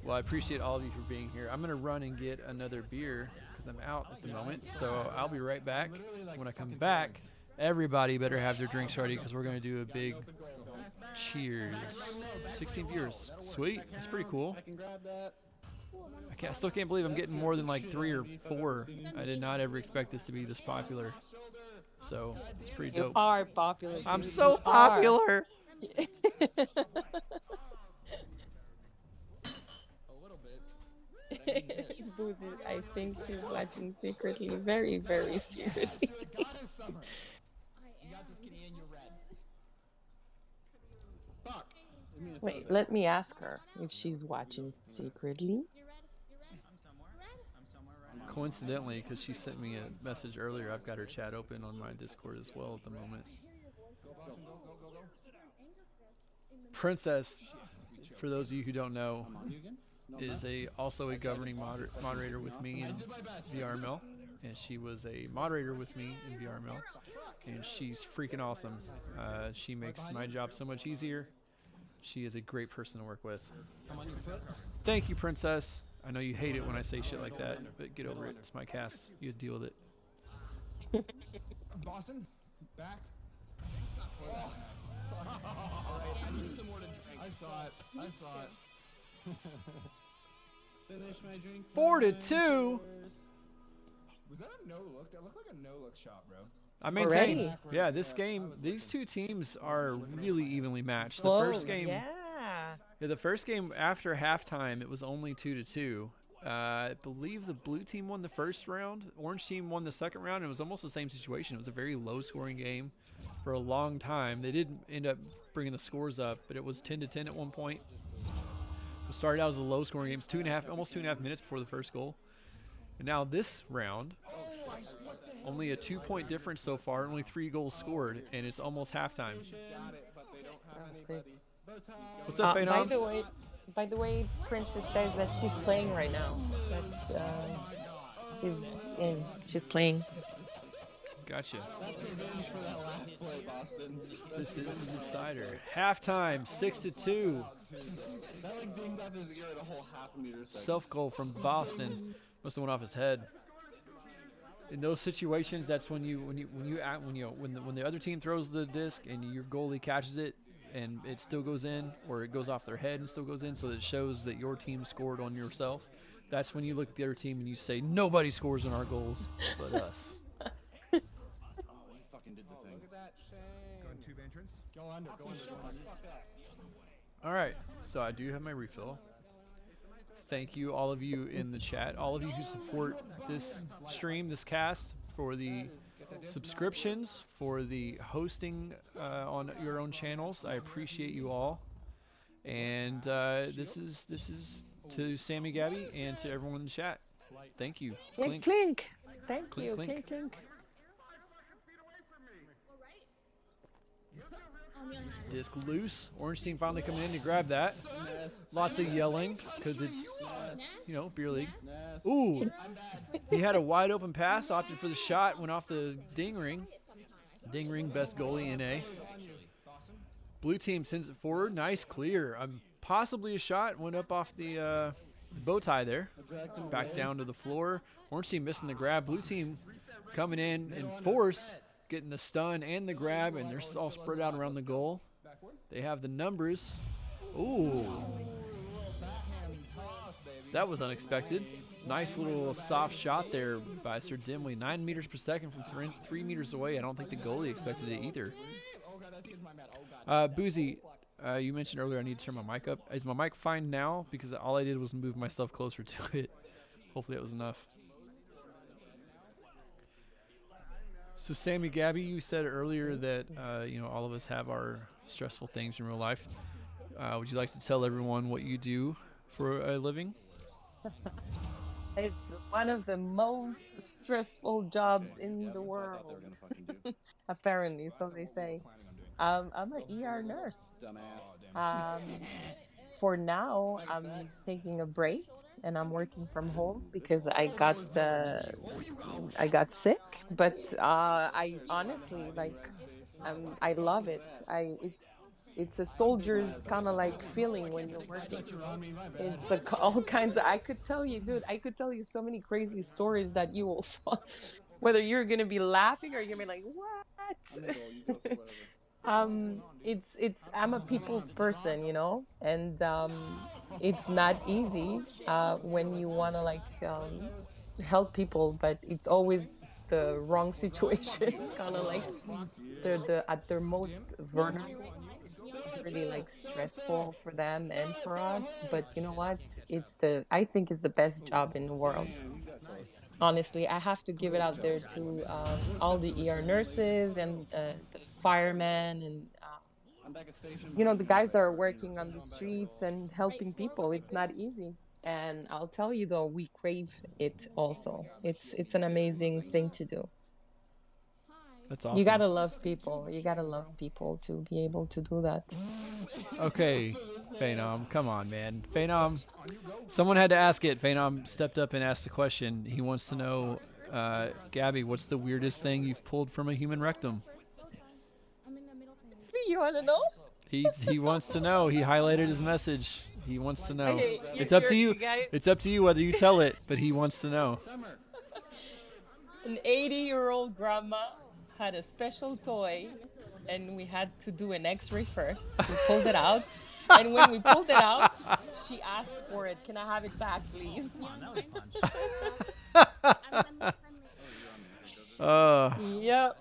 Well, I appreciate all of you for being here. I'm gonna run and get another beer because I'm out at the moment. So I'll be right back. When I come back, everybody better have their drinks ready because we're gonna do a big cheers. 16 viewers. Sweet. That's pretty cool. I can grab that. I still can't believe I'm getting more than like 3 or 4. I did not ever expect this to be this popular. So it's pretty You dope. are popular. I'm dude. so You are. popular. Boozy, I think she's watching secretly, very, very secretly. Goddess Summer. You got this, Kitty, and you're red. Fuck. Wait, let me ask her if she's watching secretly. Coincidentally, because she sent me a message earlier, I've got her chat open on my Discord as well at the moment. Princess, for those of you who don't know, is also a governing moderator with me in VRML, and she was a moderator with me in VRML, and she's freaking awesome. She makes my job so much easier. She is a great person to work with. Thank you, Princess. I know you hate it when I say shit like that, but get over it. It's my cast. You deal with it. Boston, back. Oh. Alright, I need some more to drink. I saw it. Finish my drink. 4-2. Was that a no-look? That looked like a no-look shot, bro. I maintain. Yeah, this game, these two teams are really evenly matched. The first game, the first game after halftime, it was only 2-2. I believe the blue team won the first round, orange team won the second round. It was almost the same situation. It was a very low-scoring game for a long time. They did end up bringing the scores up, but it was 10-10 at one point. It started out as a low-scoring game. It was almost 2.5 minutes before the first goal. And now this round, only a 2-point difference so far, only 3 goals scored, and it's almost halftime. That's great. What's up, Phenom? By the way, Princess says that she's playing right now. She's playing. Gotcha. That's revenge for that last play, Boston. This is the decider. Halftime, 6-2. That like dinged off his ear at a whole half a meter second. Self goal from Boston. Must have went off his head. In those situations, that's when the other team throws the disc and your goalie catches it and it still goes in, or it goes off their head and still goes in, so that it shows that your team scored on yourself. That's when you look at the other team and you say, nobody scores on our goals but us. Oh, he fucking did the thing. Look at that shame. Go in tube entrance. Go under. All right, so I do have my refill. Thank you, all of you in the chat, all of you who support this stream, this cast, for the subscriptions, for the hosting on your own channels. I appreciate you all. And this is to Samigaby and to everyone in the chat. Thank you. Clink, clink. Thank Clink, you. clink. Clink, clink. Disc loose. Orange team finally coming in to grab that. Lots of yelling because it's, beer league. Ooh, he had a wide open pass, opted for the shot, went off the ding ring. Ding ring, best goalie in A. Blue team sends it forward. Nice clear. Possibly a shot. Went up off the bow tie there. Back down to the floor. Orange team missing the grab. Blue team coming in force, getting the stun and the grab, and they're all spread out around the goal. They have the numbers. Ooh. That was unexpected. Nice little soft shot there by Sir Dimly. 9 meters per second from 3 meters away. I don't think the goalie expected it either. Boozy, you mentioned earlier I need to turn my mic up. Is my mic fine now? Because all I did was move myself closer to it. Hopefully that was enough. So Samigaby, you said earlier that all of us have our stressful things in real life. Would you like to tell everyone what you do for a living? It's one of the most stressful jobs in the world. Apparently, so they say. I'm an ER nurse. For now, I'm taking a break and I'm working from home because I got sick. But I honestly I love it. It's a soldier's kind of like feeling when you're working. It's all kinds of. I could tell you, dude. I could tell you so many crazy stories that you will, whether you're gonna be laughing or you're gonna be like, what? I'm a people's person, and it's not easy when you want to help people, but it's always the wrong situations, kind of like they're at their most vulnerable. really like stressful for them and for us. But you know what? I think it's the best job in the world. Honestly, I have to give it out there to all the ER nurses and the firemen and the guys that are working on the streets and helping people. It's not easy. And I'll tell you though, we crave it also. It's an amazing thing to do. That's awesome. You gotta love people. You gotta love people to be able to do that. Okay, Phenom, come on, man. Phenom, someone had to ask it. Phenom stepped up and asked the question. He wants to know, Gabby, what's the weirdest thing you've pulled from a human rectum? See, you wanna know? He wants to know. He highlighted his message. He wants to know. Okay, It's up to you you. guys- It's up to you whether you tell it, but he wants to know. An 80-year-old grandma had a special toy, and we had to do an X-ray first. We pulled it out, and when we pulled it out, she asked for it. Can I have it back, please? Yep.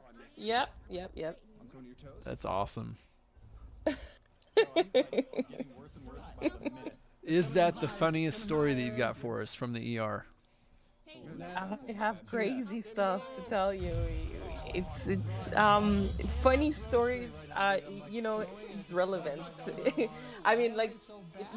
That's awesome. Is that the funniest story that you've got for us from the ER? I have crazy stuff to tell you. It's funny stories. It's relevant. I mean, like,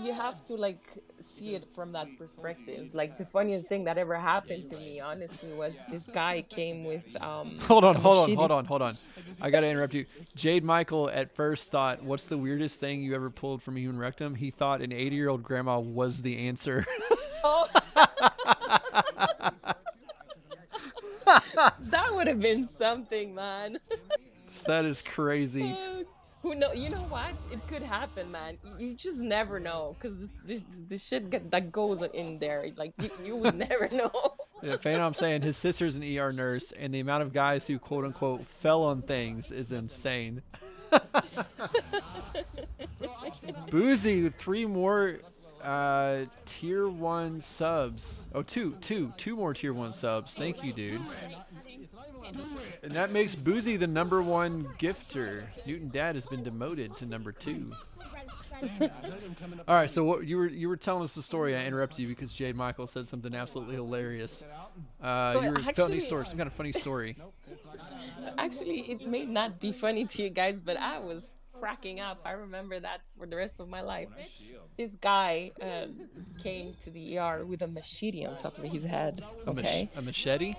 you have to like see it from that perspective. Like, the funniest thing that ever happened to me, honestly, was this guy came with Hold on. I gotta interrupt you. Jade Michael at first thought, "What's the weirdest thing you ever pulled from a human rectum?" He thought an 80-year-old grandma was the answer. Oh. That would have been something, man. That is crazy. Who know? You know what? It could happen, man. You just never know, because this shit that goes in there, like you would never know. Yeah, Phenom saying his sister's an ER nurse, and the amount of guys who quote unquote fell on things is insane. Boozy with 3 more tier 1 subs. Oh, two more tier 1 subs. Thank you, dude. And that makes Boozy the #1 gifter. Newton Dad has been demoted to #2. All right, so what you were telling us the story. I interrupted you because Jade Michael said something absolutely hilarious. You were telling me some kind of funny story. Actually, it may not be funny to you guys, but I was cracking up. I remember that for the rest of my life. This guy came to the ER with a machete on top of his head. Okay. A machete?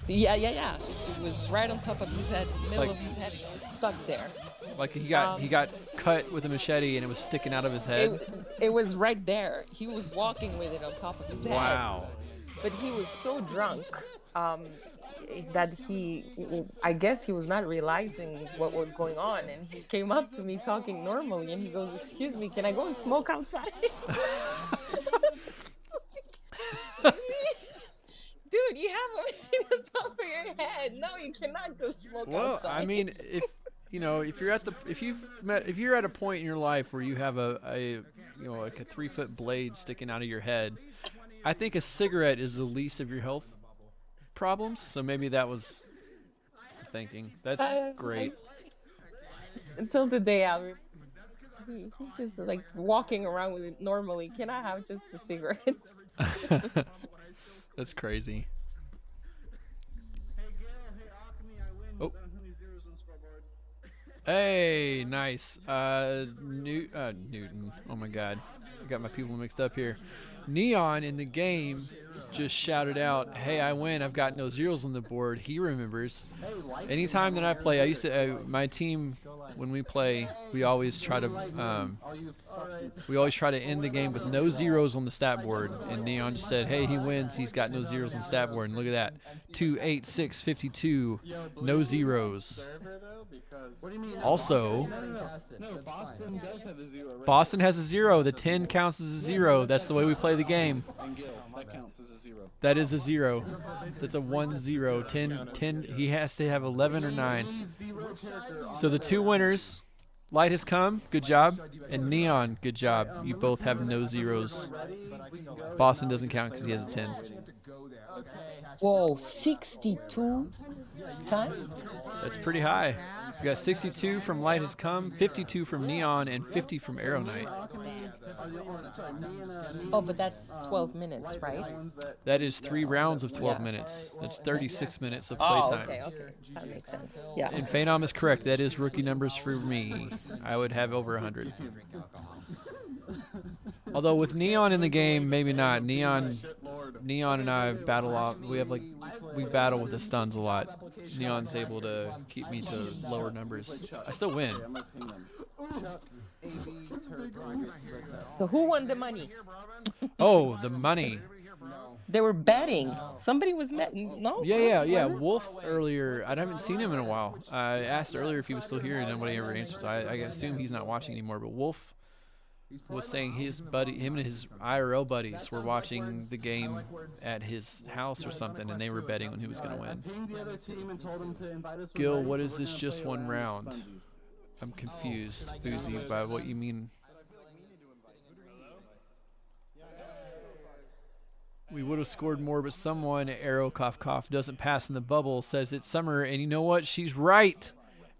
Yeah. It was right on top of his head, in the middle of his head. It was stuck there. Like he got cut with a machete and it was sticking out of his head. It was right there. He was walking with it on top of his head. Wow. But he was so drunk that I guess he was not realizing what was going on, and he came up to me talking normally, and he goes, "Excuse me, can I go and smoke outside?" Dude, you have a machine on top of your head. No, you cannot go smoke outside. Well, I mean, if you're at a point in your life where you have a 3-foot blade sticking out of your head, I think a cigarette is the least of your health problems. So maybe that was the thinking. That's great. Until today, he's just like walking around with it normally. Can I have just a cigarette? That's crazy. Oh. Hey, nice. Newton. Oh my God, I got my people mixed up here. Neon in the game just shouted out, "Hey, I win. I've got no zeros on the board." He remembers. Anytime that I play, I used to my team when we play, we always try to end the game with no zeros on the stat board. And Neon just said, "Hey, he wins. He's got no zeros on the stat board." And look at that, 2, 8, 6, 52, no zeros. What do you mean? Also, No, Boston does have a 0. Right? Boston has a 0. The 10 counts as a 0. That's the way we play the game. And Gil, that counts as a 0. That is a 0. That's a 1-0. 10. He has to have 11 or 9. So the 2 winners, Light has come, good job, and Neon, good job. You both have no zeros. Boston doesn't count because he has a 10. Whoa, 62 stuns? That's pretty high. We got 62 from Light Has Come, 52 from Neon, and 50 from Arrow Knight. Oh, but that's 12 minutes, right? That is 3 rounds of 12 minutes. That's 36 minutes of Oh, playtime. okay. That makes sense. Yeah. And Phenom is correct. That is rookie numbers for me. I would have over 100. Although with Neon in the game, maybe not. Neon and I battle off. We battle with the stuns a lot. Neon's able to keep me to lower numbers. I still win. So who won the money? Oh, the money. They were betting. Somebody was betting. No? Yeah. Wolf earlier. I haven't seen him in a while. I asked earlier if he was still here, and nobody ever answered. So I assume he's not watching anymore. But Wolf was saying him and his IRL buddies were watching the game at his house or something, and they were betting on who was going to win. Gil, what is this just one round? I'm confused, Boozy, by what you mean. We would have scored more, but someone, Arrow cough cough, doesn't pass in the bubble, says it's summer, and you know what? She's right.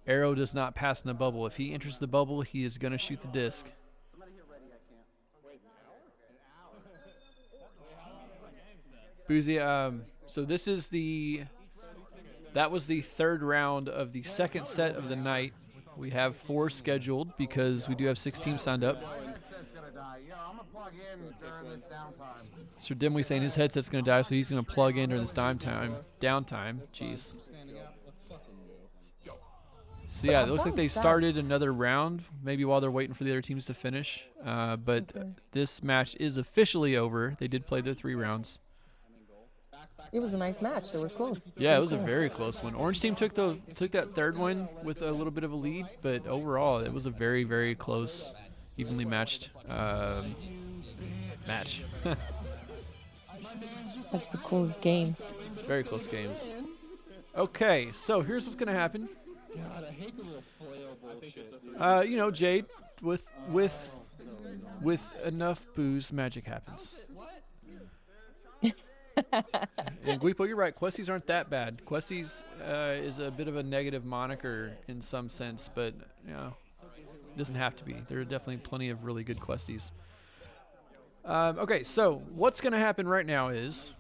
Arrow does not pass in the bubble. If he enters the bubble, he is going to shoot the disc. Boozy, so this is that was the 3rd round of the 2nd set of the night. We have 4 scheduled because we do have 6 teams signed up. So Dimwee saying his headset's going to die, so he's going to plug in during this downtime. Jeez. So yeah, it looks like they started another round, maybe while they're waiting for the other teams to finish. But this match is officially over. They did play their 3 rounds. It was a nice match. They were close. Yeah, it was a very close one. Orange team took that 3rd one with a little bit of a lead, but overall it was a very, very close, evenly matched match. That's the coolest games. Very close games. Okay, so here's what's gonna happen. God, I hate the little flail bullshit. Jade, with enough booze, magic happens. And Guipo, you're right. Questies aren't that bad. Questies is a bit of a negative moniker in some sense, but it doesn't have to be. There are definitely plenty of really good questies. Okay, so what's going to happen right now is,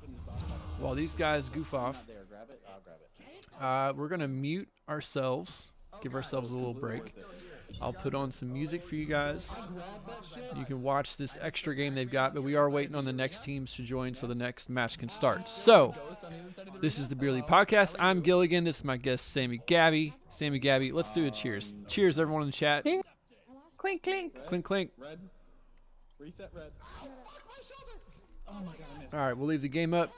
while these guys goof off, we're going to mute ourselves, give ourselves a little break. I'll put on some music for you guys. You can watch this extra game they've got, but we are waiting on the next teams to join so the next match can start. So, this is the Beer League Podcast. I'm Giligin. This is my guest, Samigaby. Samigaby, let's do a cheers. Cheers, everyone in the chat. Clink, clink. Clink, clink. Red. Reset red. Oh my God, I missed. All right, we'll leave the game up.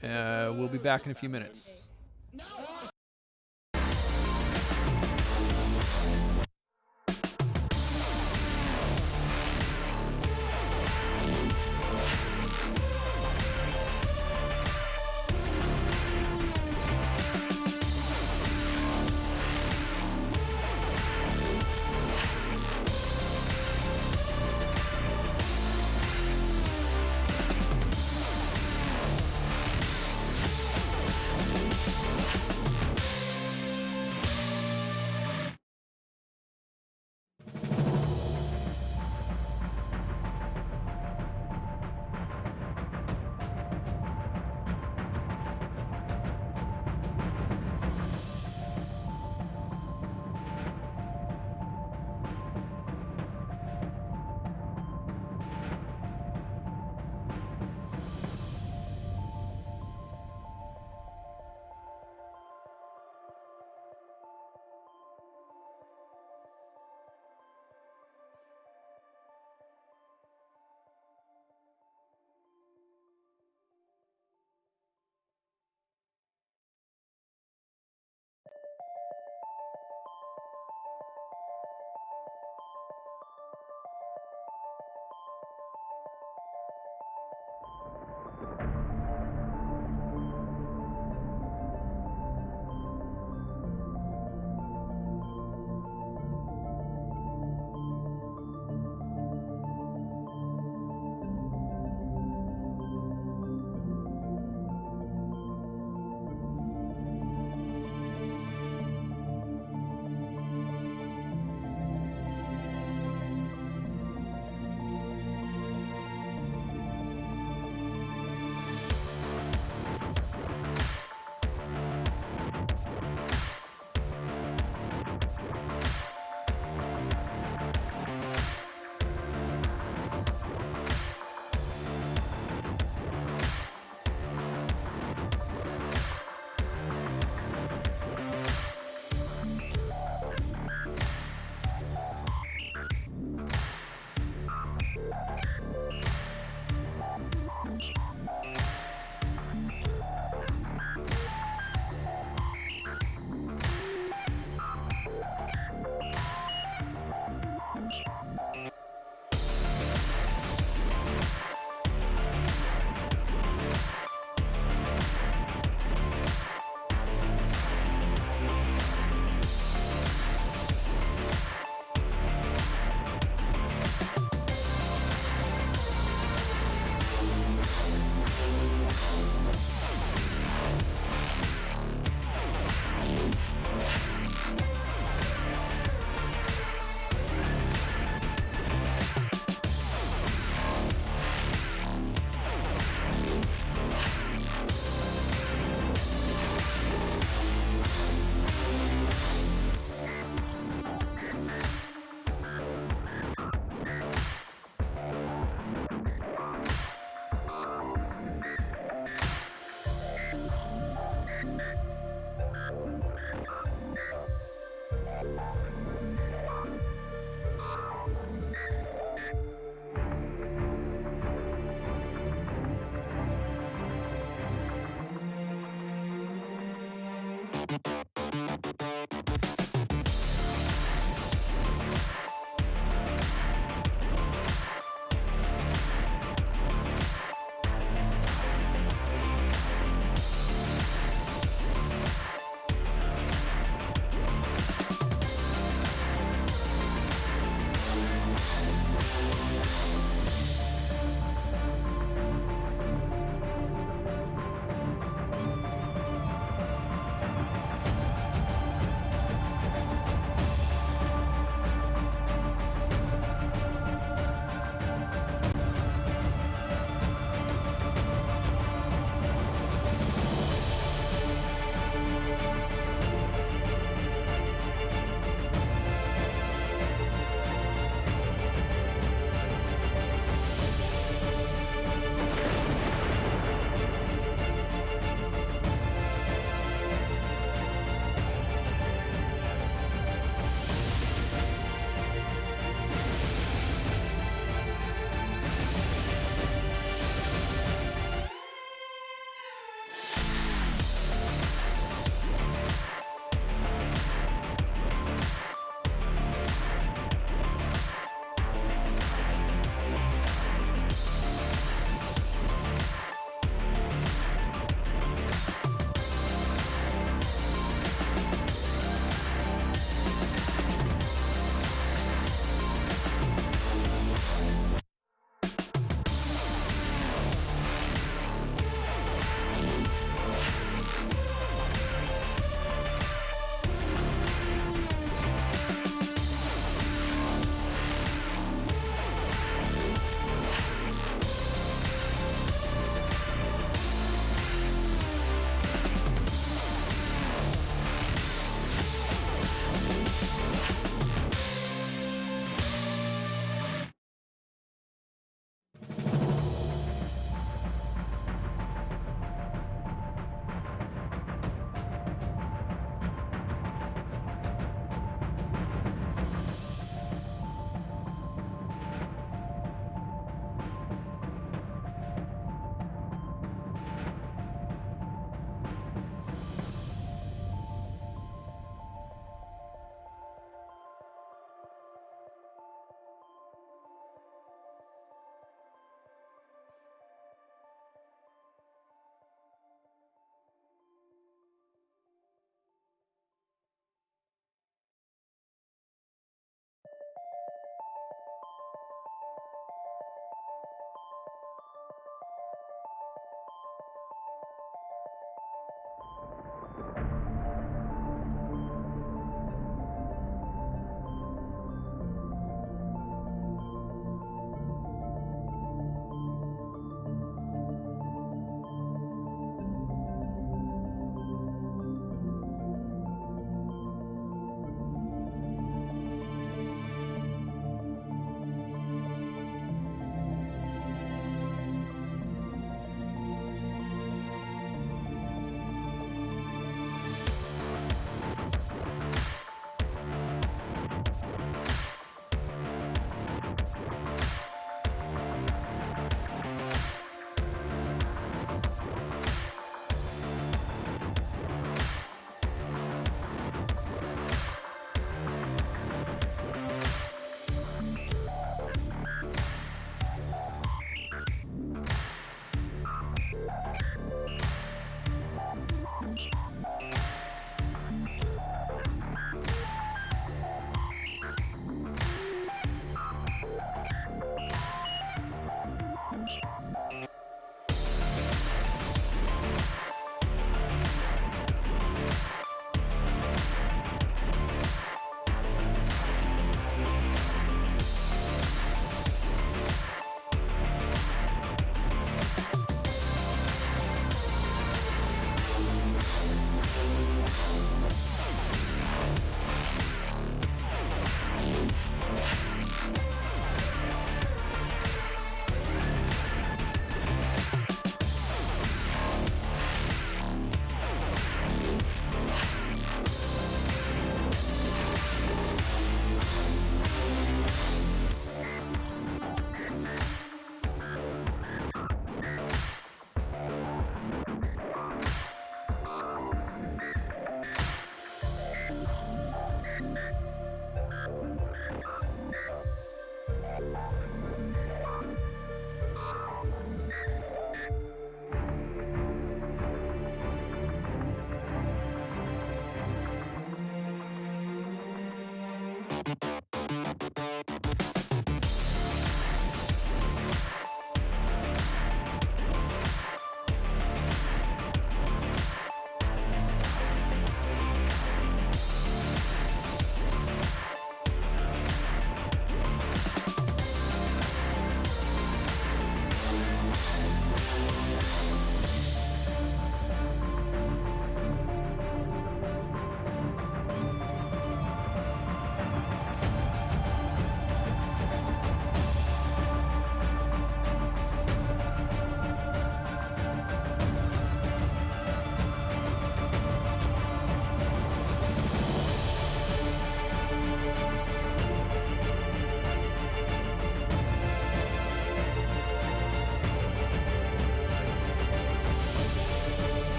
We'll be back in a few minutes.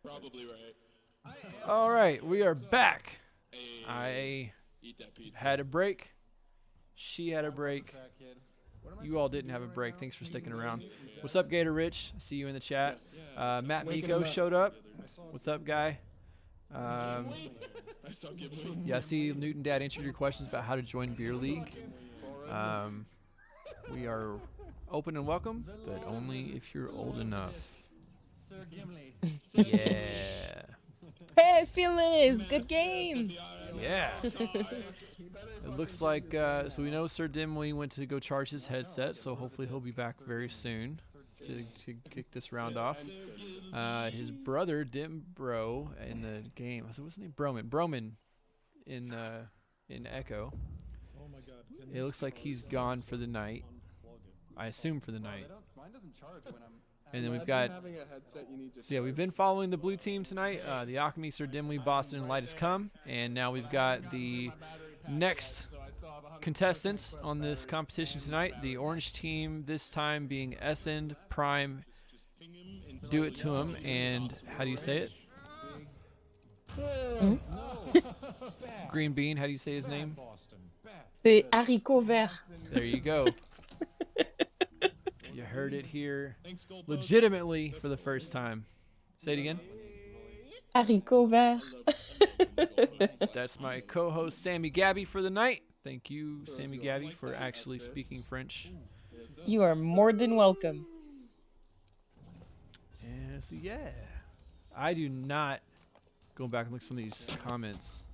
Probably right. All right, we are back. Hey, I eat that pizza. had a break. She had a break. You all didn't have a break. Thanks for sticking around. What's up, Gator Rich? I see you in the chat. Matt Miko showed up. What's up, guy? I saw Gimli. Yeah, I see Newton Dad answered your questions about how to join Beer League. We are open and welcome, but only if you're old enough. Sir Gimli. Yeah. Hey, Phyllis, good game. Yeah. It looks like, so we know Sir Dimly went to go charge his headset, so hopefully he'll be back very soon to kick this round off. His brother, Dimbro, in the game, what's his name? Broman in Echo. Oh my god. It looks like he's gone for the night. I assume for the night. Mine doesn't charge when I'm. And then we've got, having a headset you need just so yeah, we've been following the blue team tonight. The Alchemy, Sir Dimly, Boston, and Light has come. And now we've got the next contestants on this competition tonight. The orange team this time being Essend, Prime, Do It To Him, and how do you say it? Green Bean, how do you say his name? The haricot vert. There you go. You heard it here legitimately for the first time. Say it again. Haricot vert. That's my co-host Samigaby for the night. Thank you, Samigaby, for actually speaking French. You are more than welcome. Yeah, so yeah. I do not go back and look at some of these comments.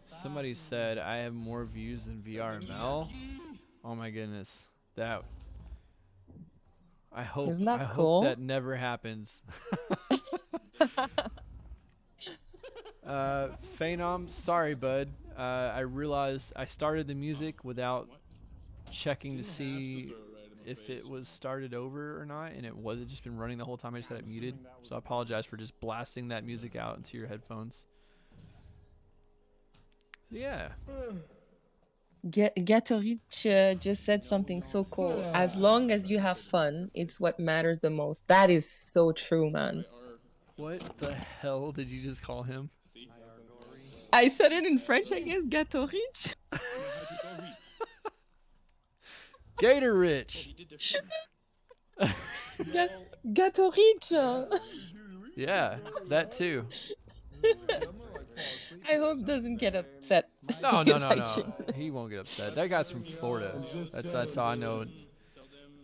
Somebody said I have more views than VRML. Oh my goodness. That I hope Isn't that I cool? hope that never happens. Phenom, sorry bud. I realized I started the music without checking to see if it was started over or not, and it wasn't. Just been running the whole time. I just had it muted, so I apologize for just blasting that music out into your headphones. So yeah. Gatorich just said something so cool. As long as you have fun, it's what matters the most. That is so true, man. What the hell did you just call him? I said it in French, I guess. Gatorich. Gator Rich. Gatorich. Yeah, that too. I hope doesn't get upset. No. if I change it. He won't get upset. That guy's from Florida. That's how I know.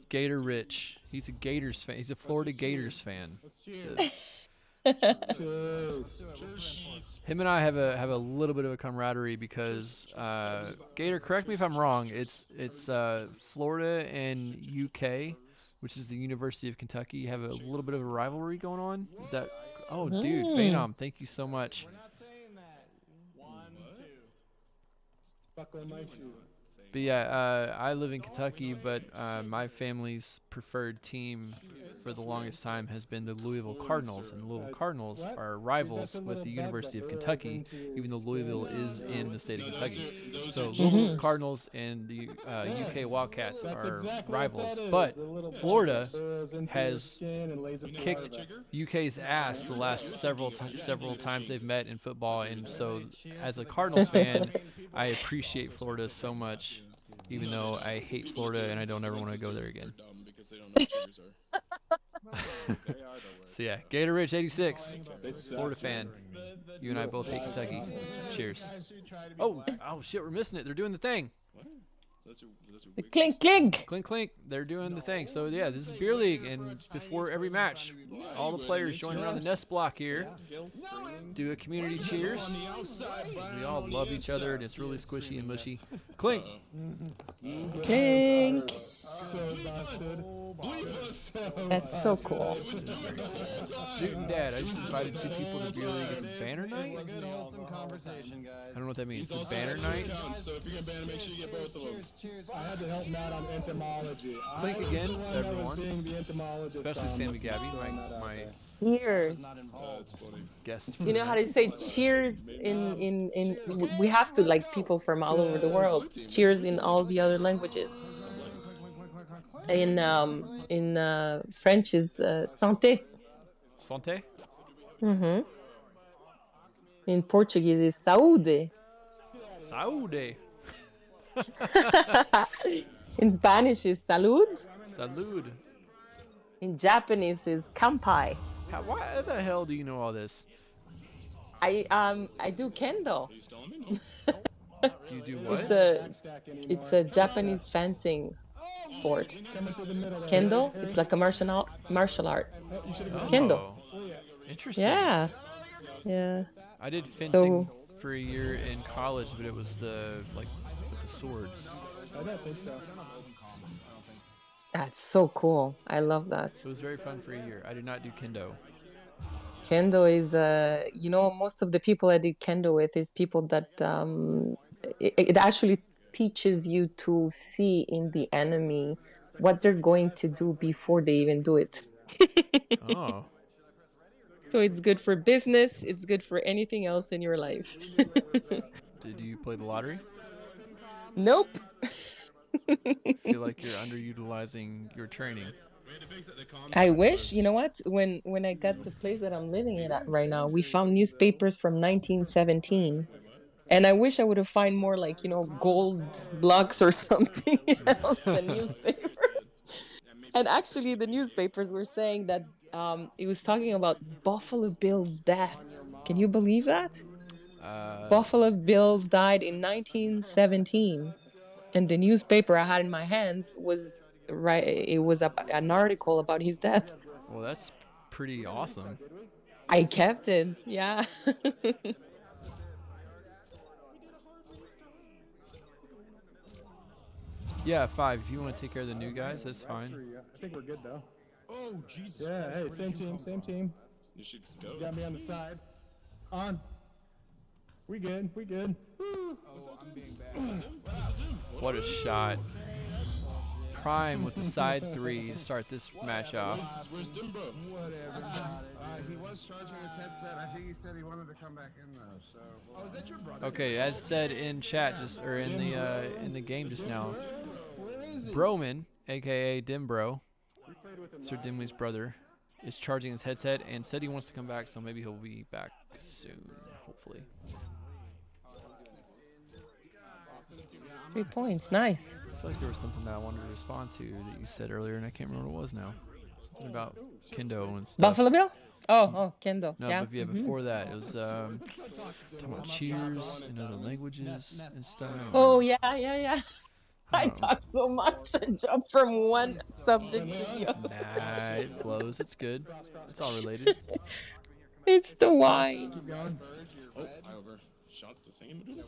Gator Rich. He's a Gators fan. He's a Florida Gators fan. Him and I have a little bit of a camaraderie because Gator, correct me if I'm wrong. It's Florida and UK, which is the University of Kentucky, have a little bit of a rivalry going on. Is that? Oh, dude, Phenom, thank you so much. We're not saying that. 1, 2. buckle my shoe. But yeah, I live in Kentucky, but my family's preferred team for the longest time has been the Louisville Cardinals, and the Louisville Cardinals are rivals with the University of Kentucky, even though Louisville is in the state of Kentucky. So Louisville Cardinals and the UK Wildcats are rivals, but Florida has kicked UK's ass the last several times they've met in football, and so as a Cardinals fan, I appreciate Florida so much. Even though I hate Florida and I don't ever want to go there again. So yeah, Gator Rich 86, Florida fan. You and I both hate Kentucky. Cheers. Oh shit, we're missing it. They're doing the thing. The clink clink. Clink clink. They're doing the thing. So yeah, this is Beer League, and before every match, all the players join around the nest block here. Do a community cheers. We all love each other, and it's really squishy and mushy. Clink. Clink. That's so cool. Dude and Dad, I just invited 2 people to Beer League. It's a banner night? Good wholesome conversation, guys. I don't know what that means. It's a banner night? So if you're gonna ban, make sure you get both of them. Cheers. I had to help Matt on entomology. Clink again to everyone, the entomologist especially on Sammy this Gabby, one. my Cheers. guest. You know how they say cheers in we have to, like, people from all over the world. Cheers in all the other languages. In French is santé. Santé? Mm-hmm. In Portuguese, is saúde. Saúde. In Spanish, is salud. Salud. In Japanese, is kampai. Why the hell do you know all this? I do kendo. Do you do what? It's a Japanese fencing sport. Kendo, it's like a martial art. Kendo. Interesting. Yeah. Yeah. I did fencing for a year in college, but it was with the swords. I don't think so. That's so cool. I love that. It was very fun for a year. I did not do kendo. Kendo is, most of the people I did kendo with is people that it actually teaches you to see in the enemy what they're going to do before they even do it. Oh. So it's good for business. It's good for anything else in your life. Did you play the lottery? Nope. I feel like you're underutilizing your training. I wish. You know what? When I got the place that I'm living in at right now, we found newspapers from 1917. And I wish I would have found more gold blocks or something else than newspapers. And actually, the newspapers were saying that it was talking about Buffalo Bill's death. Can you believe that? Buffalo Bill died in 1917. And the newspaper I had in my hands was an article about his death. Well, that's pretty awesome. I kept it. Yeah. Yeah, 5. If you want to take care of the new guys, that's fine. I think we're good though. Oh, Jesus. Yeah, hey, same team. You should go. You got me on the side. On. We good. Woo. Oh, I'm being bad. What a shot. Prime with the side 3 to start this match off. Where's Dimbo? Whatever. He was charging his headset. I think he said he wanted to come back in though. So. Oh, is that your brother? Okay, as said in chat in the game just now, Broman, aka Dimbro, Sir Dimway's brother, is charging his headset and said he wants to come back, so maybe he'll be back soon, hopefully. 3 points, nice. I feel like there was something that I wanted to respond to that you said earlier, and I can't remember what it was now. Something about kendo and stuff. Buffalo Bill? Oh, kendo. No, yeah. but yeah, before that, it was talking about cheers in other languages and stuff. Oh, yeah. I talk so much and jump from one subject to the other. Nah, it flows. It's good. It's all related. It's the wine. Keep going. Oh, I overshot the thing.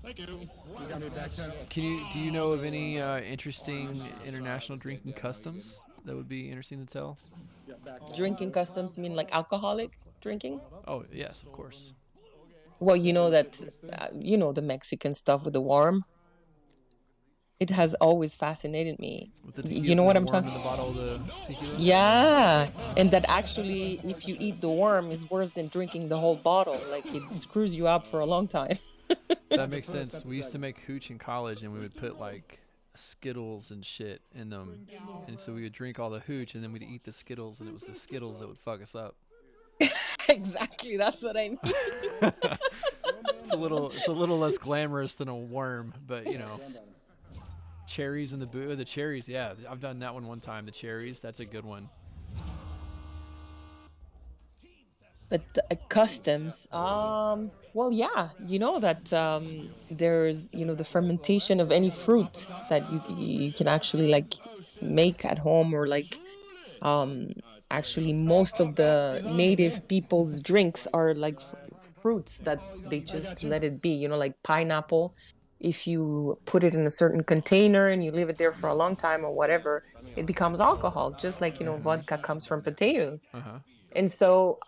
Thank you. You got me back down. Do you know of any interesting international drinking customs that would be interesting to tell? Yeah, back. Drinking customs mean like alcoholic drinking? Oh, yes, of course. Well, you know that, the Mexican stuff with the worm. It has always fascinated me. With the tequila, You know what I'm worm talking in the bottle of the tequila? Yeah, and that actually, if you eat the worm, is worse than drinking the whole bottle. Like, it screws you up for a long time. That makes sense. We used to make hooch in college, and we would put like Skittles and shit in them, and so we would drink all the hooch, and then we'd eat the Skittles, and it was the Skittles that would fuck us up. Exactly, that's what I mean. It's a little less glamorous than a worm, but cherries in the cherries. Yeah, I've done that one time. The cherries, that's a good one. But customs, well, yeah, you know that there's, the fermentation of any fruit that you can actually like make at home, or like actually most of the native people's drinks are like fruits that they just let it be, like pineapple. If you put it in a certain container and you leave it there for a long time or whatever, it becomes alcohol, just like, vodka comes from potatoes. Uh-huh. And so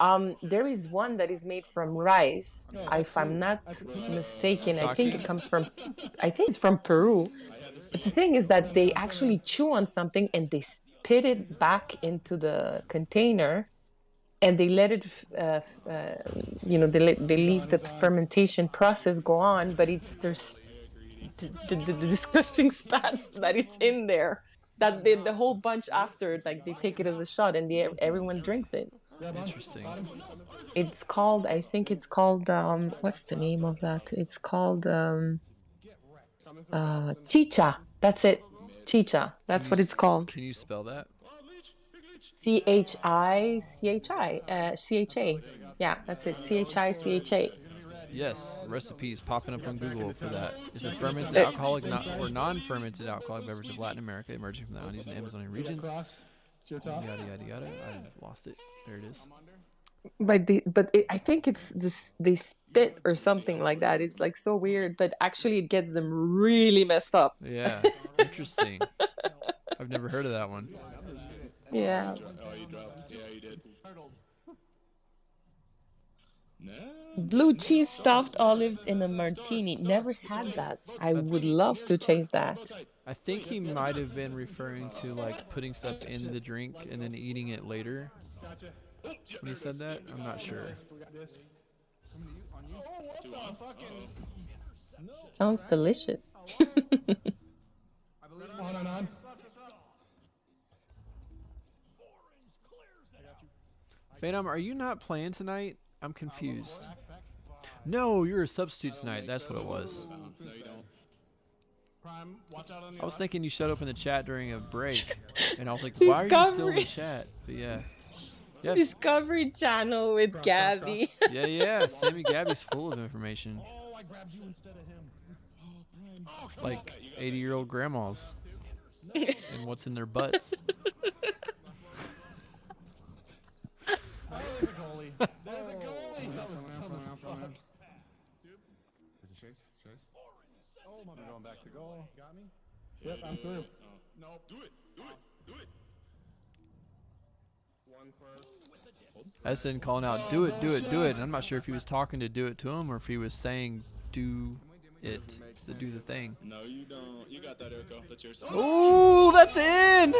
there is one that is made from rice. If I'm not mistaken, I think it's from Peru. But the thing is that they actually chew on something and they spit it back into the container, and they let it, they leave the fermentation process go on, but there's the disgusting spat that it's in there. That the whole bunch after, like, they take it as a shot and everyone drinks it. Grab on. Interesting. Got him. It's called, I think it's called, what's the name of that? It's called chicha. That's it. Chicha. That's what it's called. Can you spell that? CHICHI. CHA. Yeah, that's it. CHICHA. Yes, recipes popping up on Google for that. Is a fermented alcoholic or non-fermented alcoholic beverage of Latin America emerging from the Andes and Amazonian regions. Cross. It's your top. Yada yada yada. I lost it. There it is. But I think it's this they spit or something like that. It's like so weird, but actually it gets them really messed up. Yeah, interesting. I've never heard of that one. Yeah. Oh, you dropped. Yeah, you did. No. Blue cheese stuffed olives in a martini. Never had that. I would love to taste that. I think he might have been referring to like putting stuff in the drink and then eating it later. When he said that, I'm not sure. Sounds delicious. On. Phantom, are you not playing tonight? I'm confused. No, you're a substitute tonight. That's what it was. No, you don't. Prime, watch out on I was thinking you showed up in the chat during a break, and I was like, He's why are you still in the covering- chat? But yeah. Yes. Discovery Channel with Gabby. Yeah. Samigaby's full of information. Oh, I grabbed you instead of him. Like 80-year-old grandmas. And what's in their butts. Oh, there's a goalie. There's a goalie. That was dumb as fuck. Chase. Oh, my bad. Going back to goal. Got me? Yep, I'm through. Nope. Do it. One first. Essen calling out, do it. And I'm not sure if he was talking to do it to him or if he was saying do it, to do the thing. No, you don't. You got that, Jericho. That's yours. Ooh, that's in!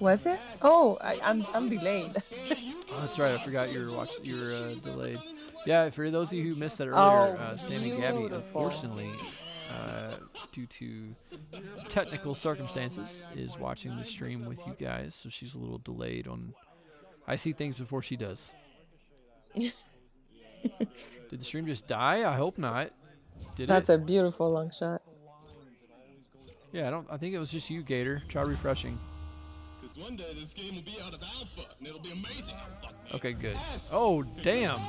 Was it? Oh, I'm delayed. Oh, that's right. I forgot you were delayed. Yeah, for those of you who missed that Oh, earlier, Samigaby, beautiful. unfortunately, due to technical circumstances, is watching the stream with you guys, so she's a little delayed on. I see things before she does. Did the stream just die? I hope not. Did That's it? a beautiful long shot. Yeah, I think it was just you, Gator. Try refreshing. Because one day this game will be out of alpha, and it'll be amazing. Okay, good. Oh, damn.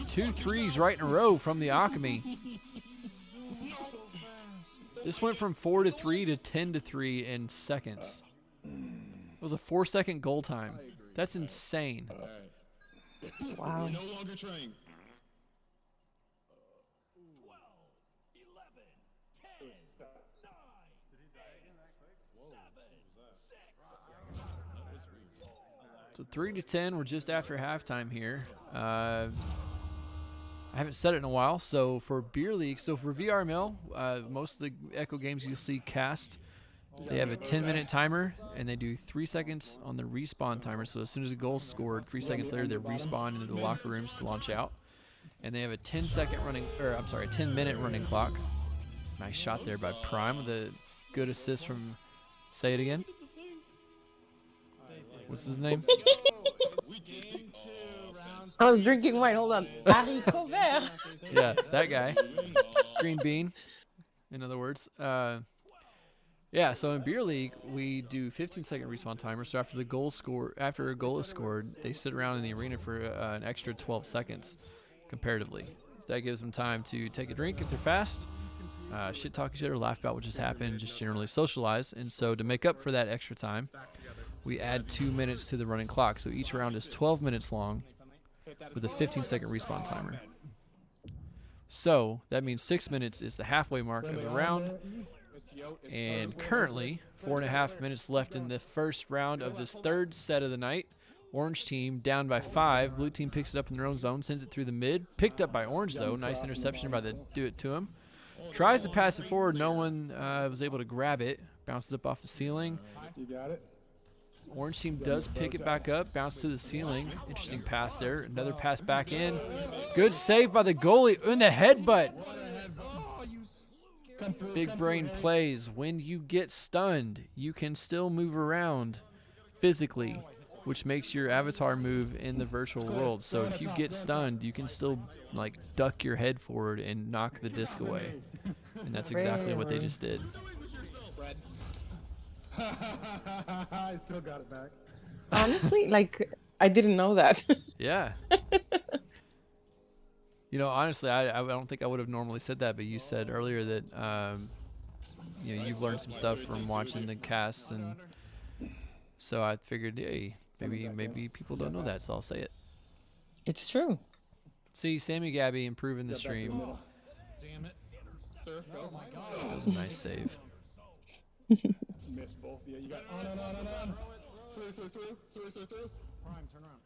2 threes right in a row from the Alchemy. This went from 4-3 to 10-3 in seconds. It was a 4-second goal time. That's insane. Wow. We're no longer trying. 3-10. We're just after halftime here. I haven't said it in a while. So for Beer League, so for VRML, most of the Echo games you'll see cast. They have a 10-minute timer, and they do 3 seconds on the respawn timer. So as soon as a goal's scored, 3 seconds later, they respawn into the locker rooms to launch out. And they have a 10-minute running clock. Nice shot there by Prime with a good assist from. Say it again. What's his name? I was drinking wine. Hold on. Haricot vert. Yeah, that guy. Green bean, in other words. Yeah, so in Beer League, we do 15-second respawn timer. So after a goal is scored, they sit around in the arena for an extra 12 seconds, comparatively. So that gives them time to take a drink if they're fast, shit talk each other, laugh about what just happened, just generally socialize. And so to make up for that extra time, we add 2 minutes to the running clock. So each round is 12 minutes long with a 15-second respawn timer. So that means 6 minutes is the halfway mark of the round. And currently, 4.5 minutes left in the first round of this third set of the night. Orange team down by 5. Blue team picks it up in their own zone, sends it through the mid. Picked up by Orange, though. Nice interception by the do it to him. Tries to pass it forward. No one was able to grab it. Bounces up off the ceiling. You got it. Orange team does pick it back up. Bounce to the ceiling. Interesting pass there. Another pass back in. Good save by the goalie in the headbutt. Big brain plays. When you get stunned, you can still move around physically. which makes your avatar move in the virtual world. So if you get stunned, you can still like duck your head forward and knock the disc away. And that's exactly what they just did. Red. I still got it back. Honestly, like I didn't know that. Yeah. You know, honestly, I don't think I would have normally said that, but you said earlier that you know, you've learned some stuff from watching the casts, and so I figured, hey, maybe people don't know that, so I'll say it. It's true. See, Samigaby improving the stream. Damn it. Sir, oh my god. That was a nice save. Missed both. Yeah, you got on. Through. Prime, turn around.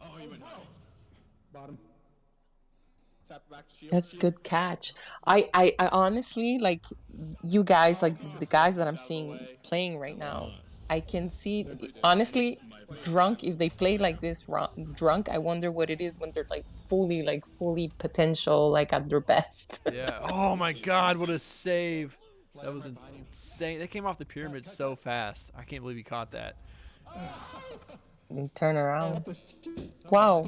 Oh, he went high. Bottom. Tap back to shield. That's good catch. I honestly, like, you guys, like the guys that I'm seeing playing right now, I can see, honestly, drunk, if they play like this drunk, I wonder what it is when they're like fully potential, like at their best. Yeah. Oh my god, what a save. That was insane. They came off the pyramid so fast. I can't believe he caught that. And turn around. Wow.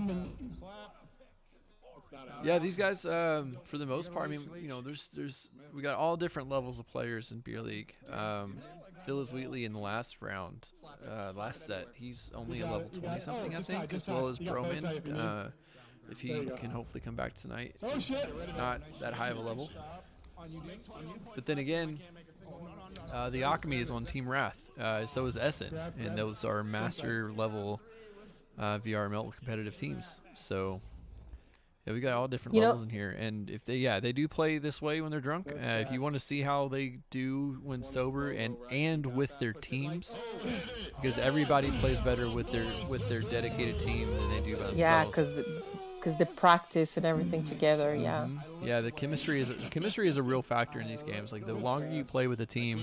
Yeah, these guys, for the most part, I mean, you know, we got all different levels of players in Beer League. Phyllis Wheatley in the last round, last set, he's only a level 20 something, I think, as well as Broman. If he can hopefully come back tonight, not that high of a level. But then again, the Alchemy is on Team Wrath. So is Essen, and those are master level VRML competitive teams. So. Yeah, we got all different levels in here, and if they do play this way when they're drunk. If you want to see how they do when sober and with their teams, because everybody plays better with their dedicated team than they do by themselves. Yeah, because the practice and everything together. Yeah. Yeah, the chemistry is a real factor in these games. Like the longer you play with a team,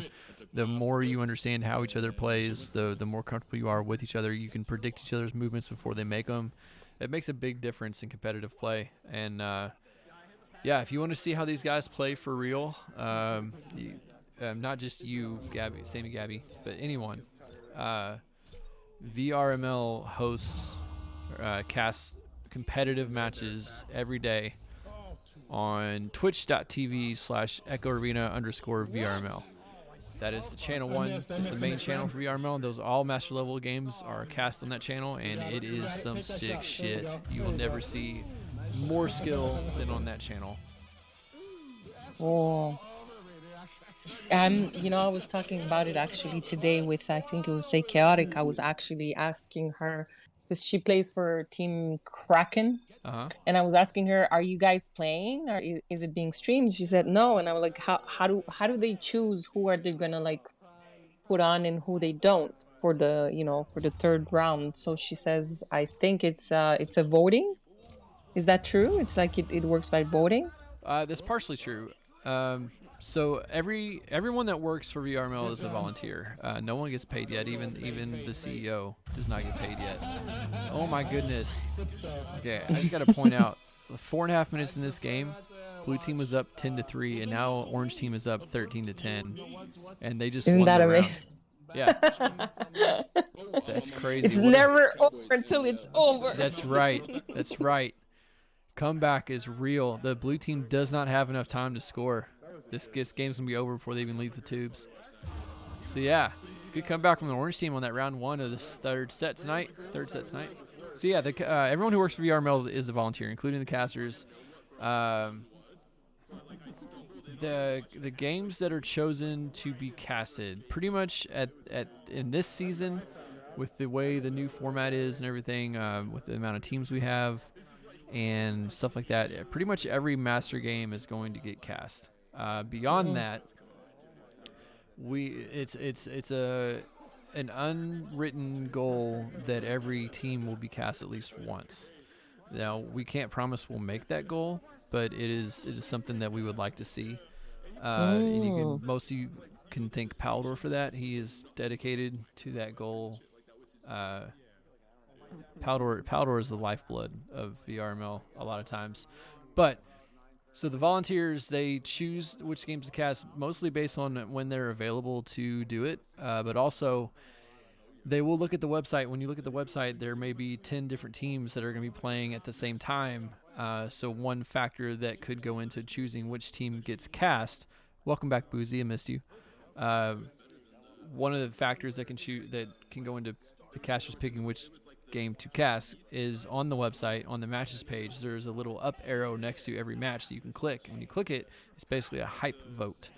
the more you understand how each other plays. The more comfortable you are with each other. You can predict each other's movements before they make them. It makes a big difference in competitive play. And, yeah, if you want to see how these guys play for real, not just you, Samigaby, but anyone, VRML hosts casts competitive matches every day on twitch.tv/echoarena_VRML. That is the channel one. It's the main channel for VRML, and those all master level games are cast on that channel, and it is some sick shit. You will never see more skill than on that channel. Oh. You know, I was talking about it actually today with, I think it was Say Chaotic. I was actually asking her, because she plays for Team Kraken. And I was asking her, are you guys playing, or is it being streamed? She said no, and I was like, how do they choose who are they gonna like put on and who they don't for the third round? So she says, I think it's a voting. Is that true? It's like it works by voting. That's partially true. So everyone that works for VRML is a volunteer. No one gets paid yet. Even the CEO does not get paid yet. Oh my goodness. Okay, I just got to point out, 4.5 minutes in this game, blue team was up 10-3, and now orange team is up 13-10, and they just Isn't won that the amazing? round. Yeah, that's crazy. It's never over until it's over. That's right. That's right. Comeback is real. The blue team does not have enough time to score. This game's going to be over before they even leave the tubes. So, yeah, good comeback from the orange team on that round one of this third set tonight. So, yeah, everyone who works for VRML is a volunteer, including the casters. The games that are chosen to be casted, pretty much in this season, with the way the new format is and everything, with the amount of teams we have and stuff like that, pretty much every master game is going to get cast. Beyond that, it's an unwritten goal that every team will be cast at least once. Now, we can't promise we'll make that goal, but it is something that we would like to see. And most of you can thank Paldor for that. He is dedicated to that goal. Paldor is the lifeblood of VRML a lot of times, but. So the volunteers, they choose which games to cast mostly based on when they're available to do it, but also They will look at the website. When you look at the website, there may be 10 different teams that are going to be playing at the same time. So one factor that could go into choosing which team gets cast. Welcome back, Boozy. I missed you. One of the factors that can go into the casters picking which game to cast is on the website, on the matches page. There's a little up arrow next to every match that you can click. And when you click it, it's basically a hype vote.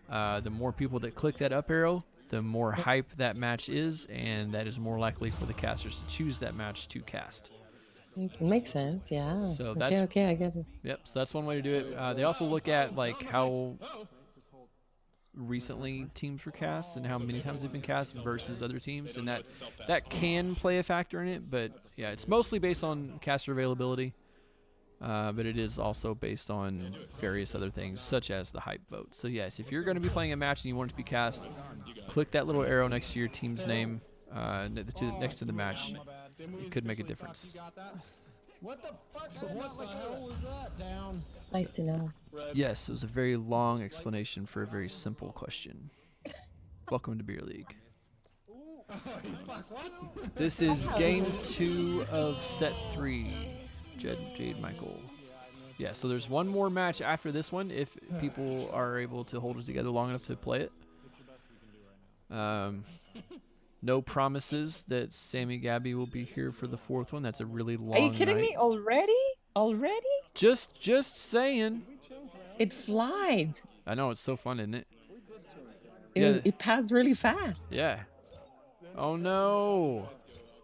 The more people that click that up arrow, the more hype that match is, and that is more likely for the casters to choose that match to cast. It makes sense, yeah. So that's okay, I get it. Yep. So that's one way to do it. They also look at like how recently teams were cast and how many times they've been cast versus other teams, and that can play a factor in it. But yeah, it's mostly based on caster availability, but it is also based on various other things such as the hype vote. So yes, if you're going to be playing a match and you want it to be cast, click that little arrow next to your team's name, next to the match. It could make a difference. What the fuck? What the hell was that? Down. It's nice to know. Yes, it was a very long explanation for a very simple question. Welcome to Beer League. This is game 2 of set 3. Jade Michael. Yeah, so there's one more match after this one if people are able to hold it together long enough to play it. No promises that Samigaby will be here for the 4th one. That's a really long Are you kidding night. me? Already? Just saying. It flied. I know, it's so fun, isn't it? It passed really fast. Yeah. Oh no.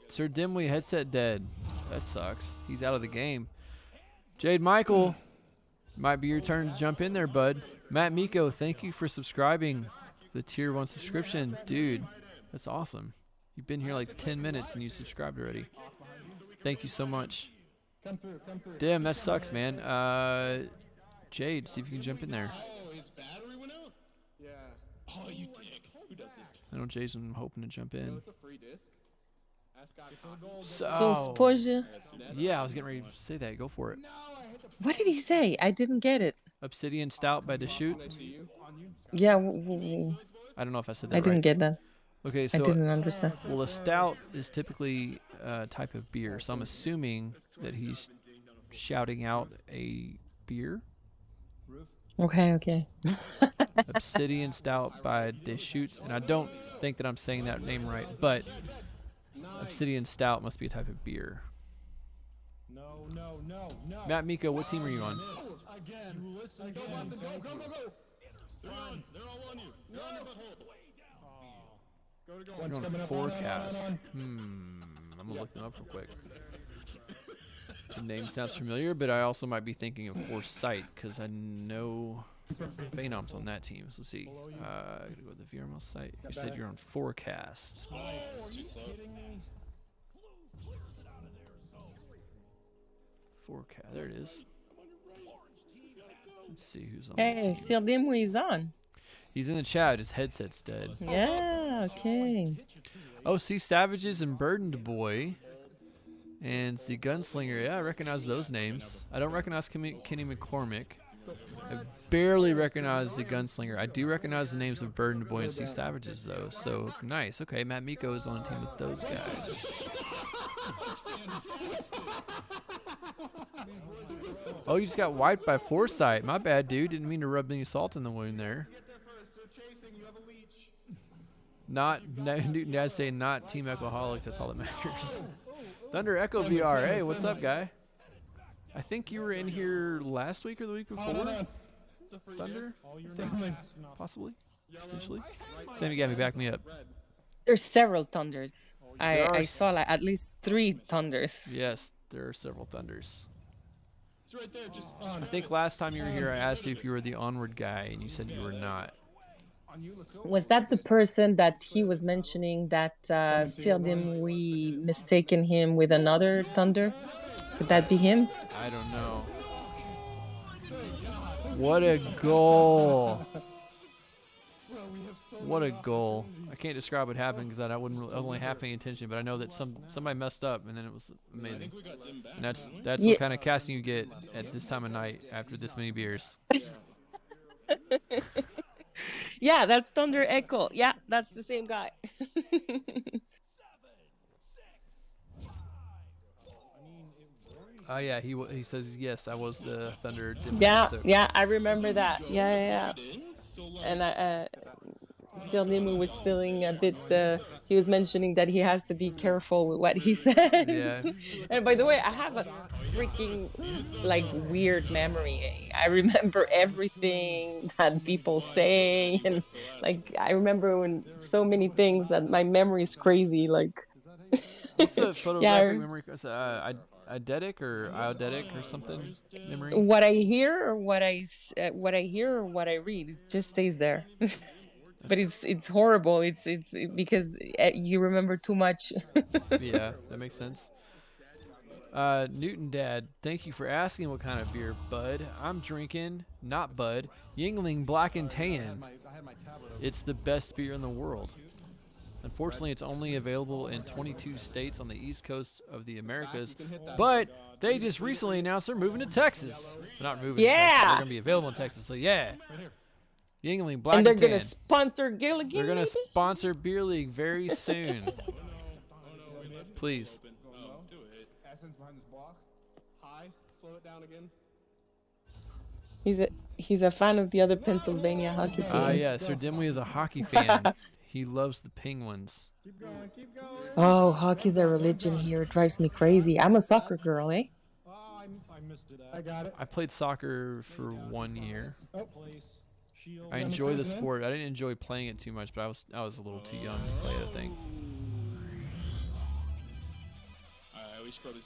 Sir Dimwee headset dead. That sucks. He's out of the game. Jade Michael, might be your turn to jump in there, bud. Matt Miko, thank you for subscribing. The tier 1 subscription. Dude, that's awesome. You've been here like 10 minutes and you subscribed already. Thank you so much. Come through. Damn, that sucks, man. Jade, see if you can jump in there. Oh, his battery went out? Yeah. Oh, you dick. Who does this? I know Jason hoping to jump in. It's a free disc. So, Spoja, yeah, I was getting ready to say that. Go for it. what did he say? I didn't get it. Obsidian Stout by Deschute. Yeah, I don't know if I said that I didn't right. get that. Okay, so I didn't understand. well, a stout is typically a type of beer, so I'm assuming that he's shouting out a beer. Okay. Obsidian Stout by Deschutes, and I don't think that I'm saying that name right, but Obsidian Stout must be a type of beer. No. Matt Miko, what team are you on? Again. You listen to him. Go. They're all on you. They're on your butthole. Go. You're on Forecast. I'm gonna look them up real quick. The name sounds familiar, but I also might be thinking of Foresight because I know Phenom's on that team. So let's see. I gotta go to the VRML site. You said you're on Forecast. Forecast. There it is. Let's see who's on. Hey, Sir Dimwee is on. He's in the chat. His headset's dead. Yeah, okay. Oh, see Savages and Burdened Boy. And see Gunslinger. Yeah, I recognize those names. I don't recognize Kenny McCormick. I barely recognize the Gunslinger. I do recognize the names of Burdened Boy and Sea Savages, though. So, nice. Okay, Matt Miko is on a team with those guys. Oh, you just got wiped by Foresight. My bad, dude. Didn't mean to rub any salt in the wound there. I'd say not Team Echoholics. That's all that matters. Thunder Echo VR. Hey, what's up, guy? I think you were in here last week or the week before. Thunder? I think. Possibly. Potentially. Samigaby, back me up. There's several thunders. I saw like at least 3 thunders. Yes, there are several Thunders. It's right there. Just I think last time you were here, I asked you if you were the Onward guy, and you said you were not. Was that the person that he was mentioning that Sirdim, we mistaken him with another thunder? Could that be him? I don't know. What a goal. What a goal. I can't describe what happened because I was only half paying attention, but I know that somebody messed up, and then it was amazing. And that's Yeah. what kind of casting you get at this time of night after this many beers. Yeah, that's Thunder Echo. Yeah, that's the same guy. Oh yeah, he says yes. I was the Thunder. Dimwit Yeah, took. yeah, I remember that. Yeah. And Sirlimu was feeling a bit. He was mentioning that he has to be careful with what he says. Yeah. And by the way, I have a freaking like weird memory. I remember everything that people say, and like I remember when so many things that my memory is crazy. Like, What's the photographic yeah, memory? Eidetic or iodetic or something memory? what I hear or what what I hear or what I read, it just stays there. But it's horrible. It's because you remember too much. Yeah, that makes sense. Newton Dad, thank you for asking what kind of beer, bud. I'm drinking, not bud, Yingling Black and Tan. It's the best beer in the world. Unfortunately, it's only available in 22 states on the east coast of the Americas, but they just recently announced they're moving to Texas. They're not moving to Texas. They're going to be available in Texas, so yeah. Yingling Black and Tan. And they're going to sponsor Giligin, They're going to sponsor Beer League very soon. Please. Essence behind this block. High. Slow it down again. He's a fan of the other Pennsylvania hockey team. Yeah, Sir Dimwit is a hockey fan. He loves the Penguins. Keep going, keep going. Oh, hockey's a religion here. It drives me crazy. I'm a soccer girl, eh? I missed it. I got it. I played soccer for 1 year. Place. Shield. I enjoy the sport. I didn't enjoy playing it too much, but I was a little too young to play it, I think.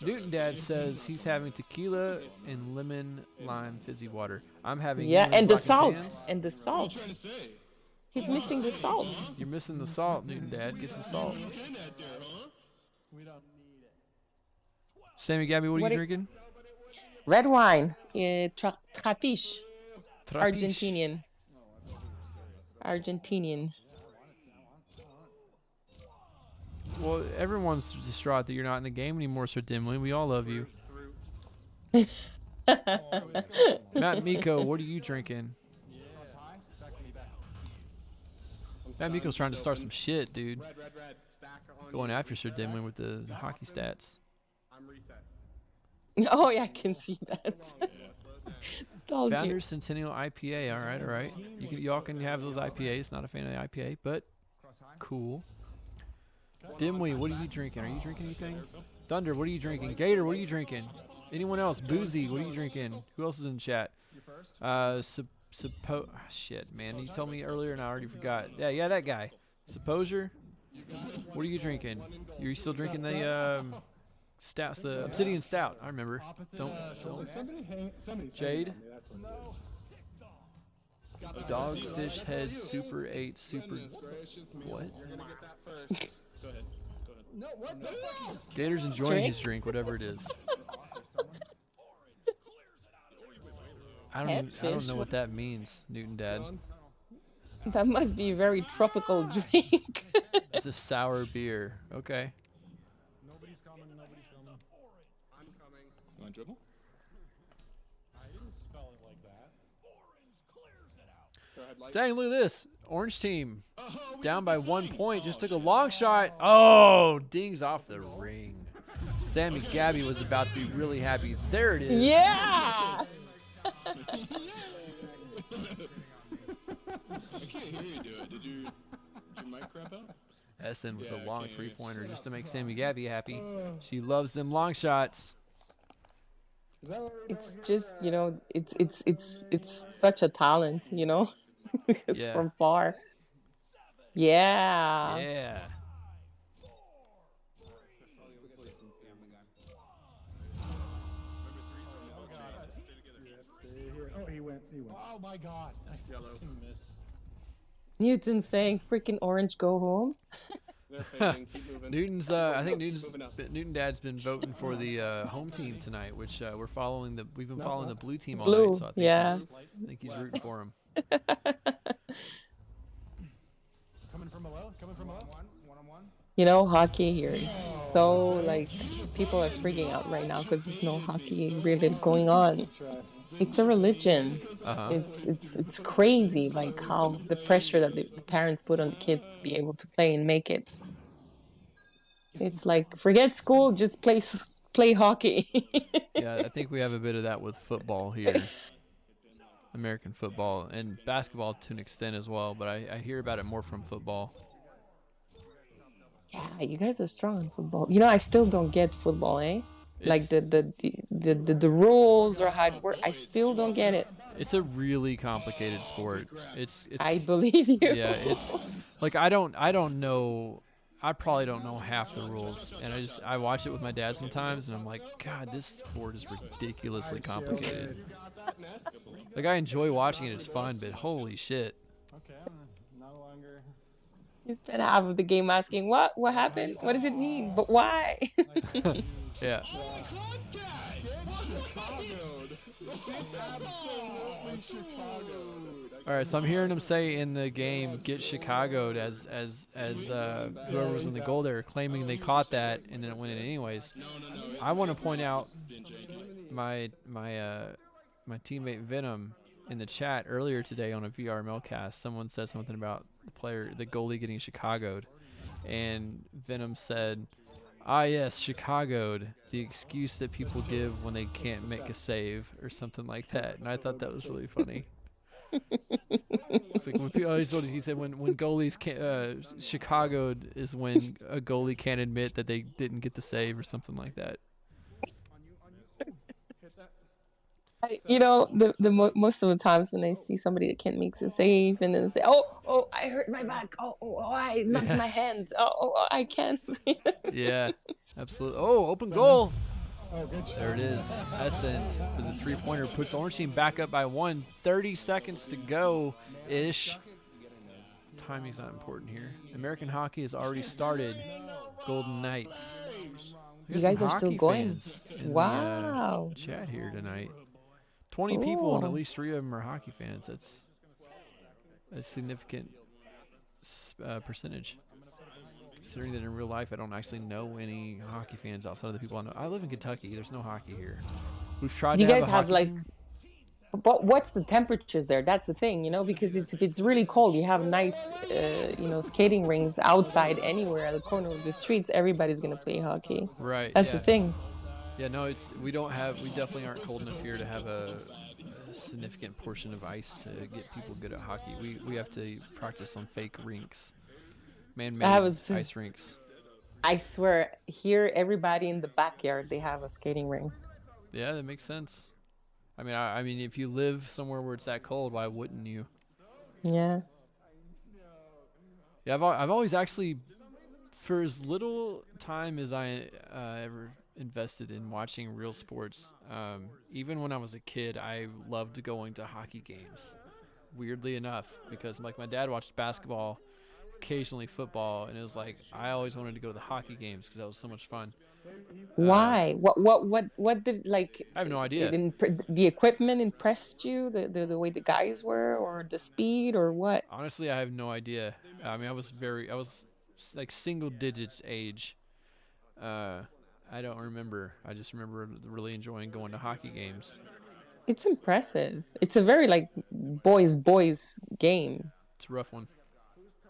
Newton Dad says he's having tequila and lemon lime fizzy water. I'm having and the Black salt. Tans. And the salt. He's missing the salt. You're missing the salt, Newton Dad. Get some salt. Samigaby, what are you drinking? Red wine. Trapiche. Trapiche. Argentinian. Well, everyone's distraught that you're not in the game anymore, Sir Dimwit. We all love you. Matt Miko, what are you drinking? Matt Miko's trying to start some shit, dude. Going after Sir Dimwit with the hockey stats. I'm reset. Oh, yeah, I can see that. Told you. Founders Centennial IPA. All right. Y'all can have those IPAs. Not a fan of the IPA, but cool. Dimwit, what are you drinking? Are you drinking anything? Thunder, what are you drinking? Gator, what are you drinking? Anyone else? Boozy, what are you drinking? Who else is in the chat? Shit, man. You told me earlier and I already forgot. Yeah, that guy. Supposure, what are you drinking? You're still drinking the stouts, the Obsidian Stout. I remember. Don't. Jade. Dogfish Head Super 8 Super. What? Go ahead. No, what the fuck? Gator's enjoying his drink, whatever it is. I don't know what that means, Newton Dad. That must be a very tropical drink. It's a sour beer. Okay. Nobody's coming. I'm coming. You want dribble? I didn't spell it like that. Go ahead, light. Dang, look at this. Orange team down by 1 point. Just took a long shot. Oh, dings off the ring. Samigaby was about to be really happy. There it is. Yeah. I can't hear you do it. Did your mic crap out? Essen with a long three-pointer just to make Samigaby happy. She loves them long shots. It's just, it's such a talent, it's from far. Yeah. Yeah. Oh, he went. Oh my god. I fucking missed. Newton saying freaking orange go home. They're fading. Keep moving. Newton's I think Newton Dad's been voting for the home team tonight, which we've been following the blue team all night, so I think he's rooting for him. Coming from below. One-on-one. Hockey here is so people are freaking out right now because there's no hockey really going on. It's a religion. It's crazy, how the pressure that the parents put on the kids to be able to play and make it. It's like, forget school, just play play hockey. Yeah, I think we have a bit of that with football here. American football and basketball to an extent as well, but I hear about it more from football. Yeah, you guys are strong in football. You know, I still don't get football, eh? Like the rules or how it works. I still don't get it. It's a really complicated sport. It's I believe you. Yeah, it's like I don't know. I probably don't know half the rules, and I watch it with my dad sometimes, and I'm like, God, this sport is ridiculously complicated. Like I enjoy watching it; it's fun, but holy shit. Okay, I'm no longer. You spent half of the game asking, what happened? What does it mean? But why? Yeah. All right, so I'm hearing him say in the game, "Get Chicago'd," as whoever was in the goal there, claiming they caught that and then it went in anyways. I want to point out my teammate Venom in the chat earlier today on a VRML cast. Someone said something about the goalie getting Chicago'd, and Venom said, "Ah, yes, Chicago'd, the excuse that people give when they can't make a save," or something like that. And I thought that was really funny. It's like when people, he said when goalies can't, Chicago'd is when a goalie can't admit that they didn't get the save or something like that. You know, most of the times when I see somebody that can't make a save and then say, oh, I hurt my back. I knocked my hand. Oh, I can't. Yeah, absolutely. Oh, open goal. Oh, good shot. There it is. Essen for the three-pointer puts the Orange team back up by 1. 30 seconds to go-ish. Timing's not important here. American hockey has already started. Golden Knights. You guys are still going. Wow. The, chat here tonight. 20 people and at least 3 of them are hockey fans. That's a significant percentage. Considering that in real life I don't actually know any hockey fans outside of the people I know. I live in Kentucky. There's no hockey here. We've tried to have a hockey. You guys have like, but what's the temperatures there? That's the thing, you know, because if it's really cold, you have nice, skating rings outside anywhere at the corner of the streets. Everybody's gonna play hockey. Right. That's the thing. Yeah, no, we definitely aren't cold enough here to have a significant portion of ice to get people good at hockey. We have to practice on fake rinks, man-made ice rinks. I swear, here everybody in the backyard they have a skating rink. Yeah, that makes sense. I mean, if you live somewhere where it's that cold, why wouldn't you? Yeah. Yeah, I've always actually, for as little time as I ever invested in watching real sports, even when I was a kid, I loved going to hockey games. Weirdly enough, because like my dad watched basketball, occasionally football, and it was like I always wanted to go to the hockey games because that was so much fun. Why? What did like? I have no idea. The equipment impressed you, the way the guys were, or the speed, or what? Honestly, I have no idea. I mean, I was like single digits age. I don't remember. I just remember really enjoying going to hockey games. It's impressive. It's a very like boys game. It's a rough one.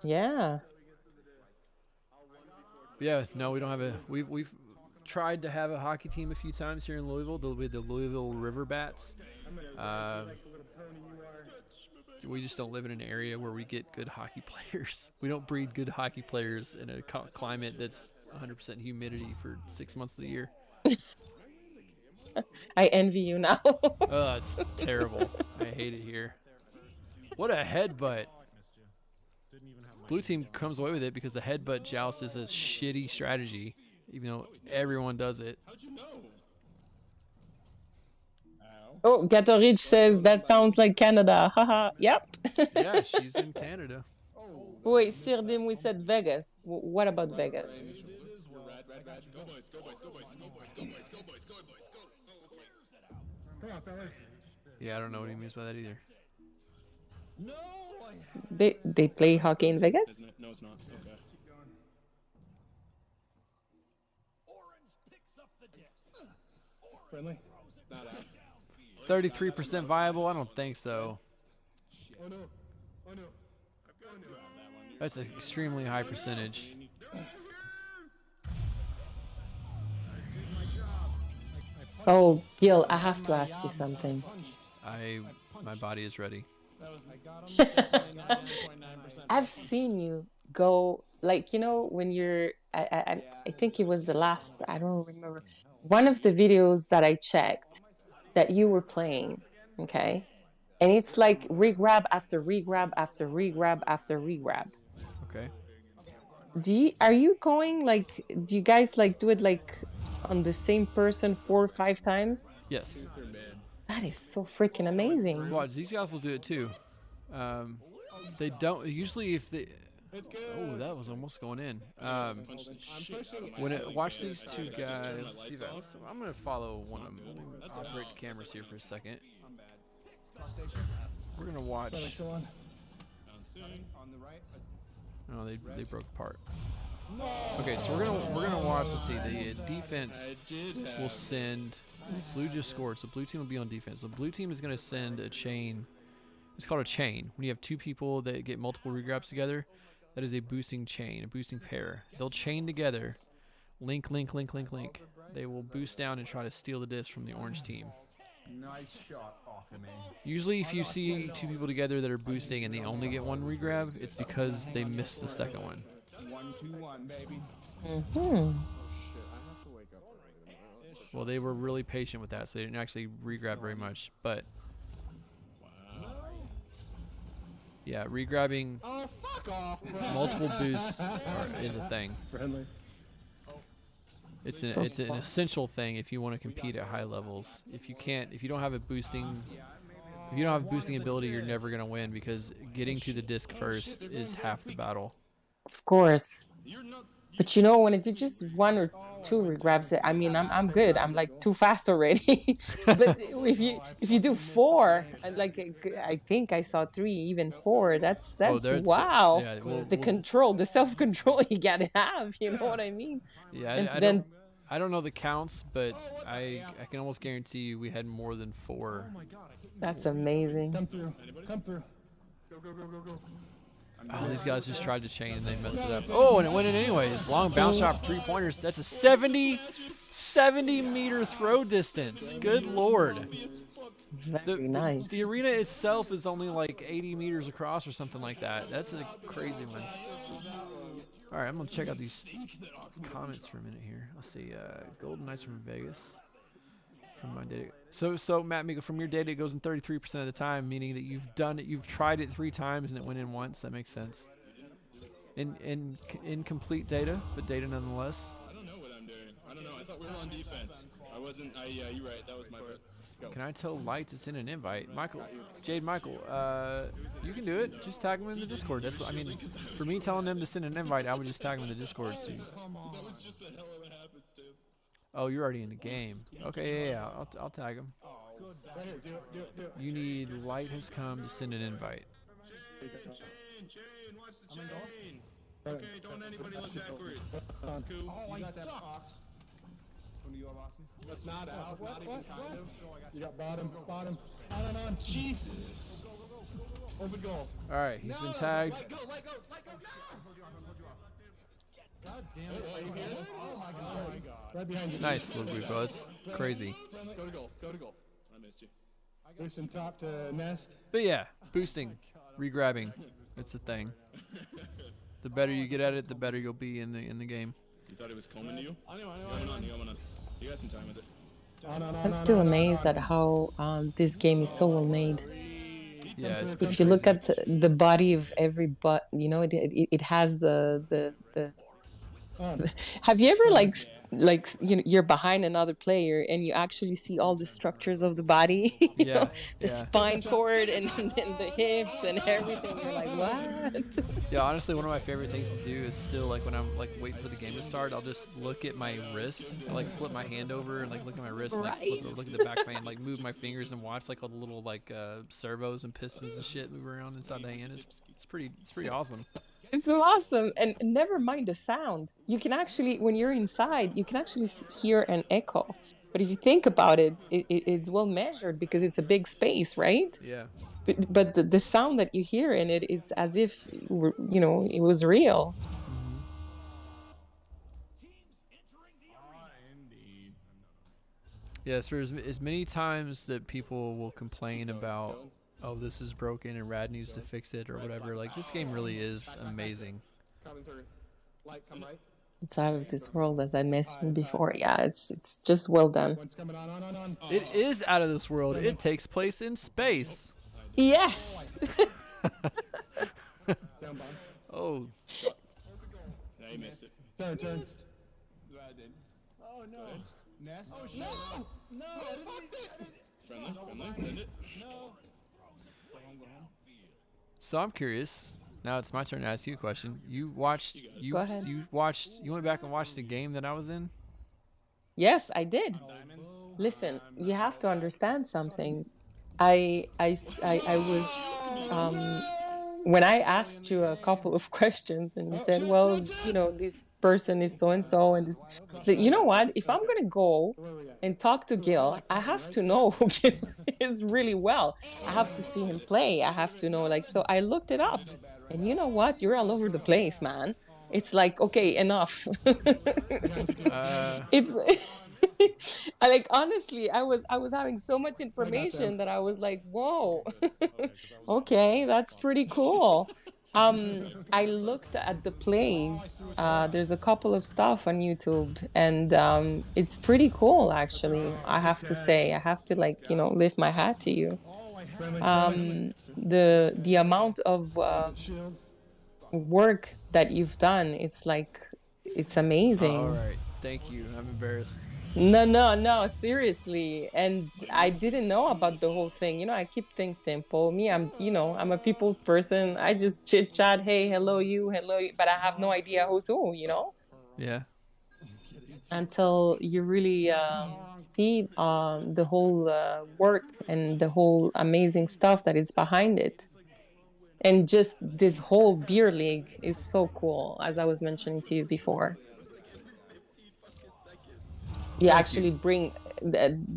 Yeah. Yeah. No, we don't have a. We've tried to have a hockey team a few times here in Louisville. There'll be the Louisville River Bats. We just don't live in an area where we get good hockey players. We don't breed good hockey players in a climate that's 100% humidity for 6 months of the year. I envy you now. Oh, it's terrible. I hate it here. What a headbutt. Blue team comes away with it because the headbutt joust is a shitty strategy, even though everyone does it. How'd you know? Oh, Gatorich says that sounds like Canada. Haha. Yep. Yeah, she's in Canada. Wait, Sirdim, we said Vegas. What about Vegas? Yeah, I don't know what he means by that either. They play hockey in Vegas? No, it's not. Okay. 33% viable? I don't think so. Oh no. Oh no. That's an extremely high percentage. Oh, Gil, I have to ask you something. My body is ready. I've seen you go, like, when you're, I think it was the last, I don't remember, one of the videos that I checked that you were playing, okay? And it's like regrab after regrab after regrab after regrab. Okay. Are you going, like, do you guys like do it like on the same person 4 or 5 times? Yes. That is so freaking amazing. Watch, these guys will do it too. They don't usually if they. Oh, that was almost going in. Watch these two guys. Let's see that. I'm gonna follow one of them. Let me operate the cameras here for a second. We're gonna watch. On the right. Oh, they broke apart. Okay, so we're gonna watch. Let's see. The defense will send. Blue just scored, so blue team will be on defense. The blue team is gonna send a chain. It's called a chain. When you have two people that get multiple regrabs together, that is a boosting chain, a boosting pair. They'll chain together, link. They will boost down and try to steal the disc from the orange team. Nice shot, Archimede. Usually, if you see two people together that are boosting and they only get one regrab, it's because they missed the second one. 1-2-1, baby. Well, they were really patient with that, so they didn't actually regrab very much. But yeah, regrabbing multiple boosts is a thing. Friendly. It's an essential thing if you want to compete at high levels. If you don't have a boosting ability, you're never gonna win because getting to the disc first is half the battle. Of course. But when it did just 1 or 2 regrabs, I mean, I'm good. I'm like too fast already. But if you do 4, like I think I saw 3, even 4. That's wow. The self-control you gotta have. You know what I mean? Yeah. I don't know the counts, but I can almost guarantee you we had more than 4. That's amazing. Come through. Go. Oh, these guys just tried to chain and they messed it up. Oh, and it went in anyways. Long bounce shot for 3-pointers. That's a 70 meter throw distance. Good lord. Very nice. The arena itself is only like 80 meters across or something like that. That's a crazy one. All right, I'm gonna check out these comments for a minute here. Let's see. Golden Knights from Vegas. From my data. So Matt Migo, from your data, it goes in 33% of the time, meaning that you've tried it 3 times and it went in once. That makes sense. Incomplete data, but data nonetheless. I don't know what I'm doing. I don't know. I thought we were on defense. I wasn't. Yeah, you're right. That was my bad. Go. Can I tell Light to send an invite? Jade Michael, you can do it. Just tag him in the Discord. For me telling them to send an invite, I would just tag him in the Discord. So That was just a hell of a happenstance. Oh, you're already in the game. Okay, yeah. I'll tag him. You need Light has come to send an invite. Chain, watch the chain. Okay, don't anybody look backwards. That's cool. Oh, you got that box. One to you, Austin. That's not out. Not even kind of. You got bottom. On. Jesus. Open goal. All right, he's been tagged. Let go. God damn it. Oh my god. Right behind you. Nice, little Rico. That's crazy. Go to goal. I missed you. Boosting top to nest. But yeah, boosting, regrabbing, it's a thing. The better you get at it, the better you'll be in the game. You thought it was coming to you? I know. You got one on. You got some time with it. I'm still amazed at how this game is so well made. Yeah, If you look at the body of every it has the Have you ever you're behind another player and you actually see all the structures of the body? The spine cord and the hips and everything. You're like, what? Yeah, honestly, one of my favorite things to do is still when I'm waiting for the game to start, I'll just look at my wrist, flip my hand over and look at my wrist, and look at the back of my hand, move my fingers and watch all the little servos and pistons and shit move around inside the hand. It's pretty awesome. It's awesome. And never mind the sound. You can actually, when you're inside, you can actually hear an echo. But if you think about it, it's well measured because it's a big space, right? Yeah. But the sound that you hear in it is as if, it was real. Yes, for as many times that people will complain about, oh, this is broken and Rad needs to fix it or whatever, like, this game really is amazing. Coming through. Light, come right. It's out of this world, as I mentioned before. Yeah, it's just well done. What's coming on. It is out of this world. It takes place in space. Yes. Down bomb. Oh, Yeah, you missed it. Turn. Oh no. Ness. Oh shit. No, I didn't. Friendly, send it. so I'm curious. Now it's my turn to ask you a question. You watched. Go ahead. You went back and watched the game that I was in. Yes, I did. Listen, you have to understand something. I was when I asked you a couple of questions and you said, well, this person is so and so, and this. You know what? If I'm gonna go and talk to Gil, I have to know who Gil is really well. I have to see him play. I have to know, so I looked it up, and you know what? You're all over the place, man. It's like, okay, enough. It's. Honestly, I was having so much information that I was like, whoa. Okay, that's pretty cool. I looked at the plays. There's a couple of stuff on YouTube, and it's pretty cool, actually. I have to say, I have to lift my hat to you. The amount of work that you've done, it's amazing. All right, thank you. I'm embarrassed. No, seriously. And I didn't know about the whole thing. I keep things simple. Me, I'm a people's person. I just chit chat. Hey, hello you, but I have no idea who's who, Yeah. Until you really see the whole work and the whole amazing stuff that is behind it. And just this whole beer league is so cool, as I was mentioning to you before. You actually bring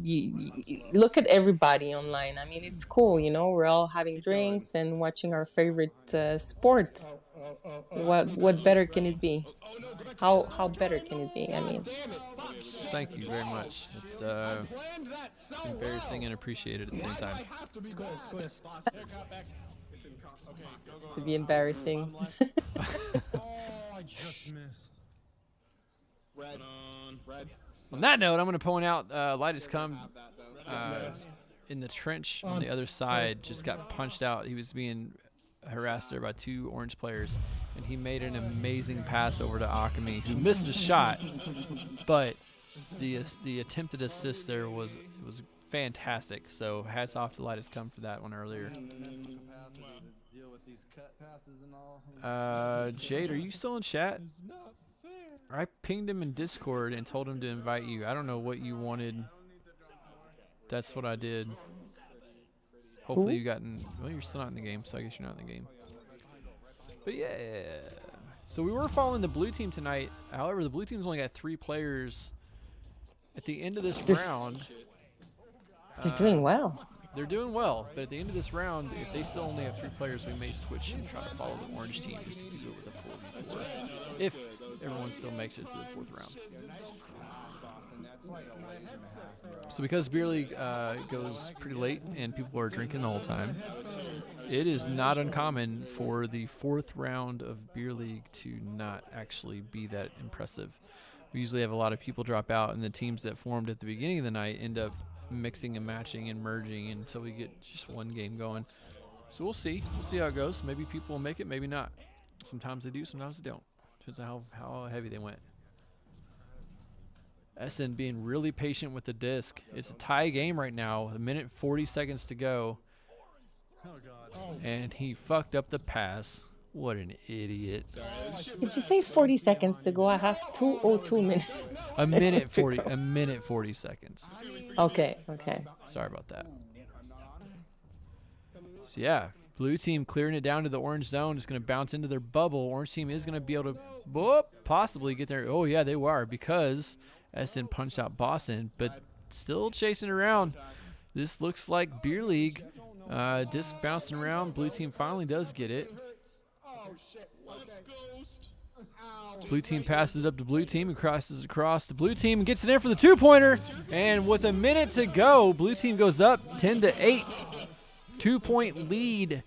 you look at everybody online. I mean, it's cool, we're all having drinks and watching our favorite sport. What better can it be? How better can it be? I mean, Thank you very much. It's embarrassing and appreciated at the same time. to be embarrassing. Oh, I just missed. Red. On that note, I'm going to point out Light has come in the trench on the other side, just got punched out. He was being harassed there by two orange players, and he made an amazing pass over to Akami, who missed a shot, but the attempted assist there was fantastic. So hats off to Light has come for that one earlier. Jade, are you still in chat? I pinged him in Discord and told him to invite you. I don't know what you wanted. That's what I did. Hopefully you got in. Well, you're still not in the game, so I guess you're not in the game. But yeah. So we were following the blue team tonight. However, the blue team's only got 3 players. At the end of this round. They're doing well. They're doing well, but at the end of this round, if they still only have 3 players, we may switch and try to follow the orange team just to do it with a 4v4. If everyone still makes it to the 4th round. So because beer league goes pretty late and people are drinking the whole time, it is not uncommon for the 4th round of beer league to not actually be that impressive. We usually have a lot of people drop out, and the teams that formed at the beginning of the night end up mixing and matching and merging until we get just one game going. So we'll see how it goes. Maybe people will make it, maybe not. Sometimes they do, sometimes they don't. Depends on how heavy they went. SN being really patient with the disc. It's a tie game right now, 1 minute 40 seconds to go. Oh, God. And he fucked up the pass. What an idiot. Did you say 40 seconds to go? I have 2:02 minutes. A minute 40 seconds. Okay. Sorry about that. So yeah, blue team clearing it down to the orange zone is going to bounce into their bubble. Orange team is going to be able to possibly get there. Oh yeah, they were, because SN punched out Boston, but still chasing around. This looks like beer league. Disc bouncing around. Blue team finally does get it. Blue team passes it up to blue team, who crosses across. The blue team gets it in for the 2-pointer. And with a minute to go, blue team goes up 10-8. 2-point lead.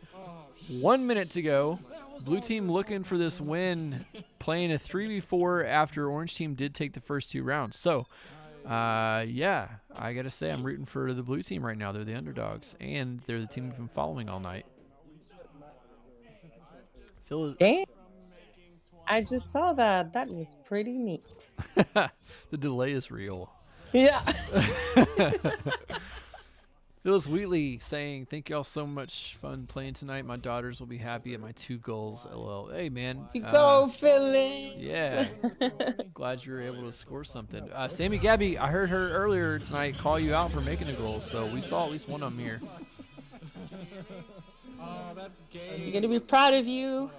1 minute to go. Blue team looking for this win, playing a 3v4 after orange team did take the first 2 rounds. So, yeah, I got to say I'm rooting for the blue team right now. They're the underdogs, and they're the team we've been following all night. Dang. I just saw that. That was pretty neat. The delay is real. Yeah. Phyllis Wheatley saying, thank you all so much. Fun playing tonight. My daughters will be happy at my 2 goals. LOL. Hey, man. Go, Phyllis. Yeah. Glad you were able to score something. Samigaby, I heard her earlier tonight call you out for making a goal, so we saw at least one of them here. Oh, that's gay. You're going to be proud of you.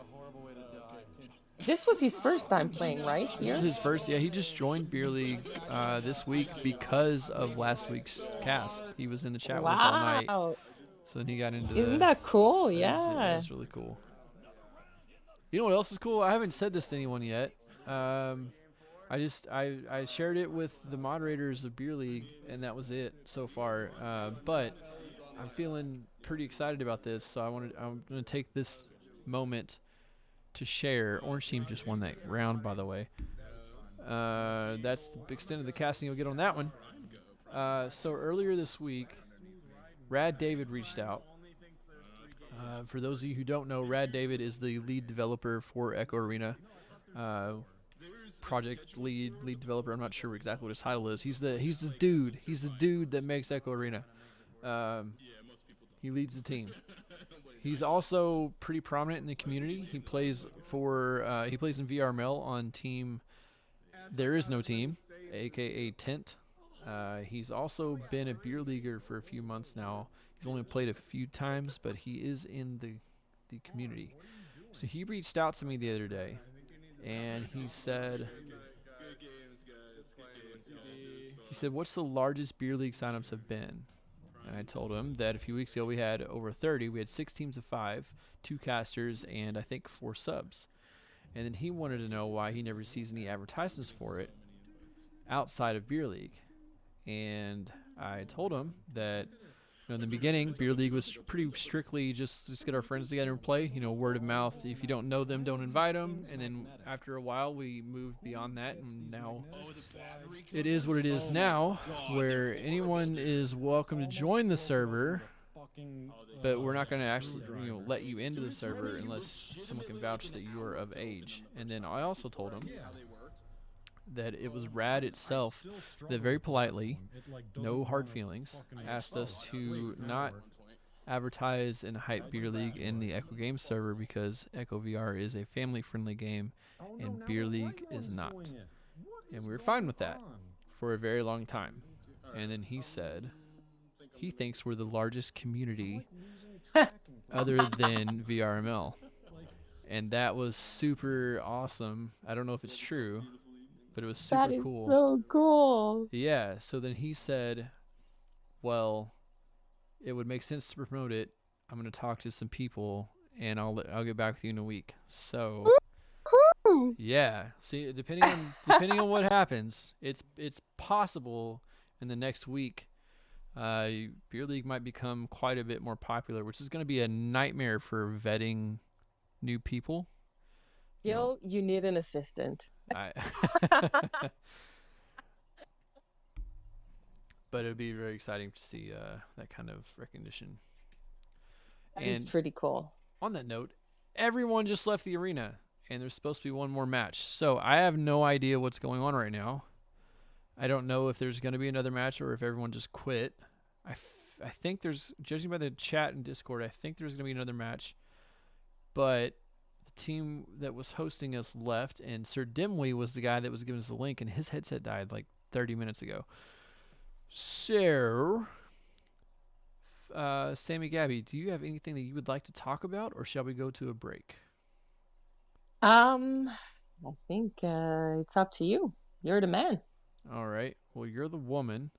This was his first time playing, right? Here? This is his first. Yeah, he just joined Beer League this week because of last week's cast. He was in the chat with us all night. So then he got into Isn't that cool? Yeah. That's really cool. You know what else is cool? I haven't said this to anyone yet. I shared it with the moderators of Beer League, and that was it so far. But I'm feeling pretty excited about this, so I'm going to take this moment to share. Orange team just won that round, by the way. That's the extent of the casting you'll get on that one. So earlier this week, Rad David reached out. For those of you who don't know, Rad David is the lead developer for Echo Arena. Project lead developer. I'm not sure exactly what his title is. He's the dude. He's the dude that makes Echo Arena. He leads the team. He's also pretty prominent in the community. He plays for he plays in VRML on team There Is No Team, aka Tent. He's also been a beer leaguer for a few months now. He's only played a few times, but he is in the community. So he reached out to me the other day, and he said, what's the largest beer league signups have been? And I told him that a few weeks ago we had over 30. We had 6 teams of 5, 2 casters, and I think 4 subs. And then he wanted to know why he never sees any advertisements for it outside of Beer League. And I told him that in the beginning, Beer League was pretty strictly just get our friends together and play. Word of mouth. If you don't know them, don't invite them. And then after a while, we moved beyond that, and now it is what it is now, where anyone is welcome to join the server, but we're not going to actually let you into the server unless someone can vouch that you are of age. And then I also told him that it was Rad itself that very politely, no hard feelings, asked us to not advertise and hype Beer League in the Echo Games server because Echo VR is a family-friendly game and Beer League is not. And we were fine with that for a very long time. And then he said he thinks we're the largest community other than VRML. And that was super awesome. I don't know if it's true, but it was super cool. That is so cool. Yeah, so then he said, well, it would make sense to promote it. I'm going to talk to some people, and I'll get back with you in a week. So, yeah. See, depending on what happens, it's possible in the next week, Beer League might become quite a bit more popular, which is going to be a nightmare for vetting new people. Gil, you need an assistant. But it would be very exciting to see that kind of recognition. That is pretty cool. On that note, everyone just left the arena, and there's supposed to be one more match. So I have no idea what's going on right now. I don't know if there's going to be another match or if everyone just quit. I think there's, judging by the chat and Discord, I think there's going to be another match. But the team that was hosting us left, and Sir Dimwee was the guy that was giving us the link, and his headset died like 30 minutes ago. So, Samigaby, do you have anything that you would like to talk about, or shall we go to a break? I think it's up to you. You're the man. All right. Well, you're the woman.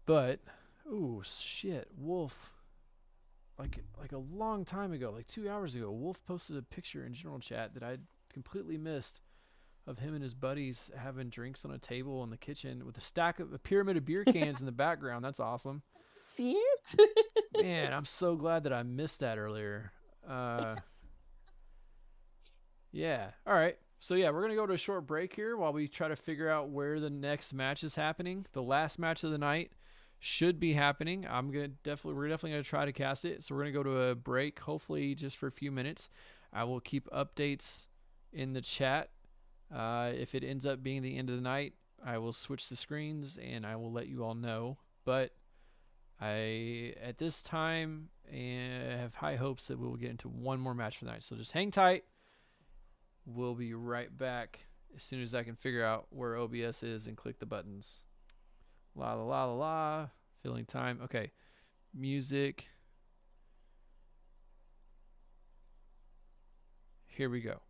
But, ooh, shit, Wolf. Like a long time ago, like 2 hours ago, Wolf posted a picture in general chat that completely missed of him and his buddies having drinks on a table in the kitchen with a pyramid of beer cans in the background. That's awesome. See it? Man, I'm so glad that I missed that earlier. Yeah. All right. So yeah, we're gonna go to a short break here while we try to figure out where the next match is happening. The last match of the night should be happening. We're definitely gonna try to cast it. So we're gonna go to a break, hopefully just for a few minutes. I will keep updates in the chat. If it ends up being the end of the night, I will switch the screens and I will let you all know. But I, at this time, have high hopes that we will get into one more match for the night. So just hang tight. We'll be right back as soon as I can figure out where OBS is and click the buttons. La la la la la. Filling time. Okay. Music. Here we go.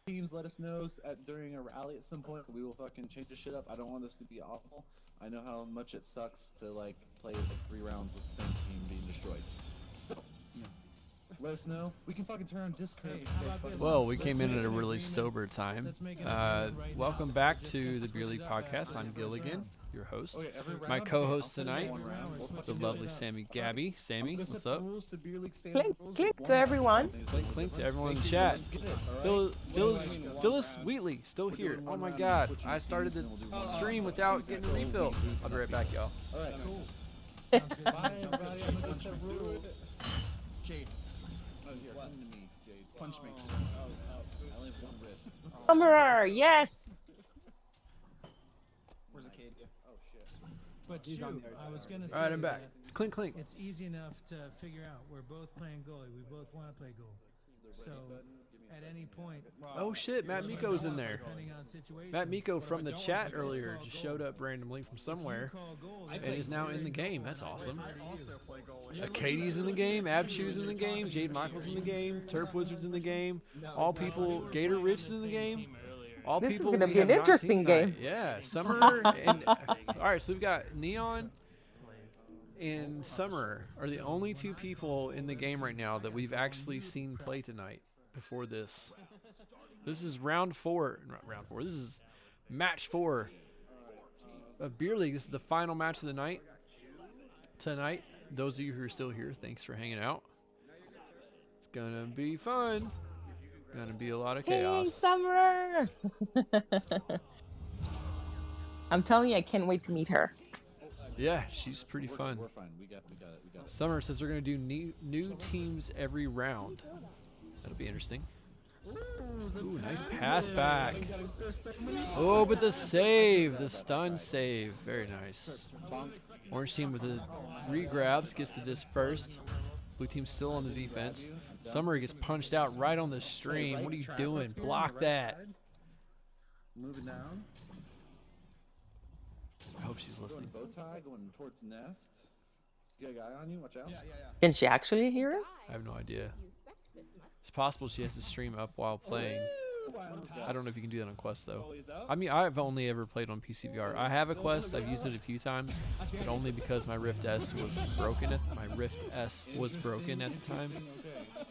Teams, let us know during a rally at some point. We will fucking change this shit up. I don't want this to be awful. I know how much it sucks to like play like 3 rounds with the same team being destroyed. So, let us know. We can fucking turn on Discord. Well, we came in at a really sober time. Welcome back to the Beer League Podcast. I'm Giligin, your host. My co-host tonight, the lovely Samigaby. Sammy, what's up? Clink, clink to everyone. Clink, clink to everyone in chat. Phyllis Wheatley, still here. Oh my God, I started the stream without getting a refill. I'll be right back, y'all. All right, cool. Jade. Oh, here, come to me, Jade. Punch me. I only have 1 wrist. Summerer, yes. Where's the kid? Oh shit. But shoot, I was gonna say. All right, I'm back. Clink, clink. It's easy enough to figure out. We're both playing goalie. We both want to play goal. So at any point. Oh shit, Matt Miko's in there. Depending on situation. Matt Miko from the chat earlier just showed up randomly from somewhere and is now in the game. That's awesome. I also play goalie. Katie's in the game, Abshu's in the game, Jade Michael's in the game, Turp Wizard's in the game, all people, Gator Rich is in the game. All This is people gonna we be have an not interesting seen tonight. game. Yeah, Summer and all right, so we've got Neon and Summer are the only 2 people in the game right now that we've actually seen play tonight before this. This is round 4, not round 4. This is match 4 of Beer League. This is the final match of the night. Tonight, those of you who are still here, thanks for hanging out. It's gonna be fun. Gonna be a lot of chaos. Hey, Summerer. I'm telling you, I can't wait to meet her. Yeah, she's pretty fun. We're fine. We got it. Summer says they're gonna do new teams every round. That'll be interesting. Ooh, nice pass back. Oh, but the save, the stun save, very nice. Orange team with the re-grabs gets the disc first. Blue team still on the defense. Summer gets punched out right on the stream. What are you doing? Block that. Moving down. I hope she's listening. Bow tie going towards nest. You got a guy on you? Watch out. Yeah. Can she actually hear us? I have no idea. It's possible she has to stream up while playing. I don't know if you can do that on Quest though. I mean, I've only ever played on PCVR. I have a Quest. I've used it a few times, but only because my Rift S was broken. My Rift S was broken at the time.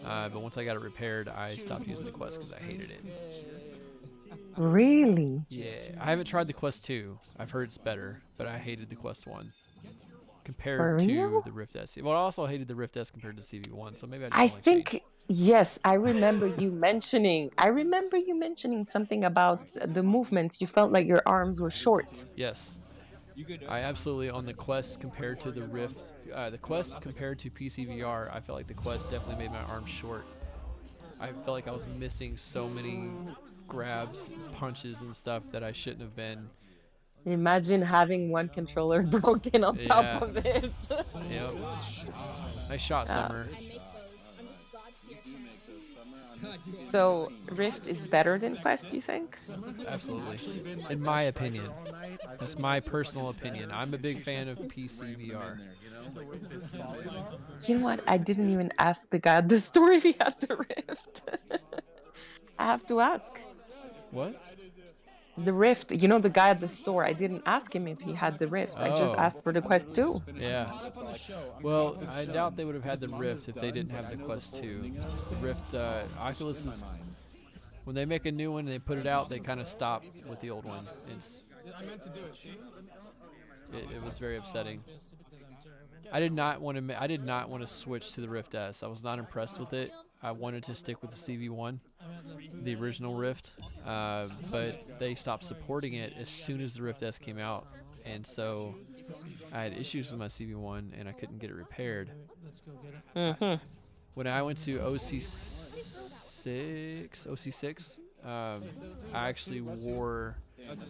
But once I got it repaired, I stopped using the Quest because I hated it. Really? Yeah, I haven't tried the Quest 2. I've heard it's better, but I hated the Quest 1 compared to the Rift S. Well, I also hated the Rift S compared to CV1, so maybe I just think yes, I remember you mentioning. I remember you mentioning something about the movements. You felt like your arms were short. Yes, I absolutely on the Quest compared to the Rift. The Quest compared to PCVR, I felt like the Quest definitely made my arms short. I felt like I was missing so many grabs, punches, and stuff that I shouldn't have been. Imagine having one controller broken on top of it. Yep. Nice shot, Summer. So Rift is better than Quest, you think? Absolutely. In my opinion. That's my personal opinion. I'm a big fan of PC VR. You know what? I didn't even ask the guy at the store if he had the Rift. I have to ask. What? The Rift, you know, the guy at the store, I didn't ask him if he had the Rift. I just asked for the Quest 2. Yeah. Well, I doubt they would have had the Rift if they didn't have the Quest 2. The Rift, Oculus is, when they make a new one and they put it out, they kind of stop with the old one. It was very upsetting. I did not want to switch to the Rift S. I was not impressed with it. I wanted to stick with the CV1, the original Rift, but they stopped supporting it as soon as the Rift S came out, and so I had issues with my CV1 and I couldn't get it repaired. When I went to OC6, I actually wore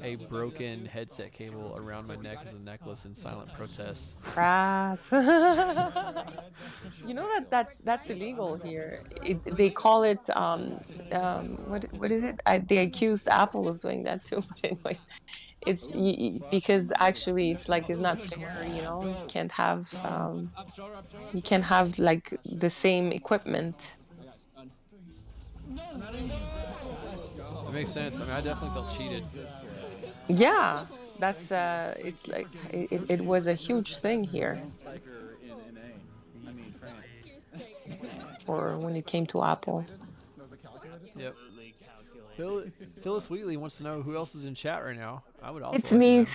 a broken headset cable around my neck as a necklace in silent protest. Crap. You know that's illegal here. They call it what is it? They accused Apple of doing that too. But anyways, it's because actually it's like it's not fair. You know, you can't have like the same equipment. That makes sense. I mean, I definitely felt cheated. Yeah, that's it's like it was a huge thing here. Or when it came to Apple. Yep. Phyllis Wheatley wants to know who else is in chat right now. I would also. It's me.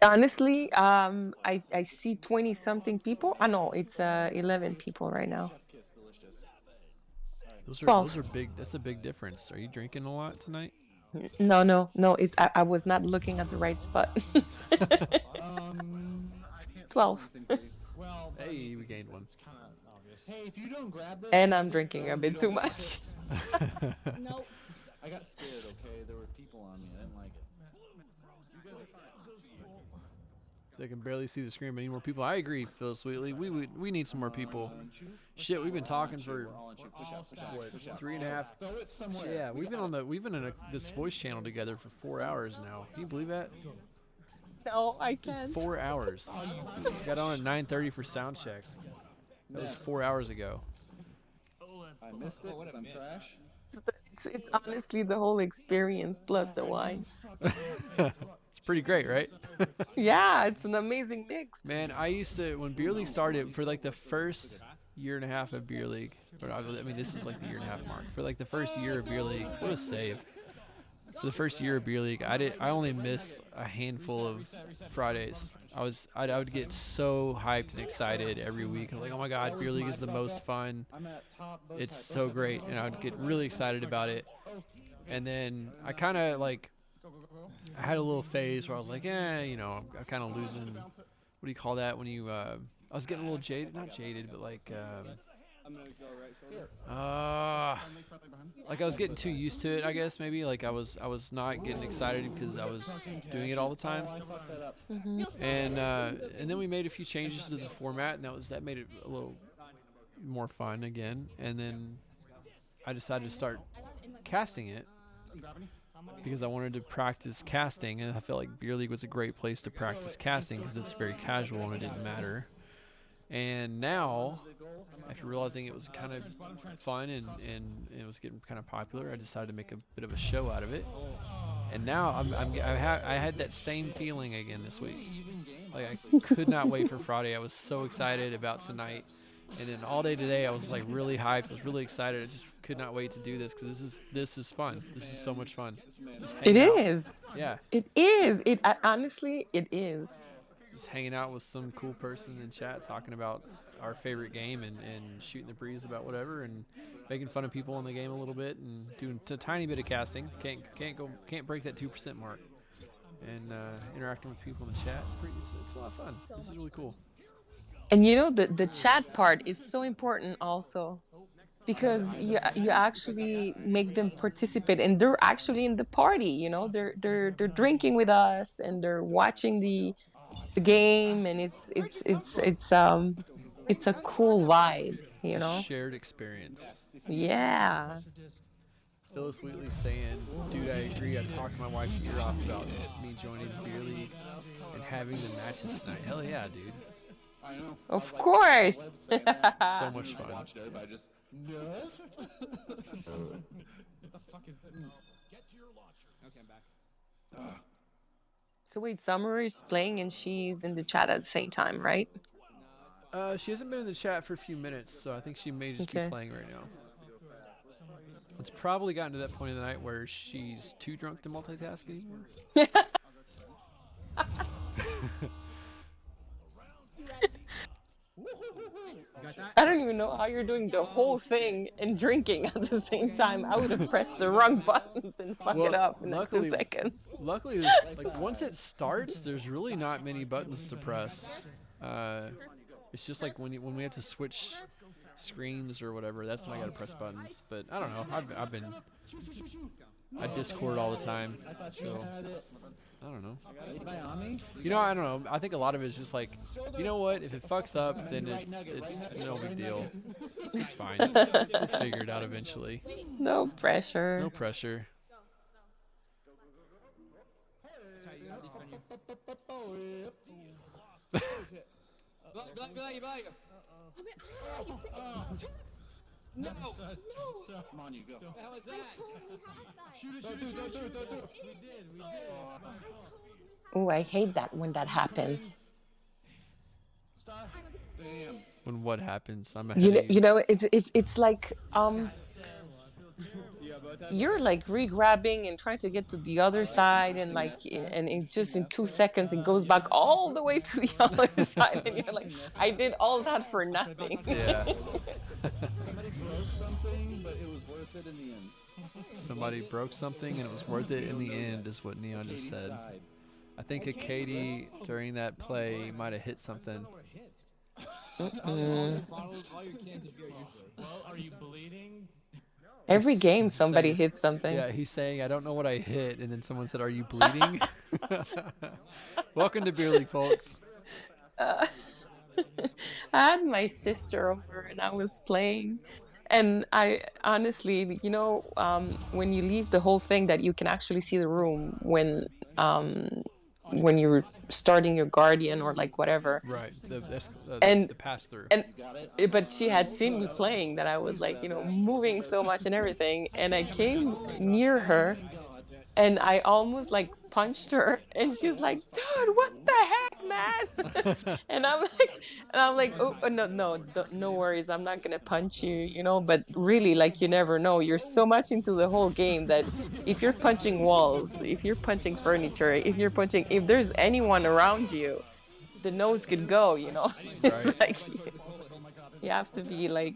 Honestly, I see 20-something people. I know it's 11 people right now. Those are big. That's a big difference. Are you drinking a lot tonight? No. It's I was not looking at the right spot. 12. Hey, we gained one. Hey, if you don't grab this, and I'm drinking a bit too much. Nope. I got scared, okay? There were people on me. I didn't like it. You guys are fine. I can barely see the screen, but need more people. I agree, Phyllis Wheatley. We need some more people. Shit, we've been talking for what, 3.5. Yeah, we've been in this voice channel together for 4 hours now. Can you believe that? No, I can't. 4 hours. Got on at 9:30 for sound check. That was 4 hours ago. I missed it because I'm trash. It's honestly the whole experience plus the wine. It's pretty great, right? Yeah, it's an amazing mix. Man, I used to, when Beer League started, for like the first year and a half of Beer League, I mean, this is like the 1.5 year mark. For like the first year of Beer League, what a save. For the first year of Beer League, I only missed a handful of Fridays. I would get so hyped and excited every week. I was like, oh my God, Beer League is the most fun. It's so great. And I would get really excited about it. And then I kind of like I had a little phase where I was like, you know, I'm kind of losing. What do you call that when you? I was getting a little jaded, not jaded, but like. Like I was getting too used to it, I guess maybe. Like I was not getting excited because I was doing it all the time. And then we made a few changes to the format, and that made it a little more fun again. And then I decided to start casting it because I wanted to practice casting, and I felt like Beer League was a great place to practice casting because it's very casual and it didn't matter. And now, after realizing it was kind of fun and it was getting kind of popular, I decided to make a bit of a show out of it. And now I had that same feeling again this week. Like I could not wait for Friday. I was so excited about tonight. And then all day today, I was like really hyped. I was really excited. I just could not wait to do this because this is fun. This is so much fun. It is. Yeah. It is. Honestly, it is. Just hanging out with some cool person in chat, talking about our favorite game and shooting the breeze about whatever and making fun of people in the game a little bit and doing a tiny bit of casting. Can't break that 2% mark. And interacting with people in the chat. It's a lot of fun. This is really cool. And you know the chat part is so important also, because you actually make them participate and they're actually in the party. You know, they're drinking with us and they're watching the game, and it's a cool vibe, you know. Shared experience. Yeah. Phyllis Wheatley saying, dude, I agree. I talked my wife's ear off about me joining Beer League and having the matches tonight. Hell yeah, dude. I know. Of course. So much fun. Watched it, but I just What the fuck is that? Get to your launcher. Okay, I'm back. So wait, Summer is playing and she's in the chat at the same time, right? She hasn't been in the chat for a few minutes, so I think she may just be playing right now. It's probably gotten to that point of the night where she's too drunk to multitask anymore. I don't even know how you're doing the whole thing and drinking at the same time. I would have pressed the wrong buttons and fuck it up in like 2 seconds. Luckily, like once it starts, there's really not many buttons to press. It's just like when we have to switch screens or whatever, that's when I gotta press buttons. But I don't know. I Discord all the time, so I don't know. You know, I don't know. I think a lot of it is just like, you know what? If it fucks up, then it's no big deal. It's fine. We'll figure it out eventually. No pressure. No pressure. No! Come on, you go. How was that? Shoot it, shoot it, shoot it, shoot it. We did. It's my fault. Oh, I hate that when that happens. Damn. When what happens? I'm You know, it's like you're like re-grabbing and trying to get to the other side, and like and it just in 2 seconds it goes back all the way to the other side, and you're like, I did all that for nothing. Yeah. Somebody broke something, but it was worth it in the end. Somebody broke something and it was worth it in the end, is what Neon just said. I think a Katie during that play might have hit something. All your cans of beer usually. Well, are you bleeding? Every game somebody hits something. Yeah, he's saying, I don't know what I hit, and then someone said, are you bleeding? Welcome to Beer League, folks. I had my sister over and I was playing, and I honestly, you know, when you leave the whole thing, that you can actually see the room when you're starting your Guardian or like whatever. Right. The pass through. And but she had seen me playing, that I was like, you know, moving so much and everything, and I came near her and I almost like punched her, and she's like, dude, what the heck, man? and I'm like, oh no worries, I'm not gonna punch you, you know. But really, like, you never know. You're so much into the whole game that if you're punching walls, if you're punching furniture, if there's anyone around you, the nose could go, you know. It's like you have to be like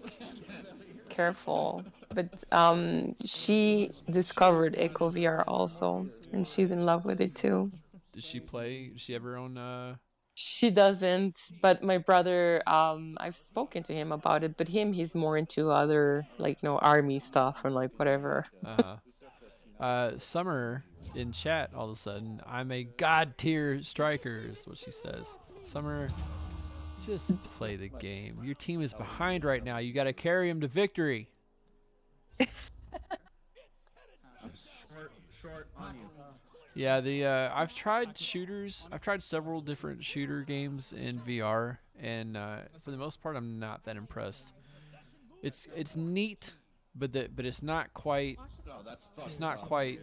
careful. But she discovered Echo VR also, and she's in love with it too. Does she play? Does she have her own? She doesn't, but my brother, I've spoken to him about it, but he's more into other, like, army stuff or like whatever. Summer in chat all of a sudden, I'm a god tier striker is what she says. Summer, just play the game. Your team is behind right now. You got to carry them to victory. Short on you. Yeah, I've tried shooters. I've tried several different shooter games in VR, and for the most part, I'm not that impressed. It's neat, but it's not quite. It's not quite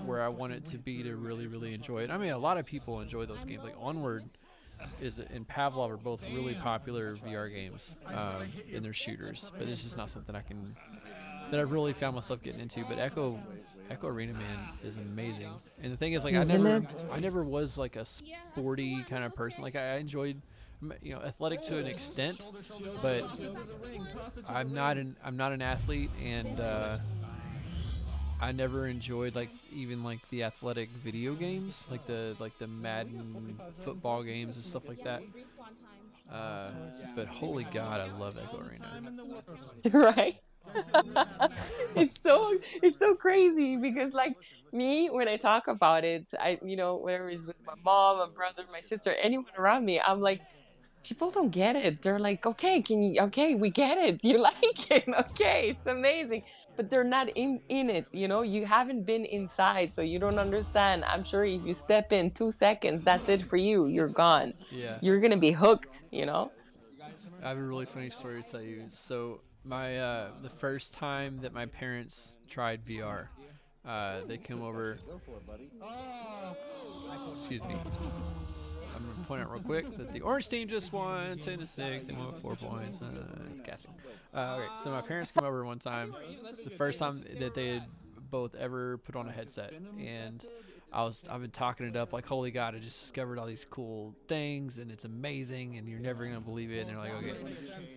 where I want it to be to really enjoy it. I mean, a lot of people enjoy those games. Like Onward and Pavlov are both really popular VR games in their shooters, but it's just not something that I've really found myself getting into. But Echo Arena, man, is amazing. And the thing is, like, I never was like a sporty kind of person. Like, I enjoyed, athletic to an extent, but I'm not an athlete, and I never enjoyed even the athletic video games, like the Madden football games and stuff like that. But holy God, I love Echo Arena. Right? It's so crazy because me, when I talk about it, whatever is with my mom, my brother, my sister, anyone around me, I'm like, people don't get it. They're like, okay, we get it. You like it. Okay, it's amazing. But they're not in it, you haven't been inside, so you don't understand. I'm sure if you step in 2 seconds, that's it for you. You're gone. Yeah. You're going to be hooked, I have a really funny story to tell you. So my the first time that my parents tried VR, they came over. Excuse me. I'm gonna point out real quick that the orange team just won 10-6. They won with 4 points. Casting. Okay, so my parents came over one time, the first time that they had both ever put on a headset, and I've been talking it up like, holy God, I just discovered all these cool things and it's amazing and you're never gonna believe it. And they're like, okay.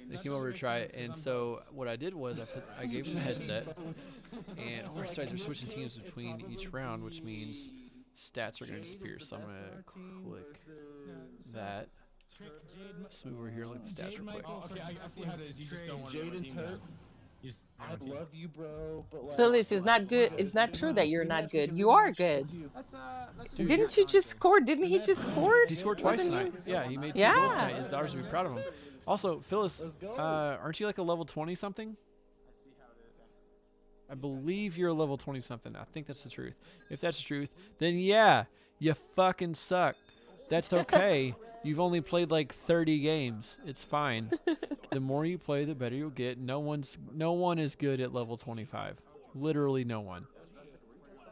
They came over to try it, and so what I did was I gave them the headset, and they're switching teams between each round, which means stats are gonna disappear. So I'm gonna click that. Just move over here and look at the stats real quick. Oh, okay, I see how it is. You just don't want to Jaden Turk, I love you, bro, but Phyllis, it's not good. It's not true that you're not good. You are good. Didn't you just score? Didn't he just score? He scored twice tonight. Yeah, he made 2 goals tonight. His daughters would be proud of him. Also, Phyllis, aren't you like a level 20 something? I believe you're a level 20 something. I think that's the truth. If that's the truth, then yeah, you fucking suck. That's okay. You've only played like 30 games. It's fine. The more you play, the better you'll get. No one is good at level 25. Literally no one.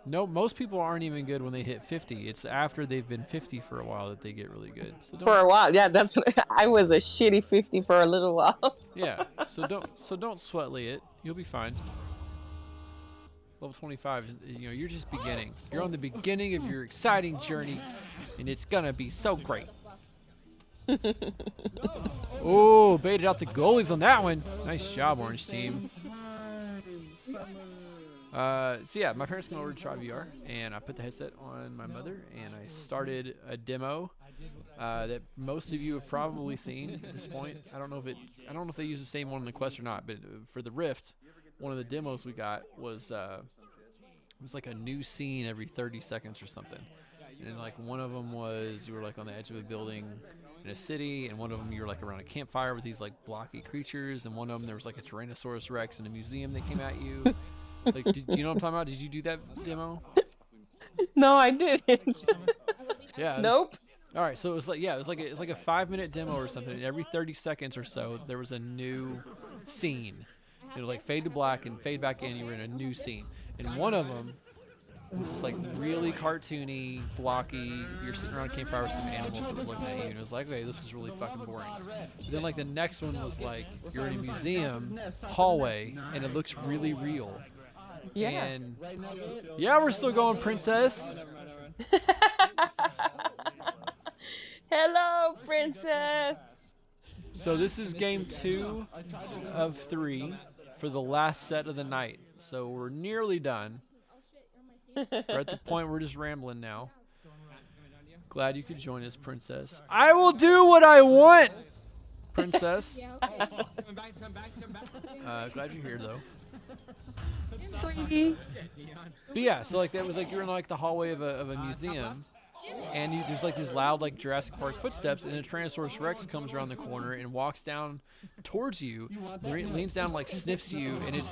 No, most people aren't even good when they hit 50. It's after they've been 50 for a while that they get really good. So for a while, yeah, that's I was a shitty 50 for a little while. Yeah, so don't sweatly it. You'll be fine. Level 25, you're just beginning. You're on the beginning of your exciting journey, and it's gonna be so great. Oh, baited out the goalies on that one. Nice job, Orange Team. So yeah, my parents came over to try VR, and I put the headset on my mother, and I started a demo that most of you have probably seen at this point. I don't know if they use the same one on the Quest or not, but for the Rift, one of the demos we got was it was like a new scene every 30 seconds or something. And like one of them was you were like on the edge of a building in a city, and one of them you were like around a campfire with these like blocky creatures, and one of them there was like a Tyrannosaurus Rex in a museum that came at you. Like, do you know what I'm talking about? Did you do that demo? No, I didn't. Yeah. Nope. All right, so it was like a 5-minute demo or something, and every 30 seconds or so there was a new scene. It would like fade to black and fade back in. You were in a new scene, and one of them was just like really cartoony, blocky. You're sitting around a campfire with some animals that were looking at you, and it was like, okay, this is really fucking boring. But then like the next one was like you're in a museum hallway, and it looks really real. Yeah. And yeah, we're still going, princess. Hello, princess. So this is game 2 of 3. for the last set of the night. So we're nearly done. We're at the point we're just rambling now. Glad you could join us, Princess. I will do what I want, Princess. Glad you're here, though. Sweetie. But yeah, so like that was like you're in like the hallway of a museum, and there's like these loud like Jurassic Park footsteps, and a Tyrannosaurus Rex comes around the corner and walks down towards you, leans down, like sniffs you, and it's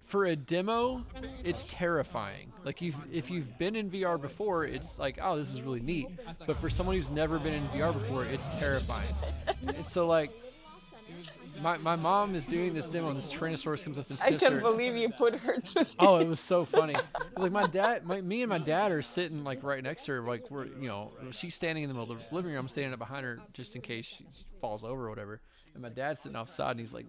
for a demo, it's terrifying. Like if you've been in VR before, it's like, oh, this is really neat. But for someone who's never been in VR before, it's terrifying. And so like, my mom is doing this demo, and this Tyrannosaurus comes up and sniffs her. I can't believe you put her through this. Oh, it was so funny. Like me and my dad are sitting like right next to her. Like she's standing in the middle of the living room. I'm standing up behind her just in case she falls over or whatever. And my dad's sitting offside, and he's like,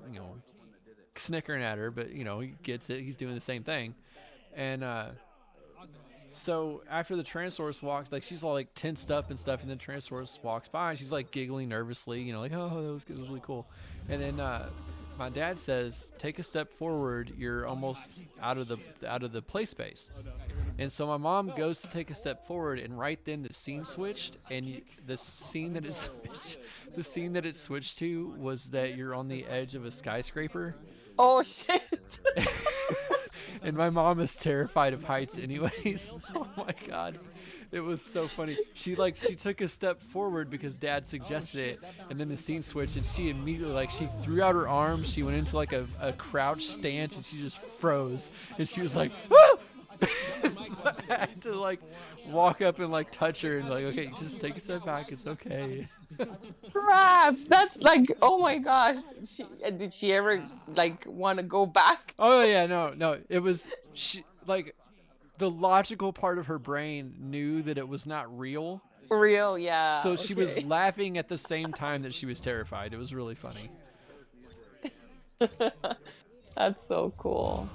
snickering at her, but he gets it. He's doing the same thing. And so after the Tyrannosaurus walks, like she's all like tensed up and stuff, and then Tyrannosaurus walks by, and she's like giggling nervously, like, oh, that was really cool. And then my dad says, take a step forward, you're almost out of the play space. And so my mom goes to take a step forward, and right then the scene switched, and the scene that it switched to was that you're on the edge of a skyscraper. Oh shit. And my mom is terrified of heights anyways. Oh my god. It was so funny. She took a step forward because dad suggested it, and then the scene switched, and she immediately she threw out her arms, she went into like a crouch stance, and she just froze. And she was like, ah! I had to like walk up and like touch her and like, okay, just take a step back, it's okay. Crap, that's like, oh my gosh. Did she ever like want to go back? Oh yeah, no, it was the logical part of her brain knew that it was not real. Real, yeah. So she was laughing at the same time that she was terrified. It was really funny. That's so cool.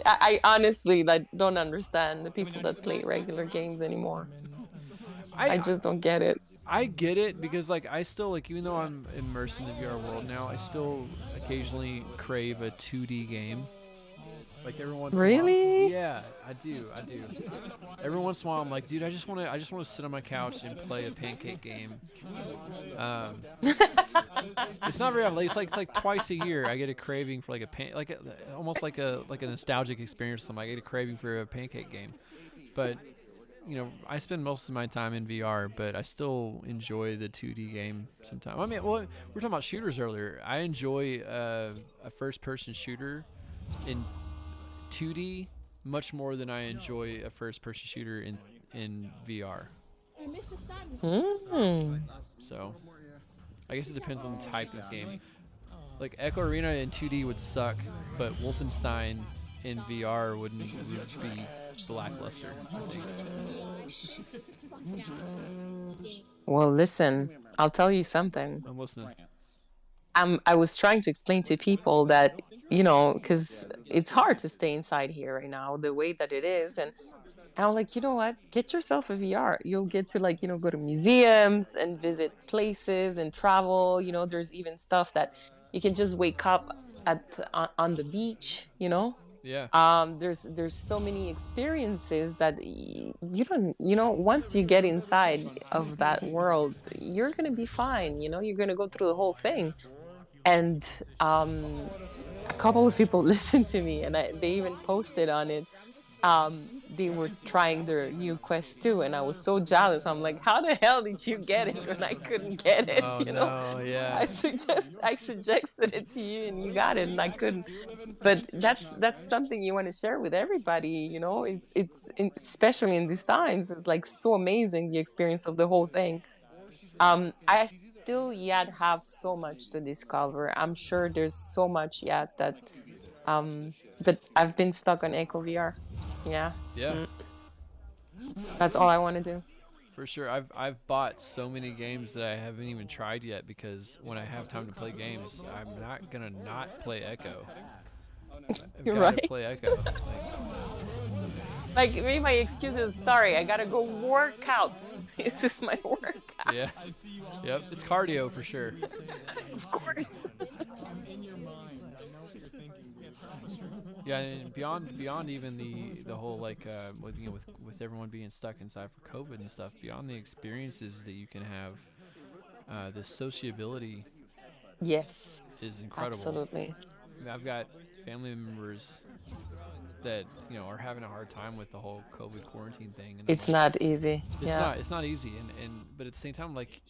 I honestly don't understand the people that play regular games anymore. I just don't get it. I get it because I still even though I'm immersed in the VR world now, I still occasionally crave a 2D game. Like every once in a while. Really? Yeah, I do. Every once in a while, I'm like, dude, I just want to sit on my couch and play a pancake game. It's not very often. It's like twice a year I get a craving for almost like a nostalgic experience. I get a craving for a pancake game, but I spend most of my time in VR, but I still enjoy the 2D game sometimes. I mean, we were talking about shooters earlier. I enjoy a first-person shooter in 2D much more than I enjoy a first-person shooter in VR. So, I guess it depends on the type of game. Like Echo Arena in 2D would suck, but Wolfenstein in VR would be lackluster, I think. Well, listen, I'll tell you something. I'm listening. I was trying to explain to people that, because it's hard to stay inside here right now, the way that it is. And I'm like, you know what? Get yourself a VR. You'll get to go to museums and visit places and travel. There's even stuff that you can just wake up on the beach, Yeah. There's so many experiences that you don't, once you get inside of that world, you're going to be fine. You're going to go through the whole thing. And a couple of people listened to me, and they even posted on it. They were trying their new Quest 2, and I was so jealous. I'm like, how the hell did you get it when I couldn't get it? Oh, no, yeah. I suggested it to you, and you got it, and I couldn't. But that's something you want to share with everybody. It's especially in these times. It's so amazing, the experience of the whole thing. I still yet have so much to discover. I'm sure there's so much yet that. But I've been stuck on Echo VR. Yeah. Yeah. That's all I want to do. For sure. I've bought so many games that I haven't even tried yet because when I have time to play games, I'm not gonna not play Echo. You're gotta right. play Echo. Maybe my excuse is, sorry, I gotta go work out. This is my workout. Yeah. Yep. It's cardio for sure. Of course. In your mind. Yeah, and beyond even the whole like with everyone being stuck inside for COVID and stuff, beyond the experiences that you can have, the sociability Yes, is incredible. absolutely. I mean, I've got family members that are having a hard time with the whole COVID quarantine thing, and I'm It's like, not easy. Yeah. it's not easy, but at the same time, like,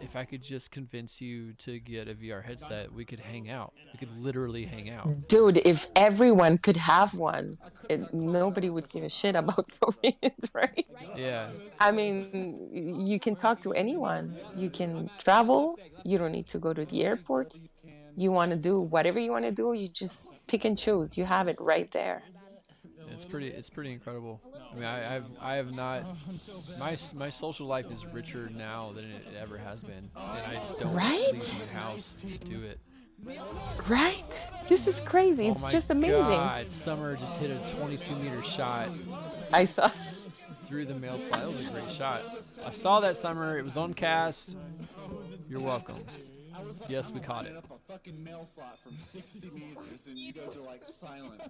if I could just convince you to get a VR headset, we could hang out. We could literally hang out. Dude, if everyone could have one, nobody would give a shit about COVID, right? Yeah. I mean, you can talk to anyone. You can travel. You don't need to go to the airport. You want to do whatever you want to do, you just pick and choose. You have it right there. It's pretty incredible. I mean, I have not, my social life is richer now than it ever has been, and I don't leave my house to do it. Right? This is crazy. It's just amazing. God, Summer just hit a 22-meter shot. I saw. Through the mail slide. That was a great shot. I saw that, Summer. It was on cast. You're welcome. Yes, we caught it. Up a fucking mail slot from 60 meters, and you guys are like silent.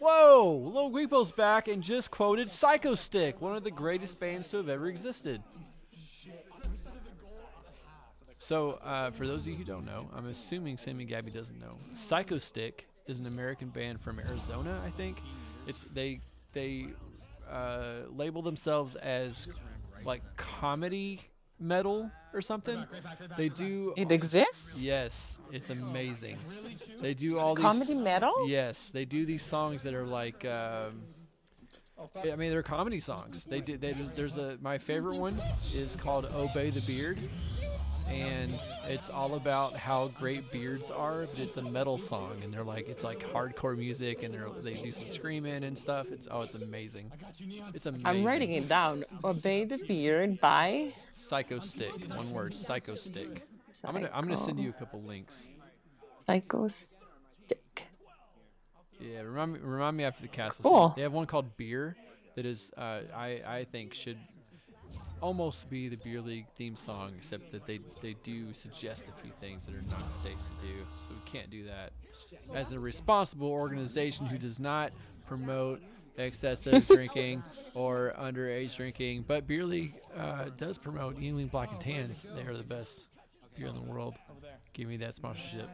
Whoa! Lil Guipo's back and just quoted Psycho Stick, one of the greatest bands to have ever existed. So, for those of you who don't know, I'm assuming Samigaby doesn't know. Psycho Stick is an American band from Arizona, I think. They label themselves as like comedy metal or something. They do. It exists? Yes, it's amazing. They do all these comedy metal. Yes, they do these songs that are like. I mean, they're comedy songs. My favorite one is called "Obey the Beard," and it's all about how great beards are. But it's a metal song, and it's like hardcore music, and they do some screaming and stuff. It's amazing. It's amazing. I'm writing it down. Obey the Beard by Psycho Stick. One word, Psycho Stick. I'm gonna send you a couple links. Psycho Stick. Yeah, remind me after the cast. Cool. They have one called Beer that is I think should almost be the Beer League theme song, except that they do suggest a few things that are not safe to do, so we can't do that. As a responsible organization who does not promote excessive drinking or underage drinking, but Beer League does promote Yingling Black and Tans. They are the best beer in the world. Give me that sponsorship.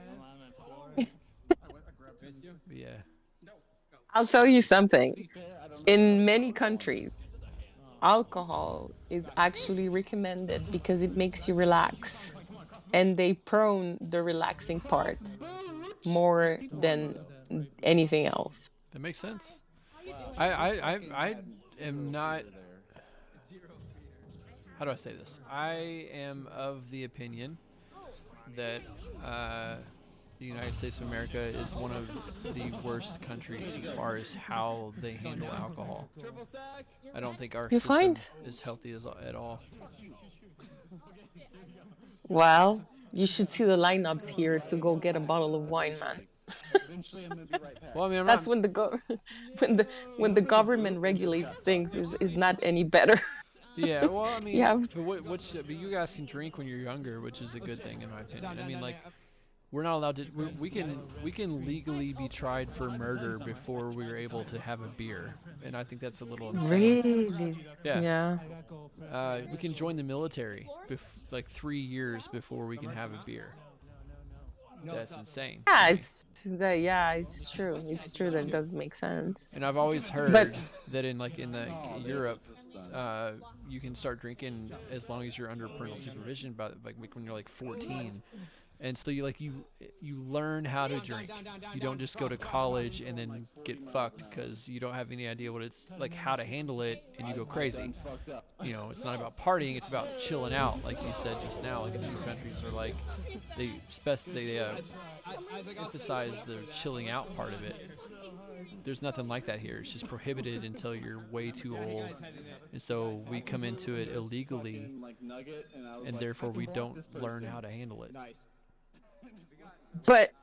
Yeah. I'll tell you something. In many countries, alcohol is actually recommended because it makes you relax, and they prone the relaxing part more than anything else. That makes sense. I am not. How do I say this? I am of the opinion that the United States of America is one of the worst countries as far as how they handle alcohol. I don't think our system is healthy at all. Well, you should see the lineups here to go get a bottle of wine, man. Well, I mean, that's when the government regulates things is not any better. Yeah, well, I mean, yeah. But you guys can drink when you're younger, which is a good thing in my opinion. I mean, like, we're not allowed to. We can legally be tried for murder before we are able to have a beer, and I think that's a little insane. Really? Yeah. We can join the military like 3 years before we can have a beer. That's insane. Yeah, it's true. It's true that it does make sense. And I've always heard that in Europe, you can start drinking as long as you're under parental supervision, by like when you're like 14. And so you learn how to drink. You don't just go to college and then get fucked because you don't have any idea what it's like, how to handle it, and you go crazy. You know, it's not about partying; it's about chilling out, like you said just now. Like, a few countries are like they emphasize the chilling out part of it. There's nothing like that here. It's just prohibited until you're way too old, and so we come into it illegally, and therefore we don't learn how to handle it. But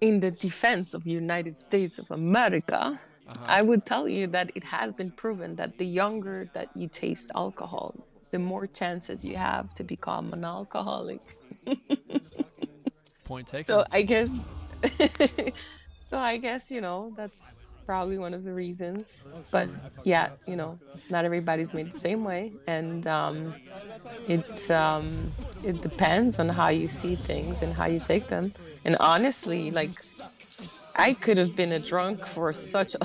in the defense of the United States of America, I would tell you that it has been proven that the younger that you taste alcohol, the more chances you have to become an alcoholic. Point taken. So I guess So I guess, that's probably one of the reasons. But yeah, not everybody's made the same way. And it depends on how you see things and how you take them. And honestly, like I could have been a drunk for such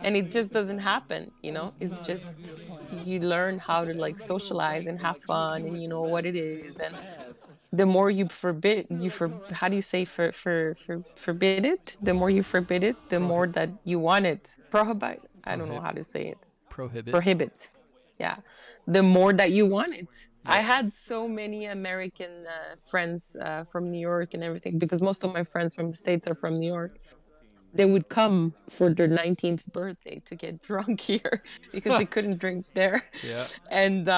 and it just doesn't happen, It's just you learn how to like socialize and have fun and you know what it is. And the more you forbid how do you say forbid it? The more you forbid it, the more that you want it. Prohibit. I don't know how to say it. Prohibit. Prohibit. Yeah. The more that you want it. I had so many American friends from New York and everything because most of my friends from the States are from New York. They would come for their 19th birthday to get drunk here because they couldn't drink there. Yeah. And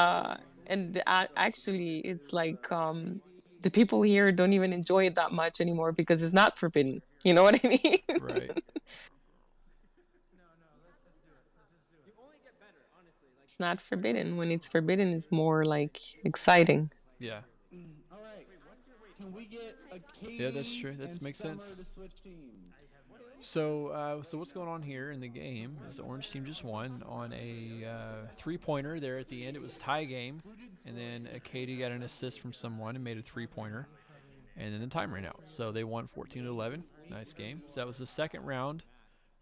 actually it's like the people here don't even enjoy it that much anymore because it's not forbidden. You know what I mean? Right. It's not forbidden. When it's forbidden, it's more like exciting. Yeah. All right. Can we get a Katie Yeah, that's true. That makes sense. So what's going on here in the game is the orange team just won on a three-pointer there at the end. It was tie game, and then Katie got an assist from someone and made a three-pointer, and then the time ran out. So they won 14-11. Nice game. So that was the second round.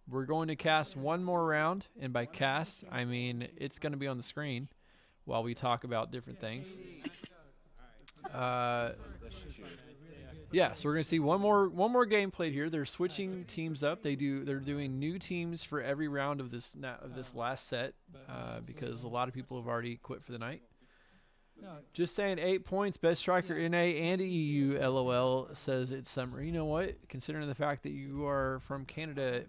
We're going to cast one more round, and by cast, I mean it's going to be on the screen while we talk about different things. Yeah, so we're gonna see one more game played here. They're switching teams up. They're doing new teams for every round of this last set because a lot of people have already quit for the night. Just saying, 8 points, best striker NA and EU. LOL says it's summer. You know what? Considering the fact that you are from Canada,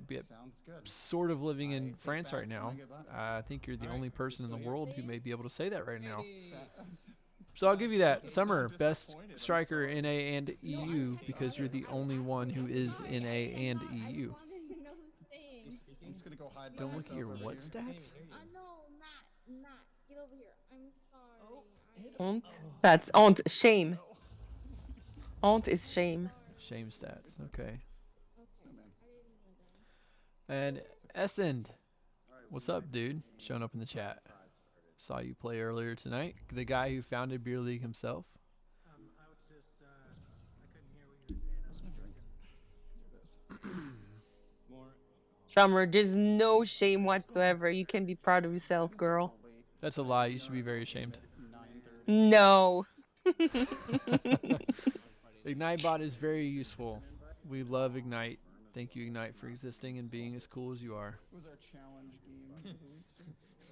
sort of living in France right now, I think you're the only person in the world who may be able to say that right now. So I'll give you that. Summer, best striker NA and EU because you're the only one who is NA and EU. I'm just gonna go hide. Don't look at your what stats? No, Matt, get over here. I'm sorry. Honte. That's honte. Shame. Honte is shame. Shame stats. Okay. And Essend, what's up, dude? Showing up in the chat. Saw you play earlier tonight. The guy who founded Beer League himself. I was just, I couldn't hear what you were saying. Summer, there's no shame whatsoever. You can be proud of yourself, girl. That's a lie. You should be very ashamed. No. IgniteBot is very useful. We love Ignite. Thank you, Ignite, for existing and being as cool as you are. It was our challenge game.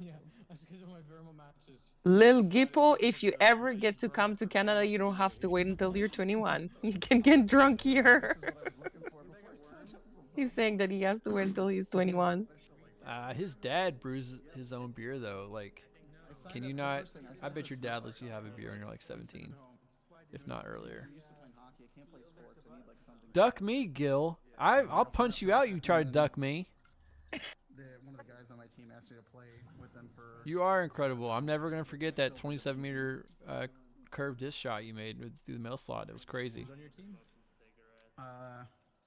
Yeah, that's because of my Vermo matches. Lil Gippo, if you ever get to come to Canada, you don't have to wait until you're 21. You can get drunk here. He's saying that he has to wait until he's 21. His dad brews his own beer, though. Like, can you not? I bet your dad lets you have a beer when you're like 17, if not earlier. Duck me, Gil. I'll punch you out. You try to duck me. One of the guys on my team asked me to play with them for. You are incredible. I'm never gonna forget that 27-meter curved disc shot you made through the mail slot. It was crazy.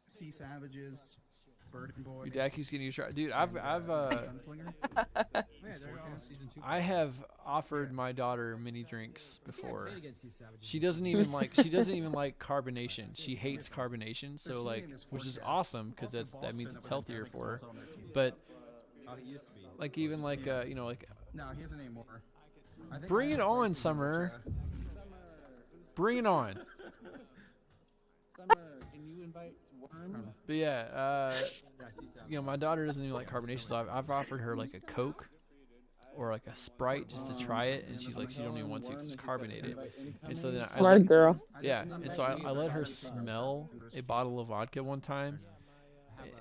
Sea Savages, Burden Boy. Your dad keeps getting you shot, dude. I have offered my daughter mini drinks before. She doesn't even like carbonation. She hates carbonation. So like, which is awesome because that means it's healthier for her. But like even like you know like. No, he isn't anymore. Bring it on, Summer. Bring it on. Summer, can you invite Worm? But yeah, you know, my daughter doesn't even like carbonation, so I've offered her like a Coke or like a Sprite just to try it, and she's like, she don't even want to because it's carbonated. And so then Smart girl. Yeah, and so I let her smell a bottle of vodka one time,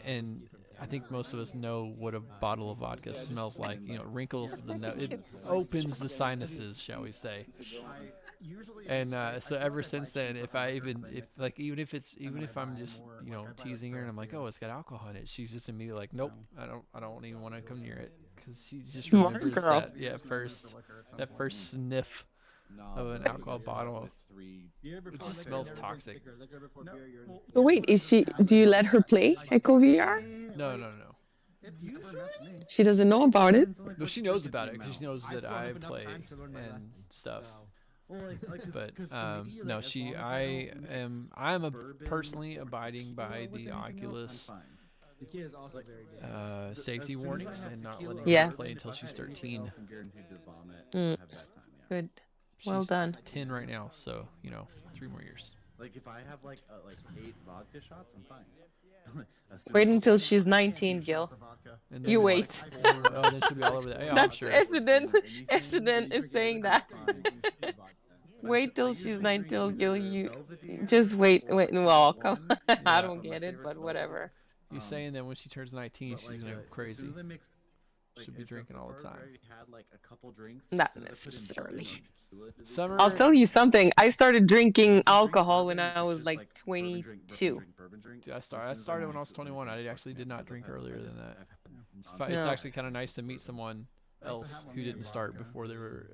and I think most of us know what a bottle of vodka smells like. You know, it wrinkles the nose, it opens the sinuses, shall we say? And so ever since then, if even if I'm just teasing her and I'm like, oh, it's got alcohol in it, she's just immediately like, nope, I don't even want to come near it because she just remembers that first sniff No, of an but alcohol it's bottle. with 3. It just smells toxic. But wait, do you let her play Echo VR? No. It's never messed me. She doesn't know about it? No, she knows about it because she knows that I play and stuff. But no, I'm personally abiding by the Oculus The kid is also very good. safety warnings and not letting her Yes. play until she's 13. Good. Well She's done. 10 right now, so 3 more years. Like if I have like 8 vodka shots, I'm fine. Wait until she's 19, Gil. And then You they're wait. like, oh, then she'll be all over that. Yeah, I'm That's sure. Essendon is saying that. Wait till she's 19, Gil. You just wait. Well, come on. I Yeah. don't get it, but whatever. You're saying that when she turns 19, she's gonna go crazy. As soon as I mix, She'll be drinking all the time. Had like a couple drinks. Not as soon as I put in necessarily. tequila, Summer. I'll tell you something. I started drinking alcohol when I was like 22. Dude, I started when I was 21. I actually did not drink earlier than that. It's No. actually kind of nice to meet someone else who didn't start before they were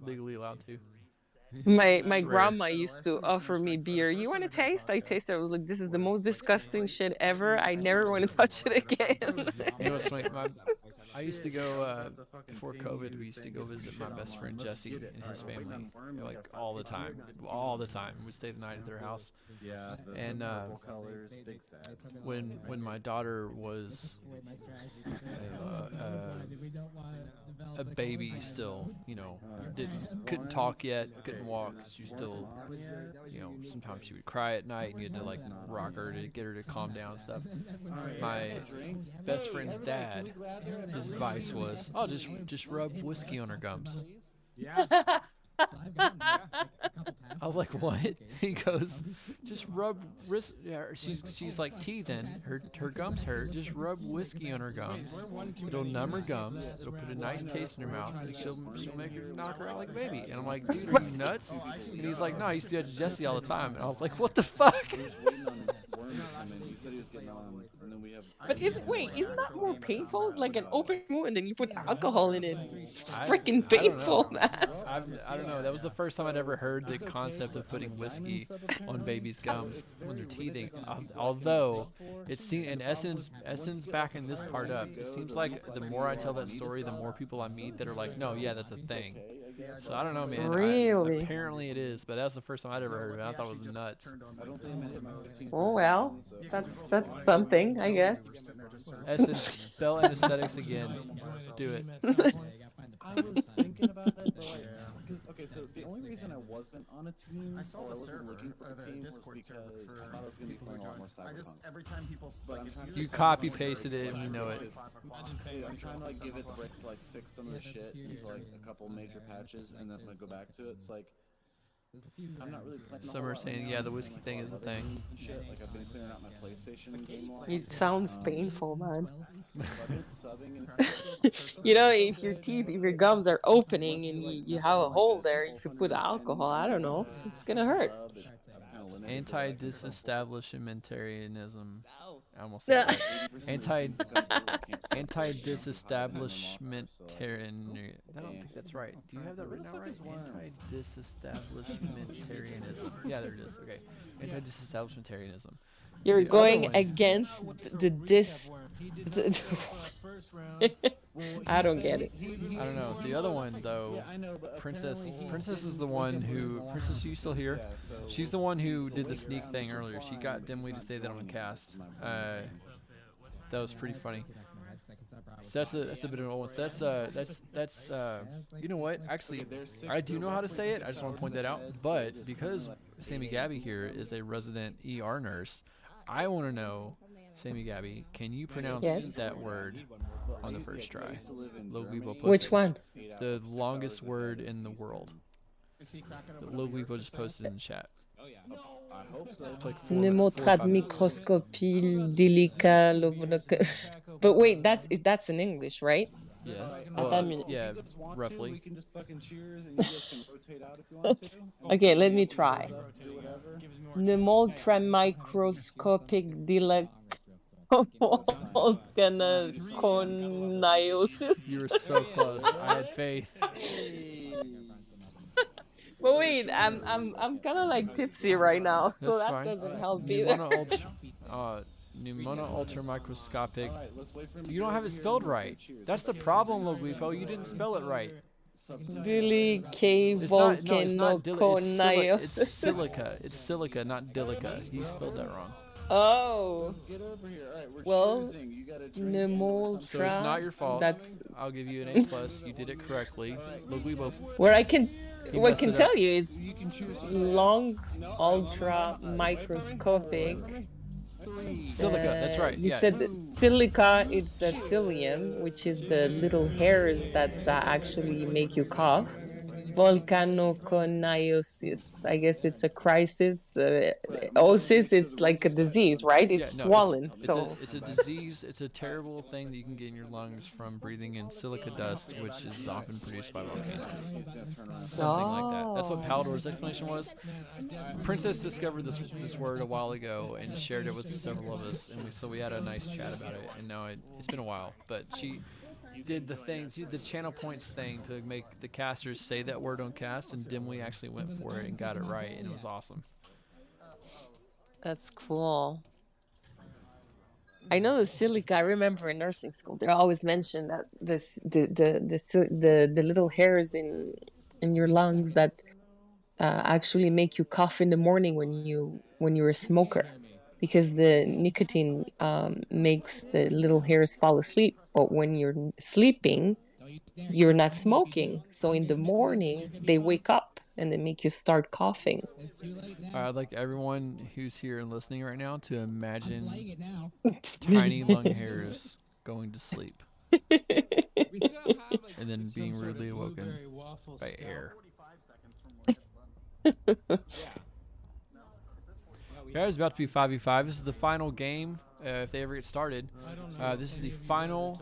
legally allowed to. My rare. grandma used to offer me beer. You want to taste? I tasted. I was like, this is the most disgusting shit ever. I never want to touch it again. You know what's funny? I used to go before COVID. We used to go visit my best friend Jesse and his family like all the time. We'd stay the night at their house. Yeah. And colors, big sad. when my daughter was a baby still, couldn't talk yet, couldn't walk. She was still, sometimes she would cry at night, and you had to like rock her to get her to calm down and stuff. My best friend's dad, his advice was, "Oh, just rub whiskey on her gums." Yeah. I was like, "What?" He goes, "Just rub she's like teething. Her gums hurt. Just rub whiskey on her gums. It'll numb her gums. It'll put a nice taste in her mouth, and she'll make her knock her out like a baby." And I'm like, "Dude, are you nuts?" And he's like, "No, I used to do that to Jesse all the time." And I was like, "What the fuck?" But isn't that more painful? It's like an open wound, and then you put alcohol in it. It's freaking painful, man. I don't know. That was the first time I'd ever heard the concept of putting whiskey on babies' gums when they're teething. Although it seems, and Essence backing this part up, it seems like the more I tell that story, the more people I meet that are like, "No, yeah, that's a thing." So I don't know, man. Really? Apparently it is, but that's the first time I'd ever heard of it. I thought it was nuts. Oh well, that's something, I guess. Essence, spell anesthetics again. Do it. I was thinking about it, but okay, so the only reason I wasn't on a team, or I wasn't looking for a team, was because I thought I was going to be playing a lot more Cyberpunk. Every time people You copy pasted it and you know it. I'm trying to like give it a break to like fix some of the shit into like a couple major patches, and then go back to it. It's like I'm not really playing. Some are saying, yeah, the whiskey thing is a thing. Shit. Like I've been clearing out my PlayStation game log. It sounds painful, man. I've been subbing and it's If your gums are opening and you have a hole there, if you put alcohol, I don't know, it's gonna hurt. Anti-disestablishmentarianism. I almost said that. Anti-disestablishmentarian. I don't think that's right. Do you have that written out right? Anti-disestablishmentarianism. Yeah, there it is. Okay. Anti-disestablishmentarianism. You're The going other one- against I don't get it. I don't know. The other one though, Princess is the one who Princess. You still here? She's the one who did the sneak thing earlier. She got Dimly to say that on the cast. That was pretty funny. So that's a bit of an old one. So that's you know what? Actually, I do know how to say it. I just want to point that out. But because Samigaby here is a resident ER nurse, I want to know, Samigaby, can you pronounce that word on the first try? Which one? The longest word in the world. Logipo just posted in the chat. I hope so. It's like Pneumotrad microscopie délicat. But wait, that's in English, right? Yeah. Yeah, roughly. We can just fucking cheers and you guys can rotate out if you want to. Okay, let me try. Pneumotrad microscopic deliconiosis. You were so close. I had faith. But wait, I'm kind of like tipsy right now, so That's that fine. doesn't help either. Pneumona ultra microscopic. All right, let's wait for him to You get don't have over it here spelled and we'll play right. Cheers. That's the problem, Loguipo. You didn't spell it right. Dili K It's not. No, it's not. It's volcanoconiosis. silica. It's silica, not dilica. You spelled that wrong. Oh. Get over here. All right, we're Well, cheersing. You gotta drink and or something. So it's not your fault. That's I'll give you an A plus. You did it correctly. Loguipo. where I can. You What messed can it tell up. you it's long, ultra microscopic. Silica. That's right. You Yeah. said that silica. It's the psyllium, which is the little hairs that actually make you cough. Volcanoconiosis. I guess it's a crisis. Osis, it's like a disease, right? It's swollen. It's a disease. It's a terrible thing that you can get in your lungs from breathing in silica dust, which is often produced by volcanoes. Something like that. That's what Palidor's explanation was. Princess discovered this word a while ago and shared it with several of us, and so we had a nice chat about it. And now it's been a while, but she did the channel points thing to make the casters say that word on cast, and Dimly actually went for it and got it right, and it was awesome. That's cool. I know the silica. I remember in nursing school, they always mentioned that the little hairs in your lungs that actually make you cough in the morning when you're a smoker, because the nicotine makes the little hairs fall asleep. But when you're sleeping, you're not smoking. So in the morning, they wake up and they make you start coughing. I'd like everyone who's here and listening right now to imagine tiny lung hairs going to sleep and then being rudely awoken by air. Guys, about to be 5v5. This is the final game if they ever get started. This is the final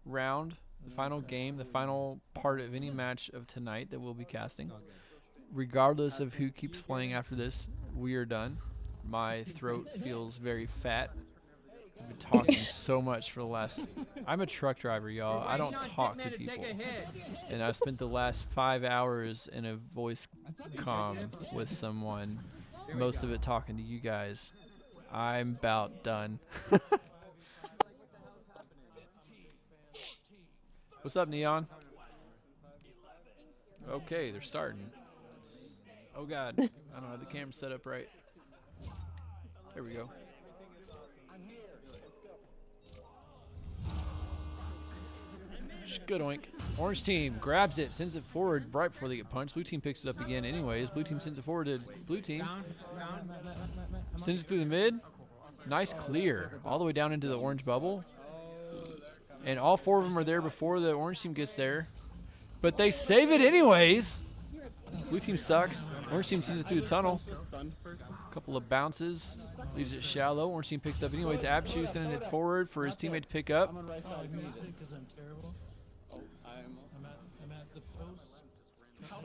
round, the final game, the final part of any match of tonight that we'll be casting. Regardless of who keeps playing after this, we are done. My throat feels very fat. I've been talking so much for the last... I'm a truck driver, y'all. I don't talk to people. And I've spent the last 5 hours in a voice comm with someone, most of it talking to you guys. I'm about done. What's up, Neon? Okay, they're starting. Oh God, I don't have the camera set up right. There we go. Good oink. Orange team grabs it, sends it forward right before they get punched. Blue team picks it up again anyways. Blue team sends it forward to blue team. Sends it through the mid. Nice clear. All the way down into the orange bubble. And all four of them are there before the orange team gets there. But they save it anyways. Blue team sucks. Orange team sends it through the tunnel. A couple of bounces. Leaves it shallow. Orange team picks up anyways. Abshu sending it forward for his teammate to pick up.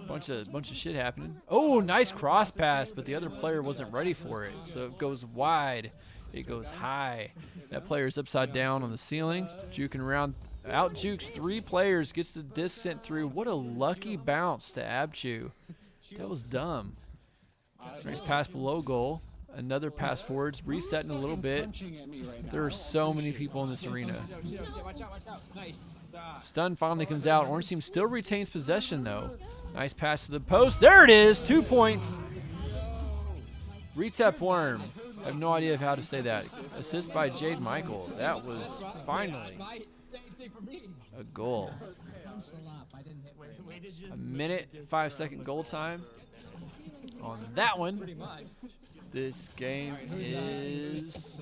Bunch of shit happening. Oh, nice cross pass, but the other player wasn't ready for it. So it goes wide. It goes high. That player's upside down on the ceiling, juking around. Out jukes 3 players, gets the disc sent through. What a lucky bounce to Abchu. That was dumb. Nice pass below goal. Another pass forwards, resetting a little bit. There are so many people in this arena. Stun finally comes out. Orange team still retains possession though. Nice pass to the post. There it is. 2 points. Retep Worm. I have no idea how to say that. Assist by Jade Michael. That was finally a goal. A minute, 5-second goal time on that one. This game is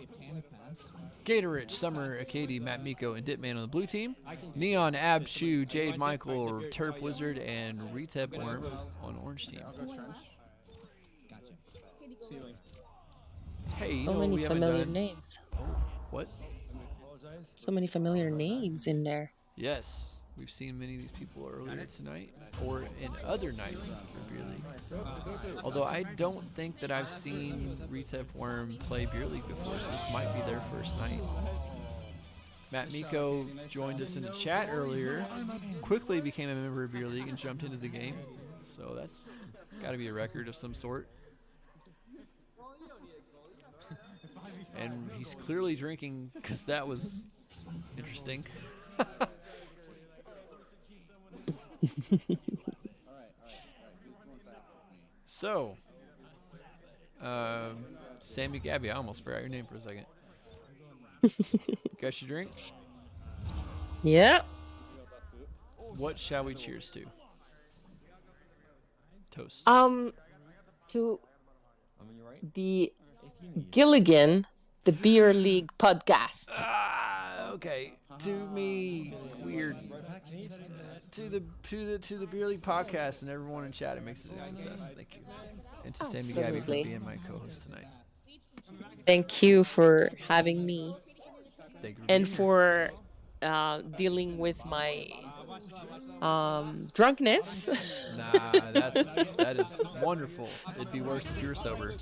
Gatorich, Summer, Akadi, Matt Miko, and Dipman on the blue team. Neon, Abshu, Jade Michael, Terp Wizard, and Retep Worm on orange team. Hey, you so know many we haven't familiar done? names. What? So many familiar names in there. Yes, we've seen many of these people earlier tonight, or in other nights for Beer League. Although I don't think that I've seen Retep Worm play Beer League before, so this might be their first night. Matt Miko joined us in the chat earlier, quickly became a member of Beer League and jumped into the game. So that's got to be a record of some sort. And he's clearly drinking because that was interesting. So, Samigaby, I almost forgot your name for a second. Got your drink? Yeah. What shall we cheers to? Toast. To the Giligin, the Beer League podcast. Okay. To me, weird. To the Beer League podcast and everyone in chat, it makes it a success. Thank you. And to Samigaby for Absolutely. being my co-host tonight. Thank you for having me Thank you and for dealing with my drunkenness. Nah, that is wonderful. It'd be worse if you were sober.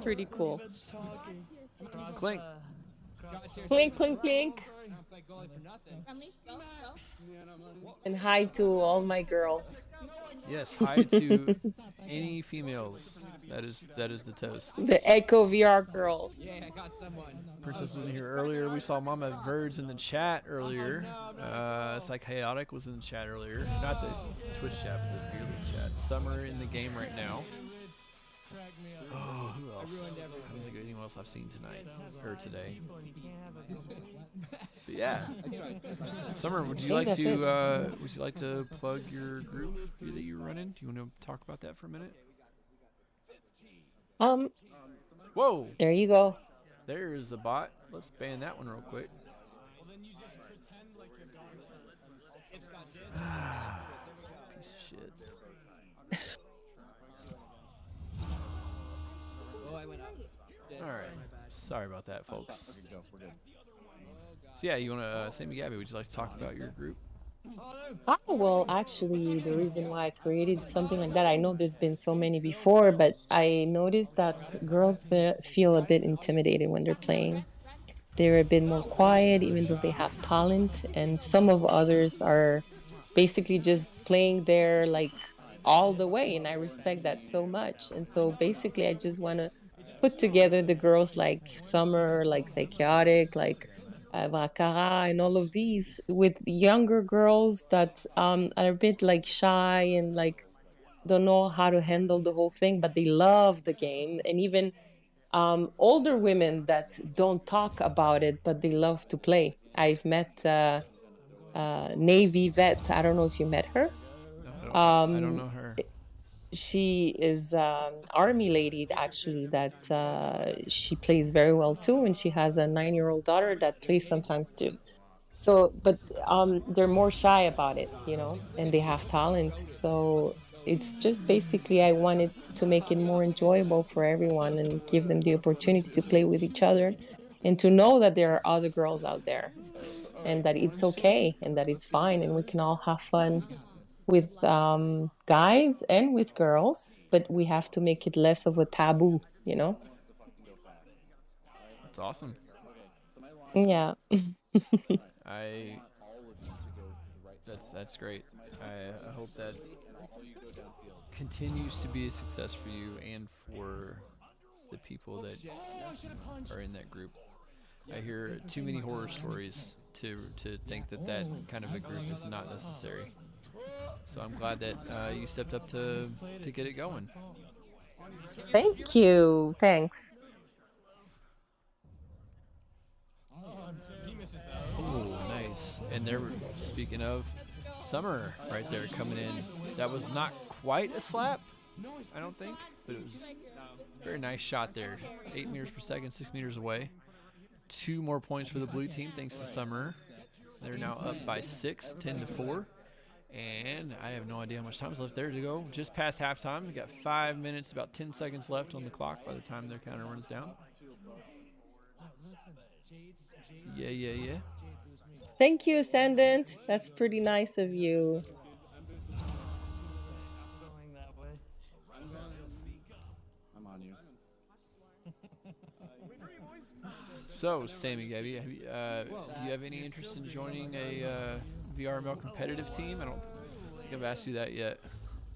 Pretty cool. Clink. Clink, clink, clink. And hi to all my girls. Yes, hi to any females. That is the toast. The Echo VR girls. Yeah, I got someone. Princess was in here earlier. We saw Mama Verds in the chat earlier. Psychotic was in the chat earlier. Not the Twitch chat, but the Beer League chat. Summer in the game right now. Oh, who else? I don't think of anyone else I've seen tonight or today. But yeah, Summer, would you like to plug your group that you run in? Do you want to talk about that for a minute? Whoa! There you go. There's a bot. Let's ban that one real quick. Piece of shit. All right. Sorry about that, folks. So yeah, you want to, Samigaby, would you like to talk about your group? Oh, well, actually, the reason why I created something like that, I know there's been so many before, but I noticed that girls feel a bit intimidated when they're playing. They're a bit more quiet, even though they have talent, and some of others are basically just playing there like all the way, and I respect that so much. And so basically, I just want to put together the girls like Summer, like Psychotic, like Vakara, and all of these with younger girls that are a bit like shy and like don't know how to handle the whole thing, but they love the game. And even older women that don't talk about it, but they love to play. I've met Navy vet. I don't know if you met her. I don't know her. She is army lady actually that she plays very well too, and she has a 9-year-old daughter that plays sometimes too. So but they're more shy about it, you know, and they have talent. So it's just basically I wanted to make it more enjoyable for everyone and give them the opportunity to play with each other and to know that there are other girls out there and that it's okay and that it's fine and we can all have fun with guys and with girls, but we have to make it less of a taboo, you know? That's awesome. Yeah. That's great. I hope that continues to be a success for you and for the people that are in that group. I hear too many horror stories to think that kind of a group is not necessary. So I'm glad that you stepped up to get it going. Thank you. Thanks. Oh, nice. And they're speaking of Summer right there coming in. That was not quite a slap, I don't think, but it was a very nice shot there. 8 meters per second, 6 meters away. 2 more points for the blue team thanks to Summer. They're now up by 6, 10-4. And I have no idea how much time is left there to go. Just past halftime. We got 5 minutes, about 10 seconds left on the clock by the time their counter runs down. Yeah. Thank you, Ascendant. That's pretty nice of you. I'm on you. So, Samigaby, do you have any interest in joining a VRML competitive team? I don't think I've asked you that yet.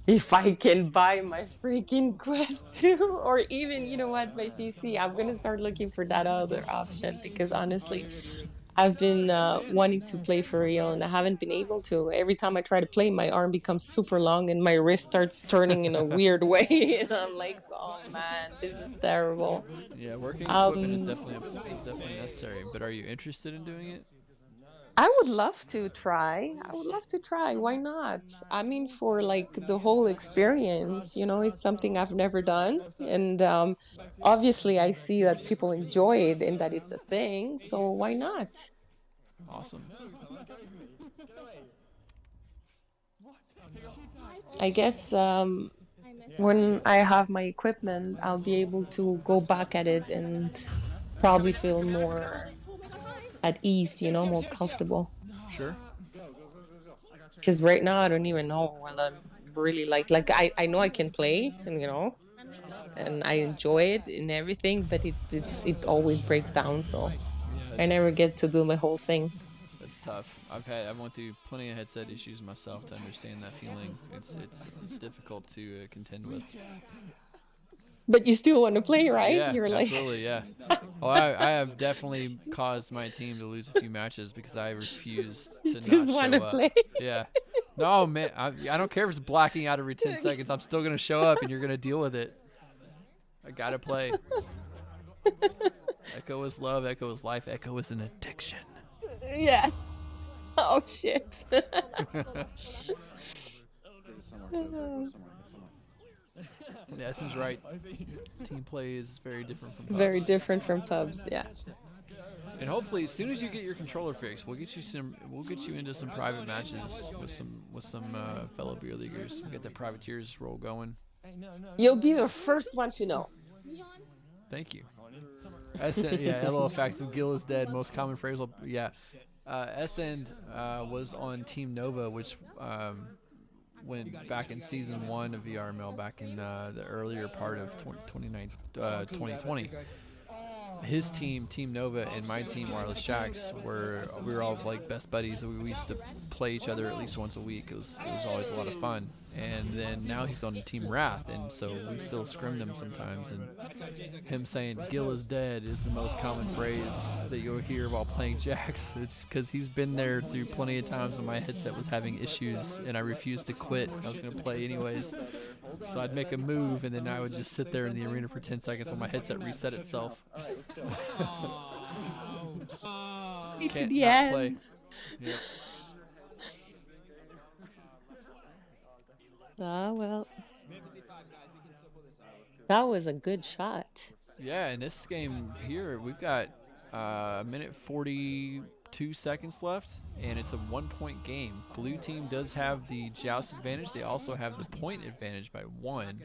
If I can buy my freaking Quest 2, or even, you know what, my PC, I'm gonna start looking for that other option, because honestly, I've been wanting to play for real, and I haven't been able to. Every time I try to play, my arm becomes super long and my wrist starts turning in a weird way, and I'm like, oh man, this is terrible. Yeah, working equipment is definitely necessary. But are you interested in doing it? I would love to try. I would love to try. Why not? I mean, for like the whole experience, you know, it's something I've never done. And obviously, I see that people enjoy it and that it's a thing. So why not? Awesome. I guess when I have my equipment, I'll be able to go back at it and probably feel more at ease, you know, more comfortable. Sure. Because right now I don't even know what I'm really like. Like I know I can play, and you know, and I enjoy it and everything, but it always breaks down. So I never get to do my whole thing. That's tough. I went through plenty of headset issues myself to understand that feeling. It's difficult to contend with. But you still want to play, right? Yeah, You're like, absolutely, yeah. Well, I have definitely caused my team to lose a few matches because I refused to not want show to up. play. Yeah. No, man, I don't care if it's blacking out every 10 seconds. I'm still going to show up, and you're going to deal with it. I got to play. Echo is love. Echo is life. Echo is an addiction. Yeah. Oh, shit. Yeah, Essen's right. Team play is very different from pubs. Very different from pubs, yeah. And hopefully, as soon as you get your controller fixed, we'll get you into some private matches with some fellow beer leaguers. We'll get the privateers roll going. You'll be the first one to know. Thank you. SN, yeah, LOL facts of Gil is dead. Most common phrase. Yeah. SN was on Team Nova, which went back in season 1 of VRML back in the earlier part of 2020. His team, Team Nova, and my team, Wireless Shacks, we were all like best buddies. We used to play each other at least once a week. It was always a lot of fun. And then now he's on Team Wrath, and so we still scrim them sometimes. And him saying "Gil is dead" is the most common phrase that you'll hear while playing Jax. It's because he's been there through plenty of times when my headset was having issues, and I refused to quit. I was going to play anyways. So I'd make a move, and then I would just sit there in the arena for 10 seconds while my headset reset itself. Can't the not end. Play. Yep. Ah, well. That was a good shot. Yeah, in this game here, we've got a minute 42 seconds left, and it's a 1-point game. Blue team does have the joust advantage. They also have the point advantage by 1.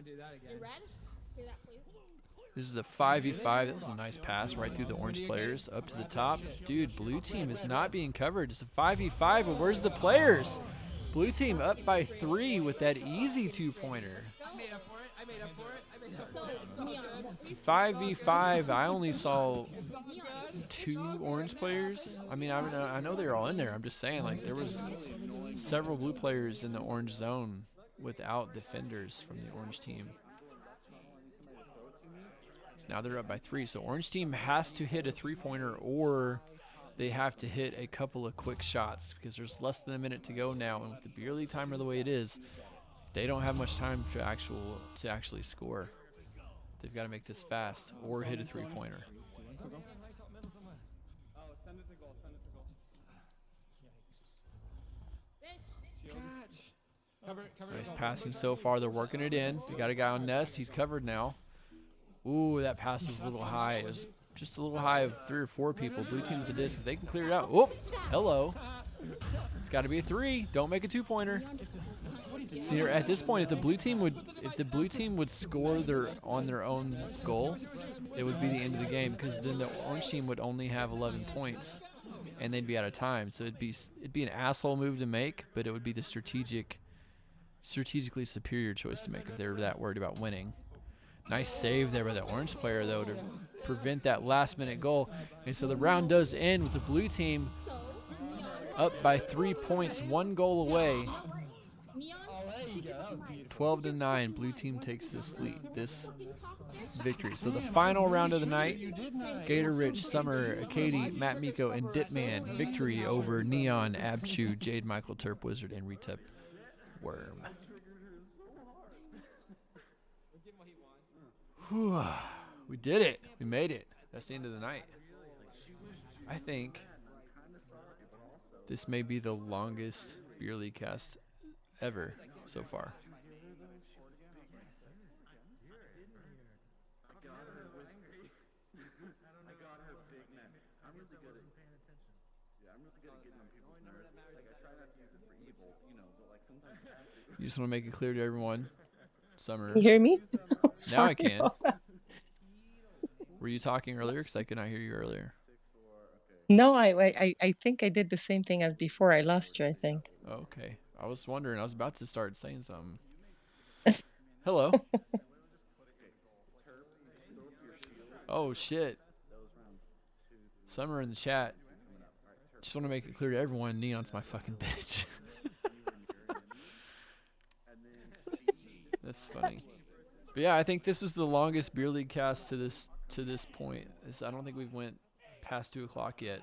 This is a 5v5. That was a nice pass right through the orange players up to the top. Dude, blue team is not being covered. It's a 5v5, but where's the players? Blue team up by 3 with that easy 2-pointer. It's a 5v5. I only saw 2 orange players. I mean, I know they're all in there. I'm just saying, like, there was several blue players in the orange zone without defenders from the orange team. So now they're up by 3. So orange team has to hit a 3-pointer, or they have to hit a couple of quick shots because there's less than a minute to go now, and with the beer league timer the way it is, they don't have much time to actually score. They've got to make this fast or hit a 3-pointer. Nice passing so far. They're working it in. They got a guy on Nest. He's covered now. Ooh, that pass is a little high. It was just a little high of 3 or 4 people. Blue team with the disc. If they can clear it out. Oh, hello. It's got to be a 3. Don't make a 2-pointer. See, at this point, if the blue team would score on their own goal, it would be the end of the game, because then the orange team would only have 11 points, and they'd be out of time. So it'd be an asshole move to make, but it would be the strategically superior choice to make if they were that worried about winning. Nice save there by the orange player, though, to prevent that last-minute goal. And so the round does end with the blue team Up by 3 points, 1 goal away. Neon? Oh, there you go. That was beautiful. 12-9. Blue team takes this lead. This victory. So the final round of the night, Gator Rich, Summer, Katie, Matt Miko, and Ditman. Victory over Neon, Abchu, Jade Michael, Terp Wizard, and Retep Worm. Whew. We did it. We made it. That's the end of the night. I think this may be the longest beer league cast ever so far. You just want to make it clear to everyone, Summer. Can you hear me? Now Sorry I can. about that. Were you talking earlier? Because I could not hear you earlier. No, I think I did the same thing as before. I lost you, I think. Okay. I was wondering. I was about to start saying something. Hello. Oh, shit. Summer in the chat. Just want to make it clear to everyone, Neon's my fucking bitch. That's funny. But yeah, I think this is the longest beer league cast to this point. I don't think we've went past 2 o'clock yet.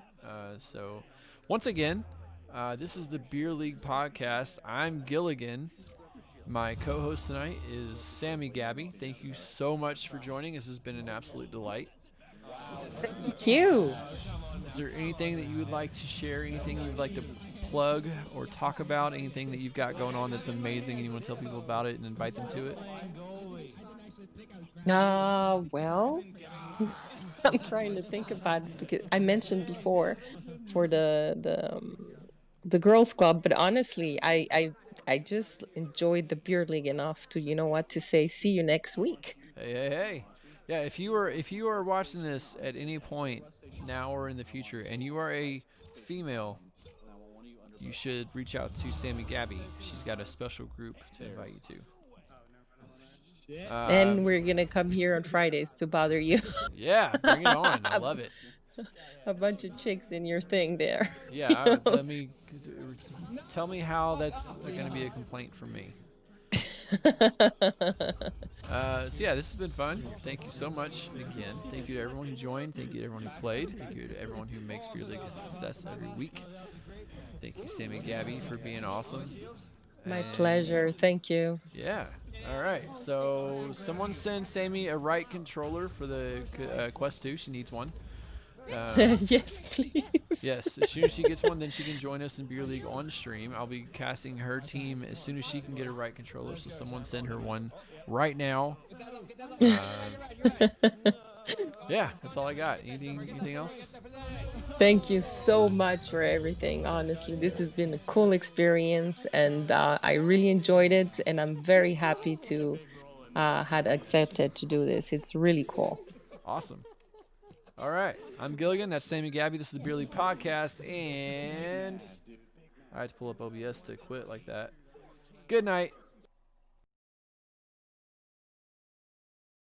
So once again, this is the Beer League podcast. I'm Giligin. My co-host tonight is Samigaby. Thank you so much for joining. This has been an absolute delight. Thank you. Is there anything that you would like to share? Anything you would like to plug or talk about? Anything that you've got going on that's amazing and you want to tell people about it and invite them to it? Well, I'm trying to think about it because I mentioned before for the girls club, but honestly, I just enjoyed the beer league enough to, you know what, to say see you next week. Hey. Yeah, if you are watching this at any point now or in the future and you are a female, you should reach out to Samigaby. She's got a special group to invite you to. And we're gonna come here on Fridays to bother you. Yeah, bring it on. I love it. A bunch of chicks in your thing there. Yeah, tell me how that's going to be a complaint from me. So yeah, this has been fun. Thank you so much again. Thank you to everyone who joined. Thank you to everyone who played. Thank you to everyone who makes Beer League a success every week. Thank you, Samigaby, for being awesome. My pleasure. Thank you. Yeah. All right. So someone send Sammy a right controller for the Quest 2. She needs one. Yes, please. Yes, as soon as she gets one, then she can join us in Beer League on stream. I'll be casting her team as soon as she can get a right controller, so someone send her one right now. Yeah, that's all I got. Anything else? Thank you so much for everything. Honestly, this has been a cool experience, and I really enjoyed it, and I'm very happy to had accepted to do this. It's really cool. Awesome. All right, I'm Giligin. That's Samigaby. This is the Beer League podcast, and I had to pull up OBS to quit like that. Good night.